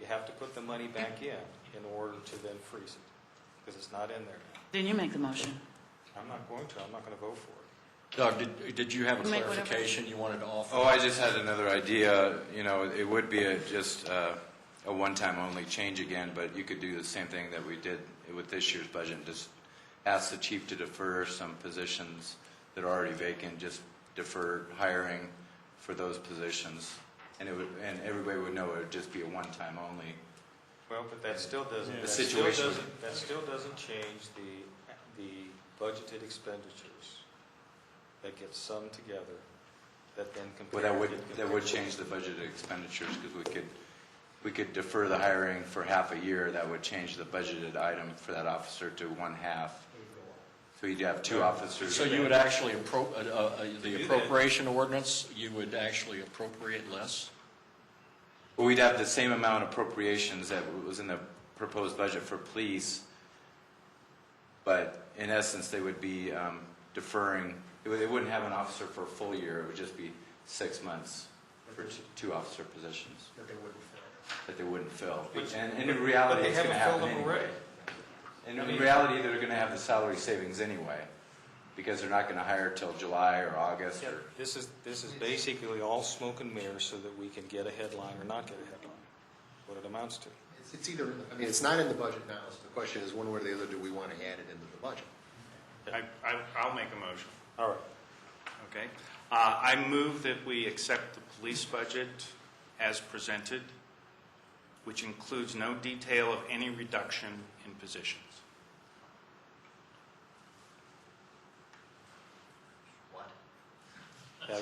You have to put the money back in order to then freeze it, because it's not in there now. Then you make the motion. I'm not going to. I'm not going to vote for it. Doug, did you have a Make clarification you wanted to offer? Oh, I just had another idea. You know, it would be just a one-time only change again, but you could do the same thing that we did with this year's budget and just ask the chief to defer some positions that are already vacant, just defer hiring for those positions. And everybody would know it would just be a one-time only. Well, but that still doesn't. The situation. That still doesn't change the budgeted expenditures that get summed together. That then Well, that would change the budgeted expenditures because we could defer the hiring for half a year. That would change the budgeted item for that officer to one half. So you'd have two officers. So you would actually, the appropriation ordinance, you would actually appropriate less? Well, we'd have the same amount of appropriations that was in the proposed budget for police, but in essence, they would be deferring. They wouldn't have an officer for a full year. It would just be 6 months for two officer positions that they wouldn't fill. And in reality, it's going to happen anyway. And in reality, they're going to have the salary savings anyway, because they're not going to hire till July or August. Or This is basically all smoke and mirrors so that we can get a headline or not get a headline. What it amounts to. It's either, I mean, it's not in the budget now, so the question is one way or the other, do we want to add it into the budget? I'll make a motion. All right. Okay. I move that we accept the police budget as presented, which includes no detail of any reduction in positions.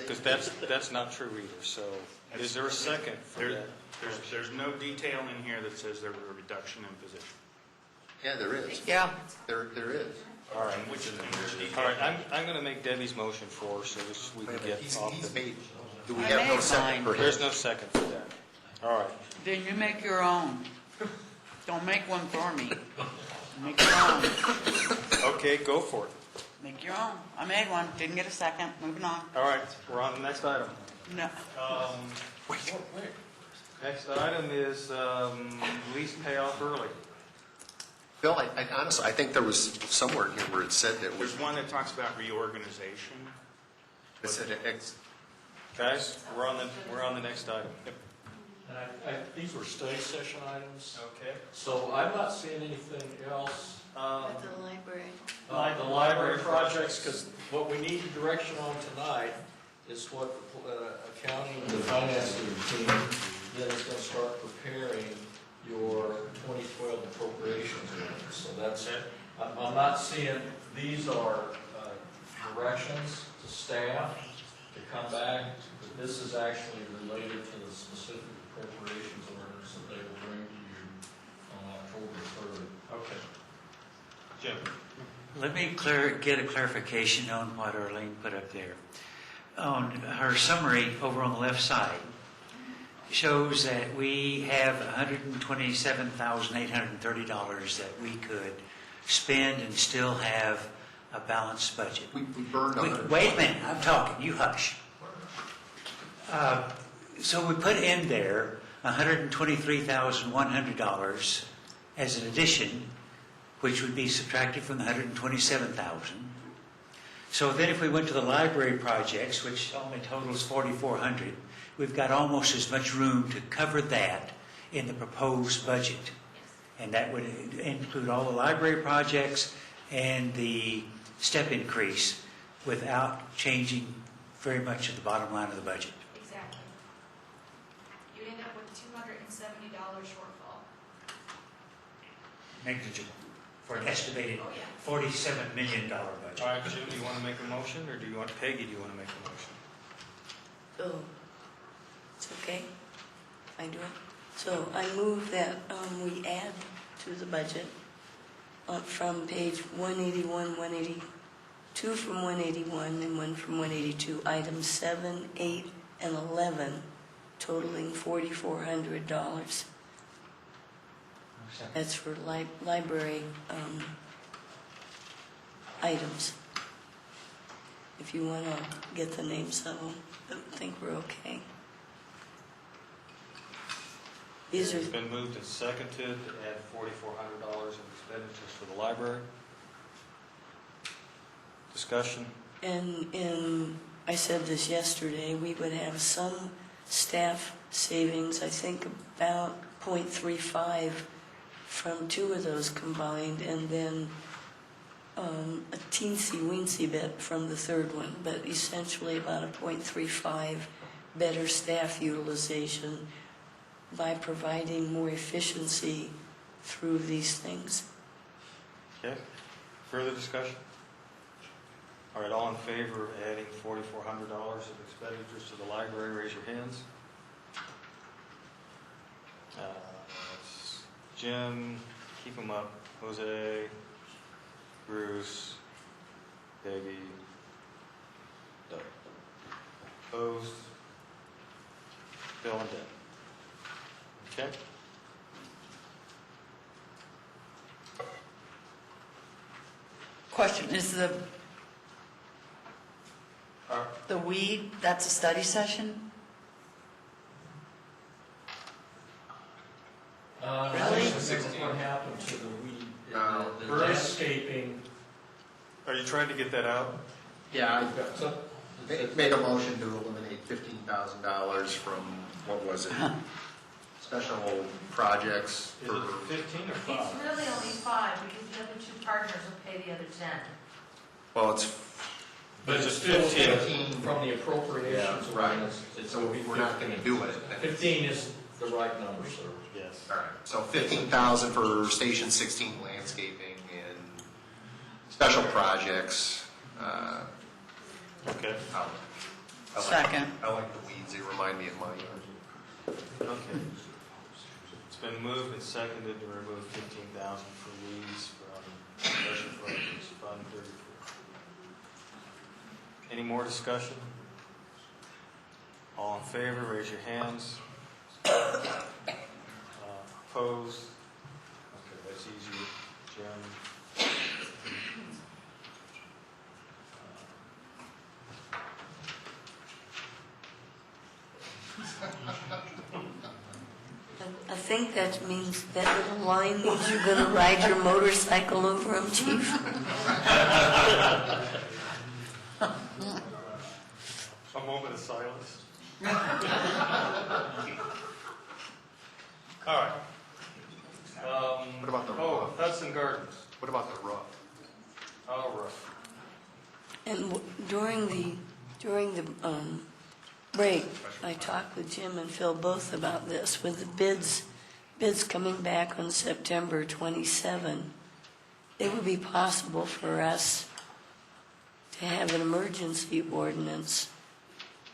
Because that's not true either. So is there a second for that? There's no detail in here that says there were a reduction in position. Yeah, there is. Yeah. There is. All right. Which is All right. I'm going to make Debbie's motion for so we can get off the. Do we I have no made second mine. for him? There's no second for that. All right. Then you make your own. Don't make one for me. Make your own. Okay, go for it. Make your own. I made one. Didn't get a second. Moving on. All right. We're on the next item. No. Next item is lease payoff early. Bill, I honestly, I think there was somewhere in here where it said that There's one that talks about reorganization. it said Guys, we're on the next item. And these were study session items, Okay. so I'm not seeing anything else. At the library. The library projects, because what we need direction on tonight is what the accounting and the finance team then it's going to start preparing your 2012 appropriations orders. So that's it. I'm not seeing, these are directions to staff to come back, but this is actually related to the specific appropriations orders that they will bring to you on October 3rd. Okay. Jim? Let me get a clarification on what Arlene put up there. On her summary over on the left side, shows that we have $127,830 that we could spend and still have a balanced budget. We burned Wait a minute, I'm talking, you hush. So we put in there $123,100 as an addition, which would be subtracted from the $127,000. So then if we went to the library projects, which only totals $4,400, we've got almost as much room to cover that in the proposed budget. And that would include all the library projects and the step increase without changing very much at the bottom line of the budget. Exactly. You end up with $270 shortfall. Negligible for an estimated $47 million budget. All right, Jim, do you want to make a motion, or do you want, Peggy, do you want to make a motion? Oh, it's okay. I do it. So I move that we add to the budget from page 181, 182 from 181, and 1 from 182, items 7, 8, and 11, totaling $4,400. That's for library items. If you want to get the names of them, I think we're okay. These are. It's been moved and seconded to add $4,400 in expenditures for the library. Discussion? And I said this yesterday, we would have some staff savings, I think about 0.35 from two of those combined, and then a teensy-weensy bit from the third one, but essentially about a 0.35 better staff utilization by providing more efficiency through these things. Okay. Further discussion? All right, all in favor of adding $4,400 of expenditures to the library, raise your hands. Jim, keep them up. Jose, Bruce, Peggy, Doug. Opposed? Bill and Deb. Okay. Question, is the weed, that's a study session? Really? What happened to the weed, the landscaping? Are you trying to get that out? Yeah, I made a motion to eliminate $15,000 from, what was it? Special projects. Is it 15 or 5? It's really only 5, because the other 2 partners will pay the other 10. Well, it's. But it's still 15 from the appropriations. Yeah, right. So we're not going to do it. 15 is the right number, sir. Yes. All right, so 15,000 for Station 16 landscaping and special projects. Okay. Second. I like the weeds, they remind me of money. Okay. It's been moved and seconded to remove $15,000 for weeds from Special Projects Fund 34. Any more discussion? All in favor, raise your hands. Opposed? Okay, that's easy. Jim? I think that means, that little line means you're going to ride your motorcycle over them, Chief. A moment of silence. All right. What about the roof? Hudson Gardens. What about the roof? Oh, roof. And during the break, I I talked with Jim and Phil both about this, with the bids coming back on September 27, it would be possible for us to have an emergency ordinance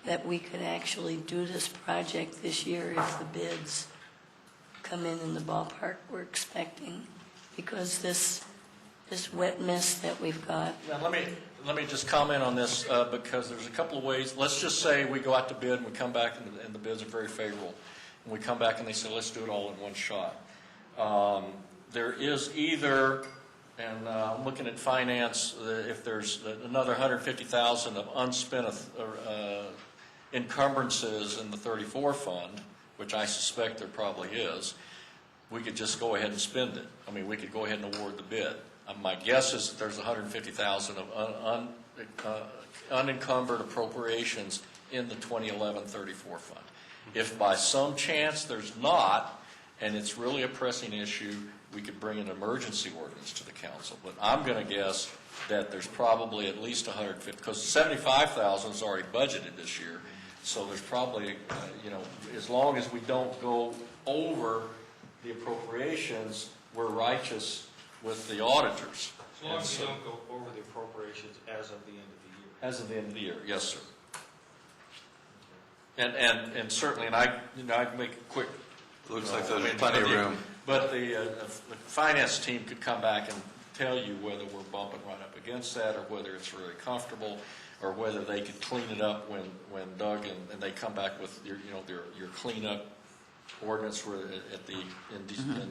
that we could actually do this project this year if the bids come in the ballpark we're expecting, because this wet mess that we've got. Now, let me just comment on this, because there's a couple of ways. Let's just say we go out to bid and we come back and the bids are very favorable. And we come back and they say, let's do it all in one shot. There is either, and I'm looking at finance, if there's another $150,000 of unspent encumbrances in the 34 fund, which I suspect there probably is, we could just go ahead and spend it. I mean, we could go ahead and award the bid. My guess is that there's $150,000 of unencumbered appropriations in the 2011 34 fund. If by some chance there's not, and it's really a pressing issue, we could bring an emergency ordinance to the council. But I'm going to guess that there's probably at least 150, because 75,000 is already budgeted this year. So there's probably, as long as we don't go over the appropriations, we're righteous with the auditors. As long as you don't go over the appropriations as of the end of the year. As of the end of the year, yes, sir. And certainly, and I'd make it quick. Looks like there's plenty of room. But the finance team could come back and tell you whether we're bumping right up against that, or whether it's really comfortable, or whether they could clean it up when Doug and they come back with your cleanup ordinance in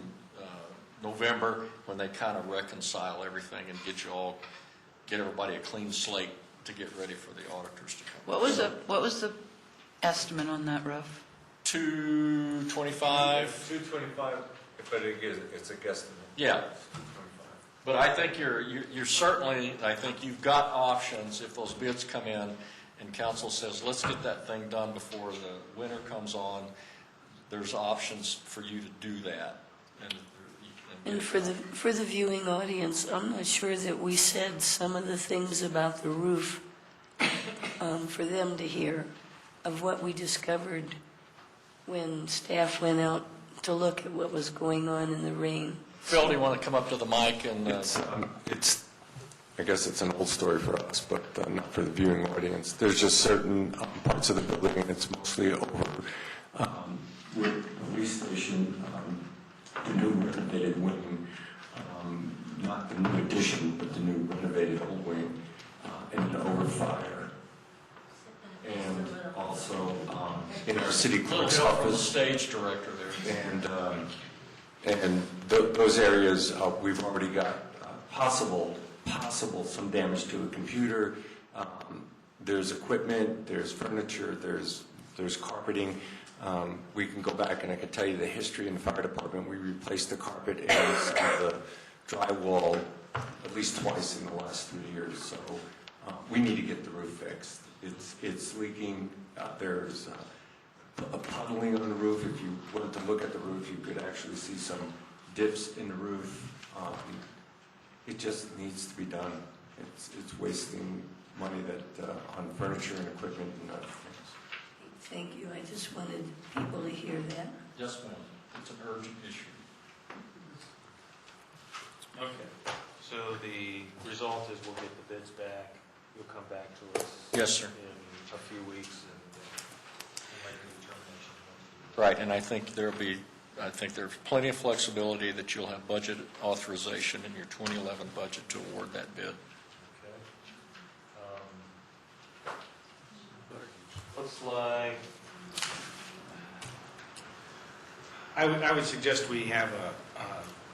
November, when they kind of reconcile everything and get everybody a clean slate to get ready for the auditors to come. What was the estimate on that roof? $225. $225, but it's a guesstimate. Yeah. But I think you're certainly, I think you've got options if those bids come in and council says, let's get that thing done before the winter comes on. There's options for you to do that. And for the viewing audience, I'm not sure that we said some of the things about the roof for them to hear, of what we discovered when staff went out to look at what was going on in the rain. Phil, do you want to come up to the mic? And I guess it's an old story for us, but not for the viewing audience. There's just certain parts of the building, and it's mostly over with the police station, the new renovated wing, not the new addition, but the new renovated old wing, and over fire. And also in our city clerk's office. Stage director there. And those areas, we've already got possible some damage to a computer. There's equipment, there's furniture, there's carpeting. We can go back and I can tell you the history in the fire department. We replaced the carpet and some of the drywall at least twice in the last 3 years. So we need to get the roof fixed. It's leaking. There's a puddling on the roof. If you wanted to look at the roof, you could actually see some dips in the roof. It just needs to be done. It's wasting money on furniture and equipment and other things. Thank you. I just wanted people to hear that. Yes, ma'am. It's an urgent issue. Okay, so the result is we'll get the bids back, you'll come back to us. Yes, sir. In a few weeks, and we'll make a determination. Right, and I think there's plenty of flexibility that you'll have budget authorization in your 2011 budget to award that bid. Okay. Looks like, I would suggest we have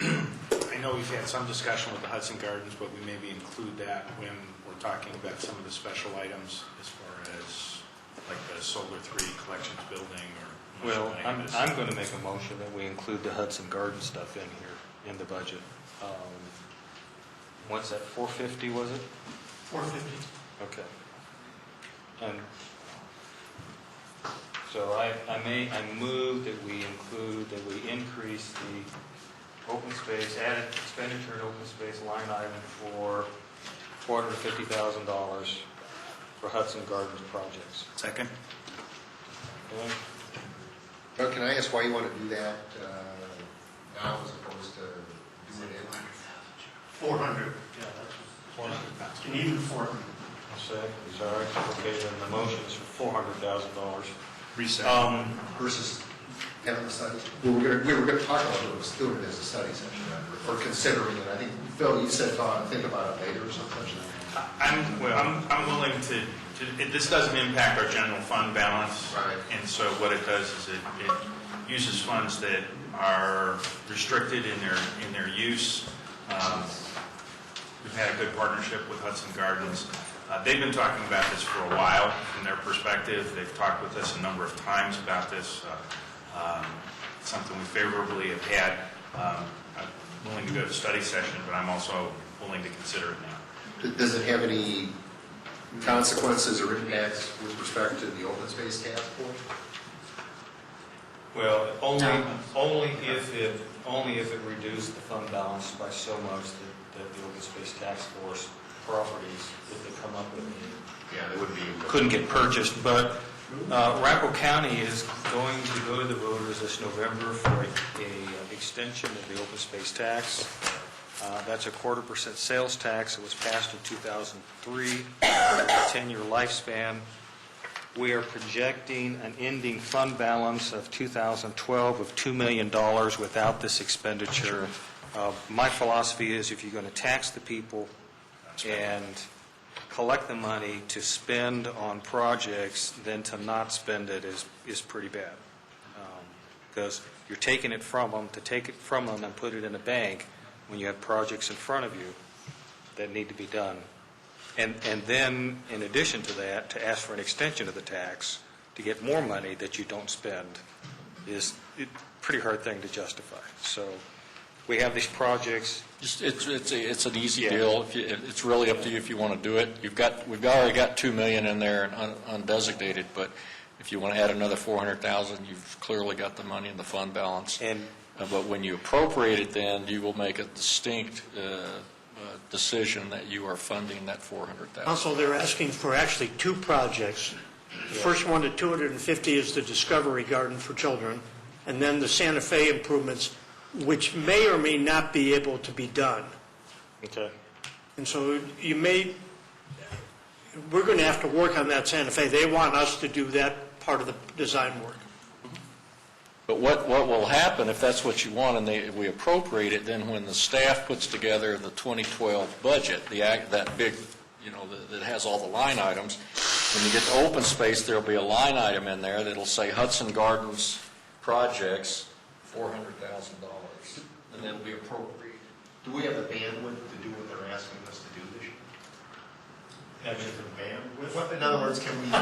I know we've had some discussion with the Hudson Gardens, but we maybe include that when we're talking about some of the special items as far as like the Solar 3 collections building or. well, I'm going to make a motion that we include the Hudson Garden stuff in here, in the budget. What's that, 450 was it? 450. Okay. And so I move that we increase the open space, added expenditure in open space line item for $450,000 for Hudson Gardens projects. Second. Doug, can I ask why you want to do that now as opposed to do it in? 400. Yeah, that's 400. And even 400. Second, is all right? Okay, then the motion is for $400,000. Reset. Versus having a study? We were going to talk about doing it as a study session, or considering it. I think, Phil, you said think about it later or something. I'm willing to, this doesn't impact our general fund balance. Right. And so what it does is it uses funds that are restricted in their use. We've had a good partnership with Hudson Gardens. They've been talking about this for a while from their perspective. They've talked with us a number of times about this. Something we favorably have had. I'm willing to go to study session, but I'm also willing to consider it now. Does it have any consequences or impacts with respect to the open space task force? Well, only if it reduced the fund balance by so much that the open space task force properties that they come up with They would be couldn't get purchased. But Arapahoe County is going to go to the voters this November for a extension of the open space tax. That's a 0.25% sales tax. It was passed in 2003, a 10-year lifespan. We are projecting an ending fund balance of 2012 of $2 million without this expenditure. My philosophy is if you're going to tax the people and collect the money to spend on projects, then to not spend it is pretty bad. Because you're taking it from them, to take it from them and put it in a bank when you have projects in front of you that need to be done. And then, in addition to that, to ask for an extension of the tax to get more money that you don't spend is a pretty hard thing to justify. So we have these projects. It's an easy deal. It's really up to you if you want to do it. We've already got $2 million in there and undesignated, but if you want to add another $400,000, you've clearly got the money in the fund balance. But when you appropriate it, then you will make a distinct decision that you are funding that $400,000. Also, they're asking for actually two projects. The first one at 250 is the Discovery Garden for children, and then the Santa Fe improvements, which may or may not be able to be done. Okay. And so we're going to have to work on that Santa Fe. They want us to do that part of the design work. But what will happen if that's what you want and we appropriate it, then when the staff puts together the 2012 budget, that big, that has all the line items, when you get to open space, there'll be a line item in there that'll say Hudson Gardens projects, $400,000, and it'll be appropriated. Do we have the bandwidth to do what they're asking us to do this year? In other words, can we? We're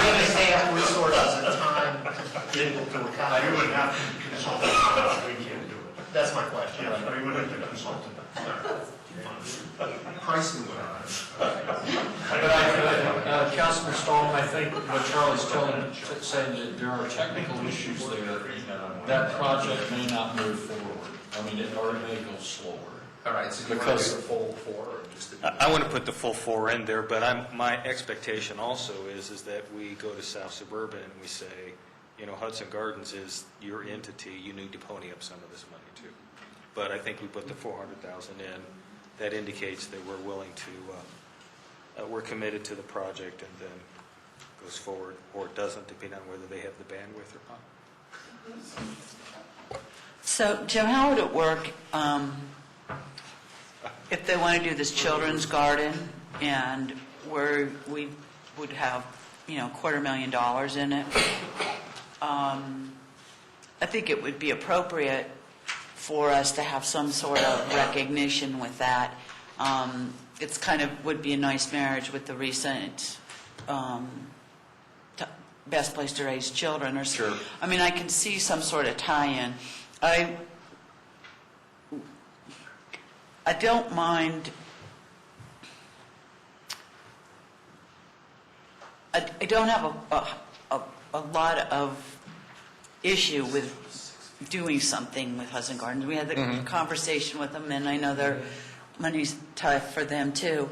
going to say have resources and time to account. You would have to consult. We can't do it. That's my question. Yeah, we would have to consult. Pricing. But Councilman Stallman, I think what Charlie's saying that there are technical issues there. That project may not move forward. Or it may go slower. All right, so you want to do the full four? Or just I want to put the full 4 in there, but my expectation also is that we go to South Suburban and we say, Hudson Gardens is your entity. You need to pony up some of this money too. But I think we put the $400,000 in. That indicates that we're willing to, we're committed to the project, and then goes forward, or it doesn't, depending on whether they have the bandwidth or not. So, Jim, how would it work if they want to do this children's garden and where we would have, $250,000 in it? I think it would be appropriate for us to have some sort of recognition with that. It's would be a nice marriage with the recent Best Place to Raise Children. Sure. I can see some sort of tie-in. I don't mind. I don't have a lot of issue with doing something with Hudson Gardens. We had the conversation with them, and I know their money's tough for them too.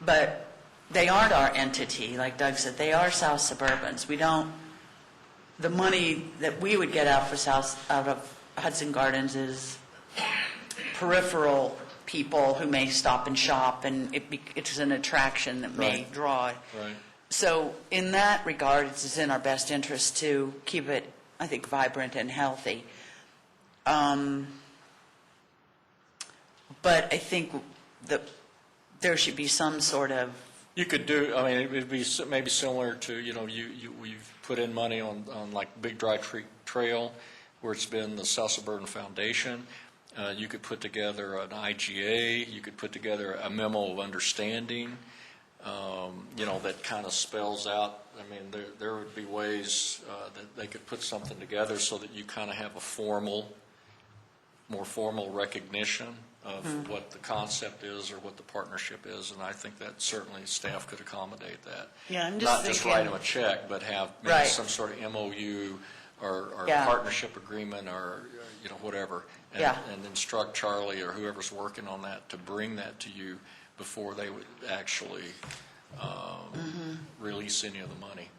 But they aren't our entity, like Doug said, they are South Suburbans. We don't, the money that we would get out of Hudson Gardens is peripheral people who may stop and shop, and it's an attraction that may draw. Right. So in that regard, it's in our best interest to keep it, I think, vibrant and healthy. But I think that there should be some sort of... You could do, I mean, it would be maybe similar to, we've put in money on like Big Dry Trail, where it's been the South Suburban Foundation. You could put together an IGA, you could put together a memo of understanding, that kind of spells out, I mean, there would be ways that they could put something together so that you kind of have a more formal recognition of what the concept is or what the partnership is, and I think that certainly staff could accommodate that. Yeah, I'm Not just write them a check, but have maybe some sort of MOU or partnership agreement or, whatever. And instruct Charlie or whoever's working on that to bring that to you before they would actually release any of the money.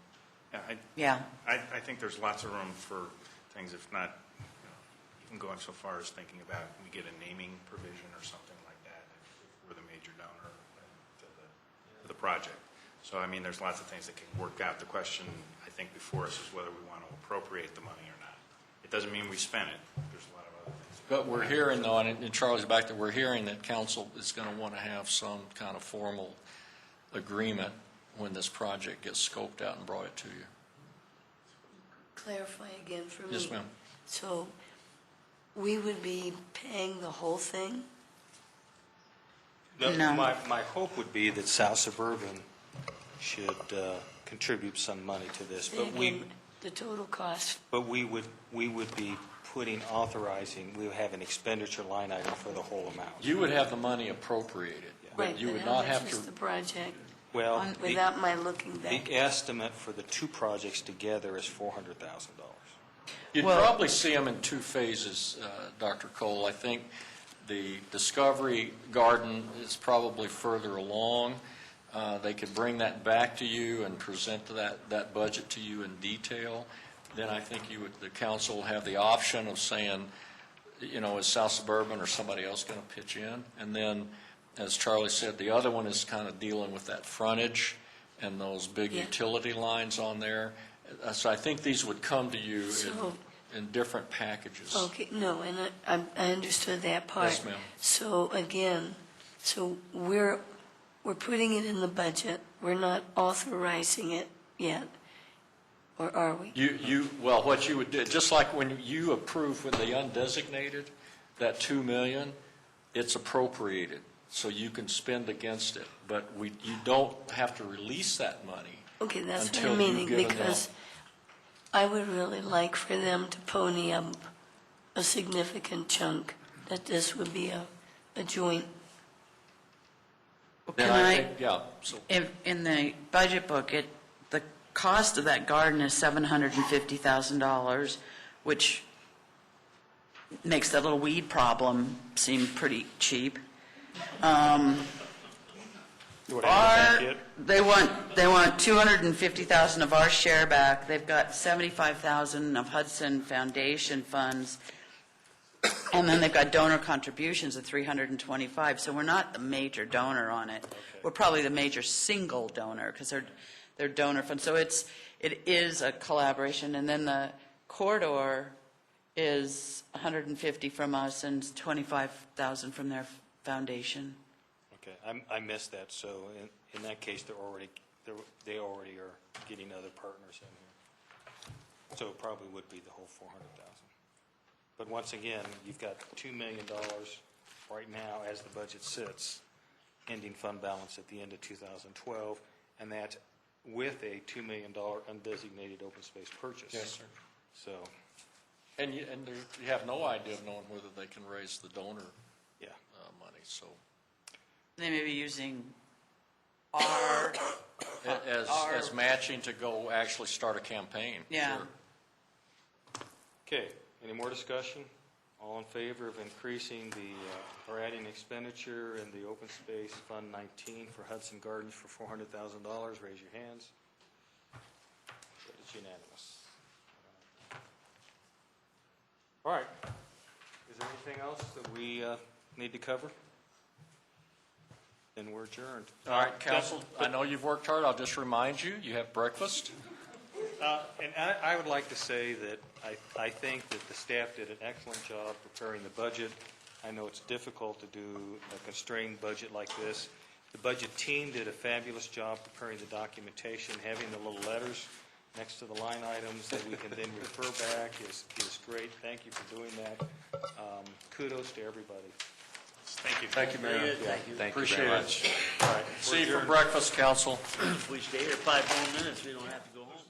I think there's lots of room for things, if not, even going so far as thinking about we get a naming provision or something like that if we're the major donor to the project. So, I mean, there's lots of things that can work out. The question, I think, before us is whether we want to appropriate the money or not. It doesn't mean we spend it. There's a lot of other things. But we're hearing, though, and Charlie's back there, we're hearing that council is going to want to have some kind of formal agreement when this project gets scoped out and brought it to you. Clarify again for me. Yes, ma'am. So we would be paying the whole thing? No. My hope would be that South Suburban should contribute some money to this, but the total cost. But we would be authorizing, we would have an expenditure line item for the whole amount. You would have the money appropriated, but you would not have to. How much is the project? Well, without my looking back. The estimate for the two projects together is $400,000. You'd probably see them in two phases, Dr. Cole. I think the Discovery Garden is probably further along. They could bring that back to you and present that budget to you in detail. Then I think the council will have the option of saying, is South Suburban or somebody else going to pitch in? And then, as Charlie said, the other one is kind of dealing with that frontage and those big utility lines on there. So I think these would come to you in different packages. Okay, no, and I understood that part. Yes, ma'am. So again, we're putting it in the budget. We're not authorizing it yet, or are we? Well, what you would do, just like when you approve with the undesignated, that $2 million, it's appropriated, so you can spend against it. But you don't have to release that money. Okay, that's what until I'm meaning, you've given because them. I would really like for them to pony up a significant chunk, that this would be a joint. In the budget book, the cost of that garden is $750,000, which makes that little weed problem seem pretty cheap. They want $250,000 of our share back. They've got $75,000 of Hudson Foundation funds, and then they've got donor contributions of $325. So we're not the major donor on it. We're probably the major single donor because they're donor funds. So it is a collaboration, and then the corridor is $150,000 from us and $25,000 from their foundation. Okay, I missed that. So in that case, they already are getting other partners in here. So it probably would be the whole $400,000. But once again, you've got $2 million right now as the budget sits, ending fund balance at the end of 2012, and that's with a $2 million undesignated open space purchase. Yes, sir. So. And you have no idea of knowing whether they can raise the donor money. So. They may be using our as matching to go actually start a campaign. Yeah. Sure. Okay, any more discussion? All in favor of increasing or adding expenditure in the Open Space Fund 19 for Hudson Gardens for $400,000, raise your hands. That is unanimous. All right. Is there anything else that we need to cover? Then we're adjourned. All right, council, I know you've worked hard. I'll just remind you, you have breakfast. And I would like to say that I think that the staff did an excellent job preparing the budget. I know it's difficult to do a constrained budget like this. The budget team did a fabulous job preparing the documentation, having the little letters next to the line items that we can then refer back is great. Thank you for doing that. Kudos to everybody. Thank you. Thank you, Mayor. Thank you Appreciate very it. much. All right, see you for breakfast, council. If we stay here 5 more minutes, we don't have to go home.